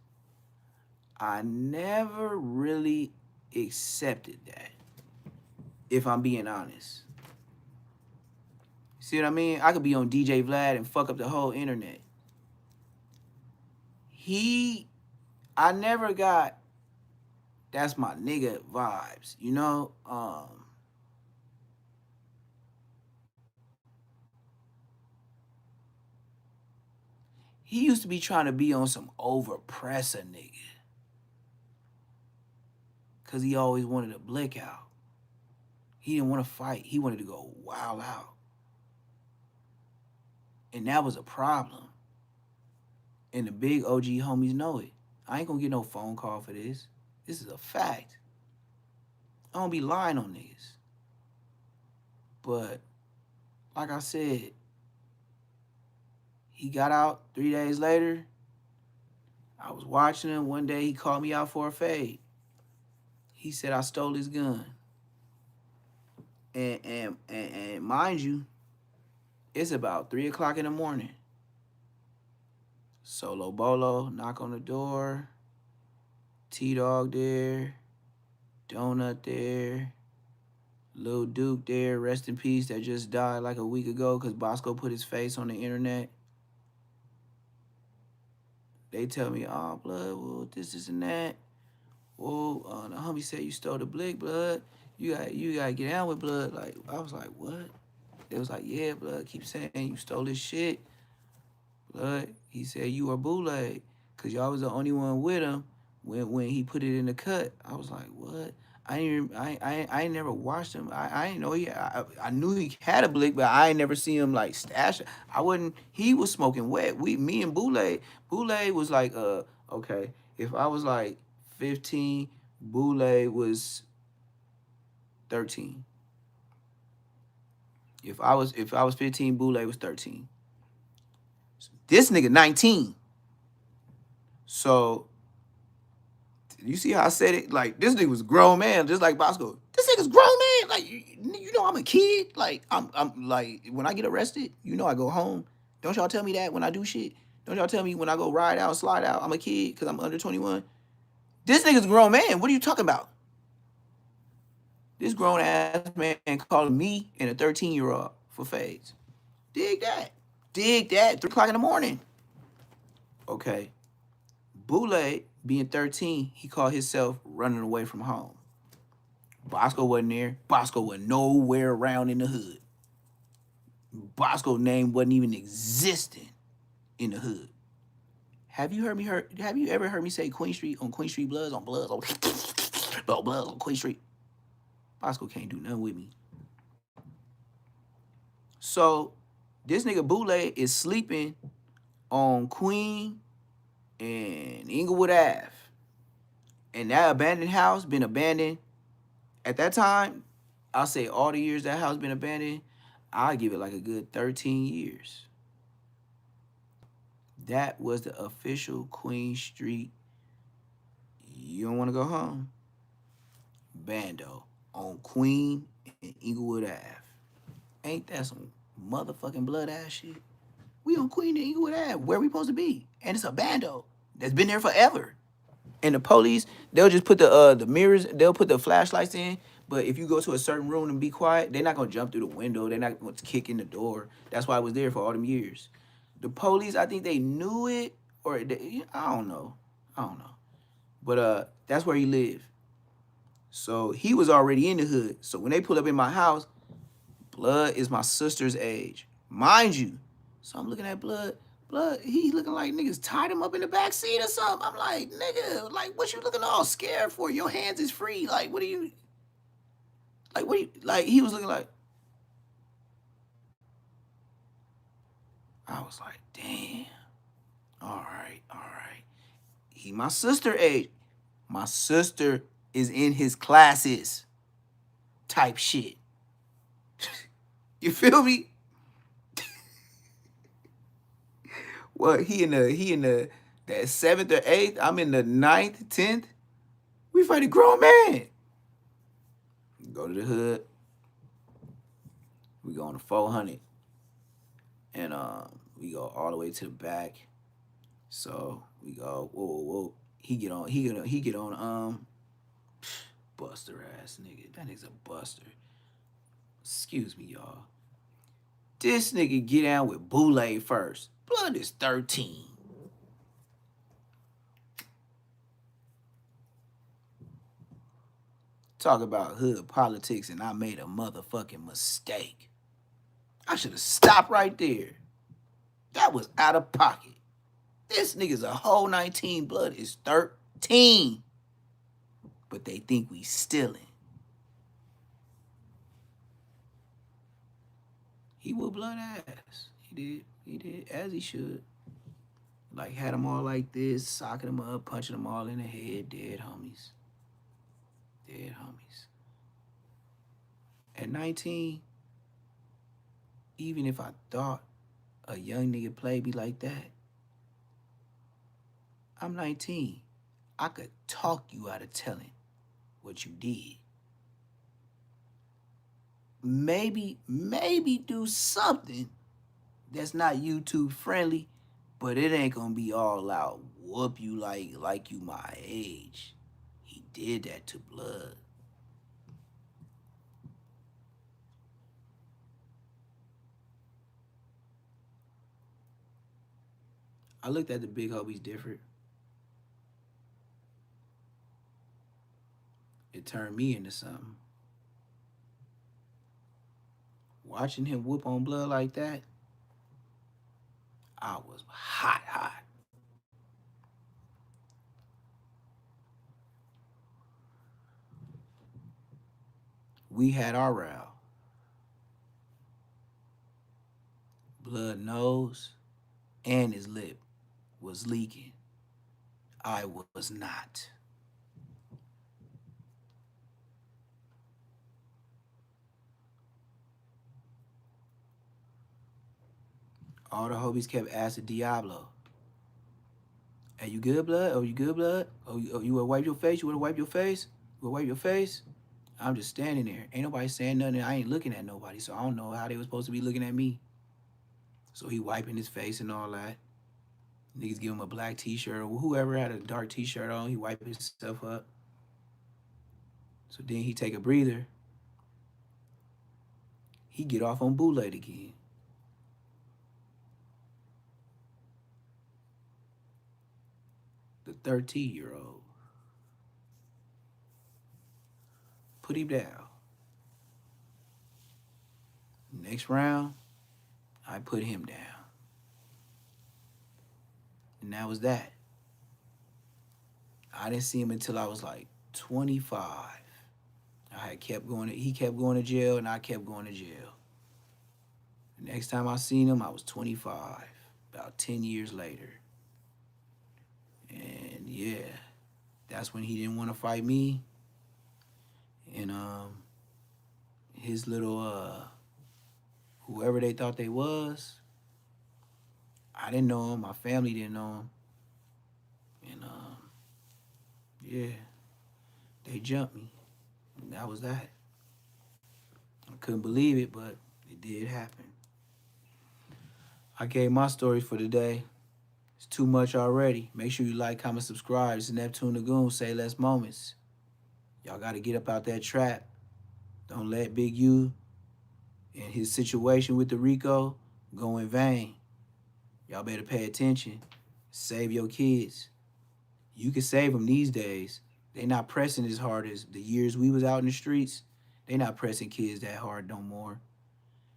I never really accepted that, if I'm being honest. See what I mean? I could be on DJ Vlad and fuck up the whole internet. I never got that's my nigga vibes, you know? He used to be trying to be on some overpresser nigga. Cause he always wanted to blick out. He didn't want to fight. He wanted to go wild out. And that was a problem. And the big OG homies know it. I ain't gonna get no phone call for this. This is a fact. I don't be lying on niggas. But like I said, he got out 3 days later. I was watching him. One day he called me out for a fade. He said I stole his gun. And mind you, it's about 3 o'clock in the morning. Solo Bolo knock on the door. T-Dog there. Donut there. Lil Duke there, rest in peace, that just died like a week ago because Bosco put his face on the internet. They tell me, oh, Blood, well, this and that. Well, the homie said you stole the blick, Blood. You gotta get down with Blood. Like, I was like, what? It was like, yeah, Blood, keep saying you stole this shit. Blood, he said you were bootleg because y'all was the only one with him when he put it in the cut. I was like, what? I ain't never watched him. I ain't know I knew he had a blick, but I ain't never seen him like stash it. He was smoking wet. Me and Boule was like, okay, if I was like 15, Boule was 13. If I was 15, Boule was 13. This nigga 19. So you see how I said it? Like, this nigga was a grown man, just like Bosco. This nigga's grown man. Like, you know I'm a kid. Like, I'm like, when I get arrested, you know I go home. Don't y'all tell me that when I do shit? Don't y'all tell me when I go ride out, slide out, I'm a kid because I'm under 21? This nigga's a grown man. What are you talking about? This grown-ass man calling me and a 13-year-old for fades. Dig that. 3 o'clock in the morning. Okay. Boule, being 13, he called himself running away from home. Bosco wasn't there. Bosco wasn't nowhere around in the hood. Bosco's name wasn't even existing in the hood. Have you ever heard me say Queen Street on Queen Street Bloods on Bloods on Bloods on Queen Street? Bosco can't do nothing with me. So this nigga Boule is sleeping on Queen and Inglewood Ave. And that abandoned house been abandoned. At that time, I'll say all the years that house been abandoned, I'll give it like a good 13 years. That was the official Queen Street You don't want to go home? Bando on Queen and Inglewood Ave. Ain't that some motherfucking blood ass shit? We on Queen and Inglewood Ave, where we supposed to be. And it's a bando that's been there forever. And the police, they'll just put the mirrors, they'll put the flashlights in. But if you go to a certain room and be quiet, they're not gonna jump through the window. They're not gonna kick in the door. That's why I was there for all them years. The police, I think they knew it, or I don't know. But that's where he lived. So he was already in the hood. So when they pull up in my house, Blood is my sister's age, mind you. So I'm looking at Blood. Blood, he looking like niggas tied him up in the back seat or something. I'm like, nigga, like, what you looking all scared for? Your hands is free. Like, what are you? Like, he was looking like. I was like, damn. All right. He my sister age. My sister is in his classes. Type shit. You feel me? Well, he in the that 7th or 8th. I'm in the 9th, 10th. We fighting grown man. Go to the hood. We go on the 400. And we go all the way to the back. So we go, whoa. He get on buster ass nigga. That nigga's a buster. Excuse me, y'all. This nigga get down with Boule first. Blood is 13. Talk about hood politics and I made a motherfucking mistake. I should have stopped right there. That was out of pocket. This nigga's a whole 19. Blood is 13. But they think we stealing. He whooped Blood ass. He did, as he should. Like, had them all like this, socking them up, punching them all in the head. Dead homies. At 19, even if I thought a young nigga played me like that, I'm 19. I could talk you out of telling what you did. Maybe do something that's not YouTube friendly, but it ain't gonna be all out whoop you like you my age. He did that to Blood. I looked at the big homies different. It turned me into something. Watching him whoop on Blood like that, I was hot. We had our row. Blood nose and his lip was leaking. I was not. All the homies kept asking Diablo, "Hey, you good, Blood? Oh, you good, Blood? Oh, you wanna wipe your face? You wanna wipe your face? You wanna wipe your face?" I'm just standing there. Ain't nobody saying nothing. I ain't looking at nobody, so I don't know how they was supposed to be looking at me. So he wiping his face and all that. Niggas give him a black t-shirt, or whoever had a dark t-shirt on, he wipe himself up. So then he take a breather. He get off on Boule again. The 13-year-old. Put him down. Next round, I put him down. And that was that. I didn't see him until I was like 25. He kept going to jail, and I kept going to jail. The next time I seen him, I was 25, about 10 years later. And yeah, that's when he didn't want to fight me. And his little whoever they thought they was, I didn't know him. My family didn't know him. And Yeah, they jumped me. And that was that. I couldn't believe it, but it did happen. I gave my story for today. It's too much already. Make sure you like, comment, subscribe. It's Neptune Lagoon. Say less moments. Y'all got to get up out that trap. Don't let Big U and his situation with the Rico go in vain. Y'all better pay attention. Save your kids. You can save them these days. They not pressing as hard as the years we was out in the streets. They not pressing kids that hard no more.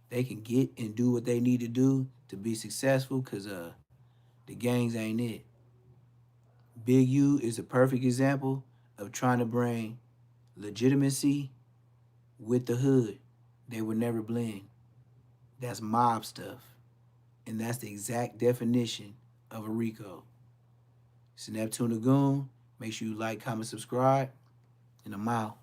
They can get and do what they need to do to be successful because the gangs ain't it. Big U is a perfect example of trying to bring legitimacy with the hood. They would never blend. That's mob stuff. And that's the exact definition of a Rico. It's Neptune Lagoon. Make sure you like, comment, subscribe, and I'm out.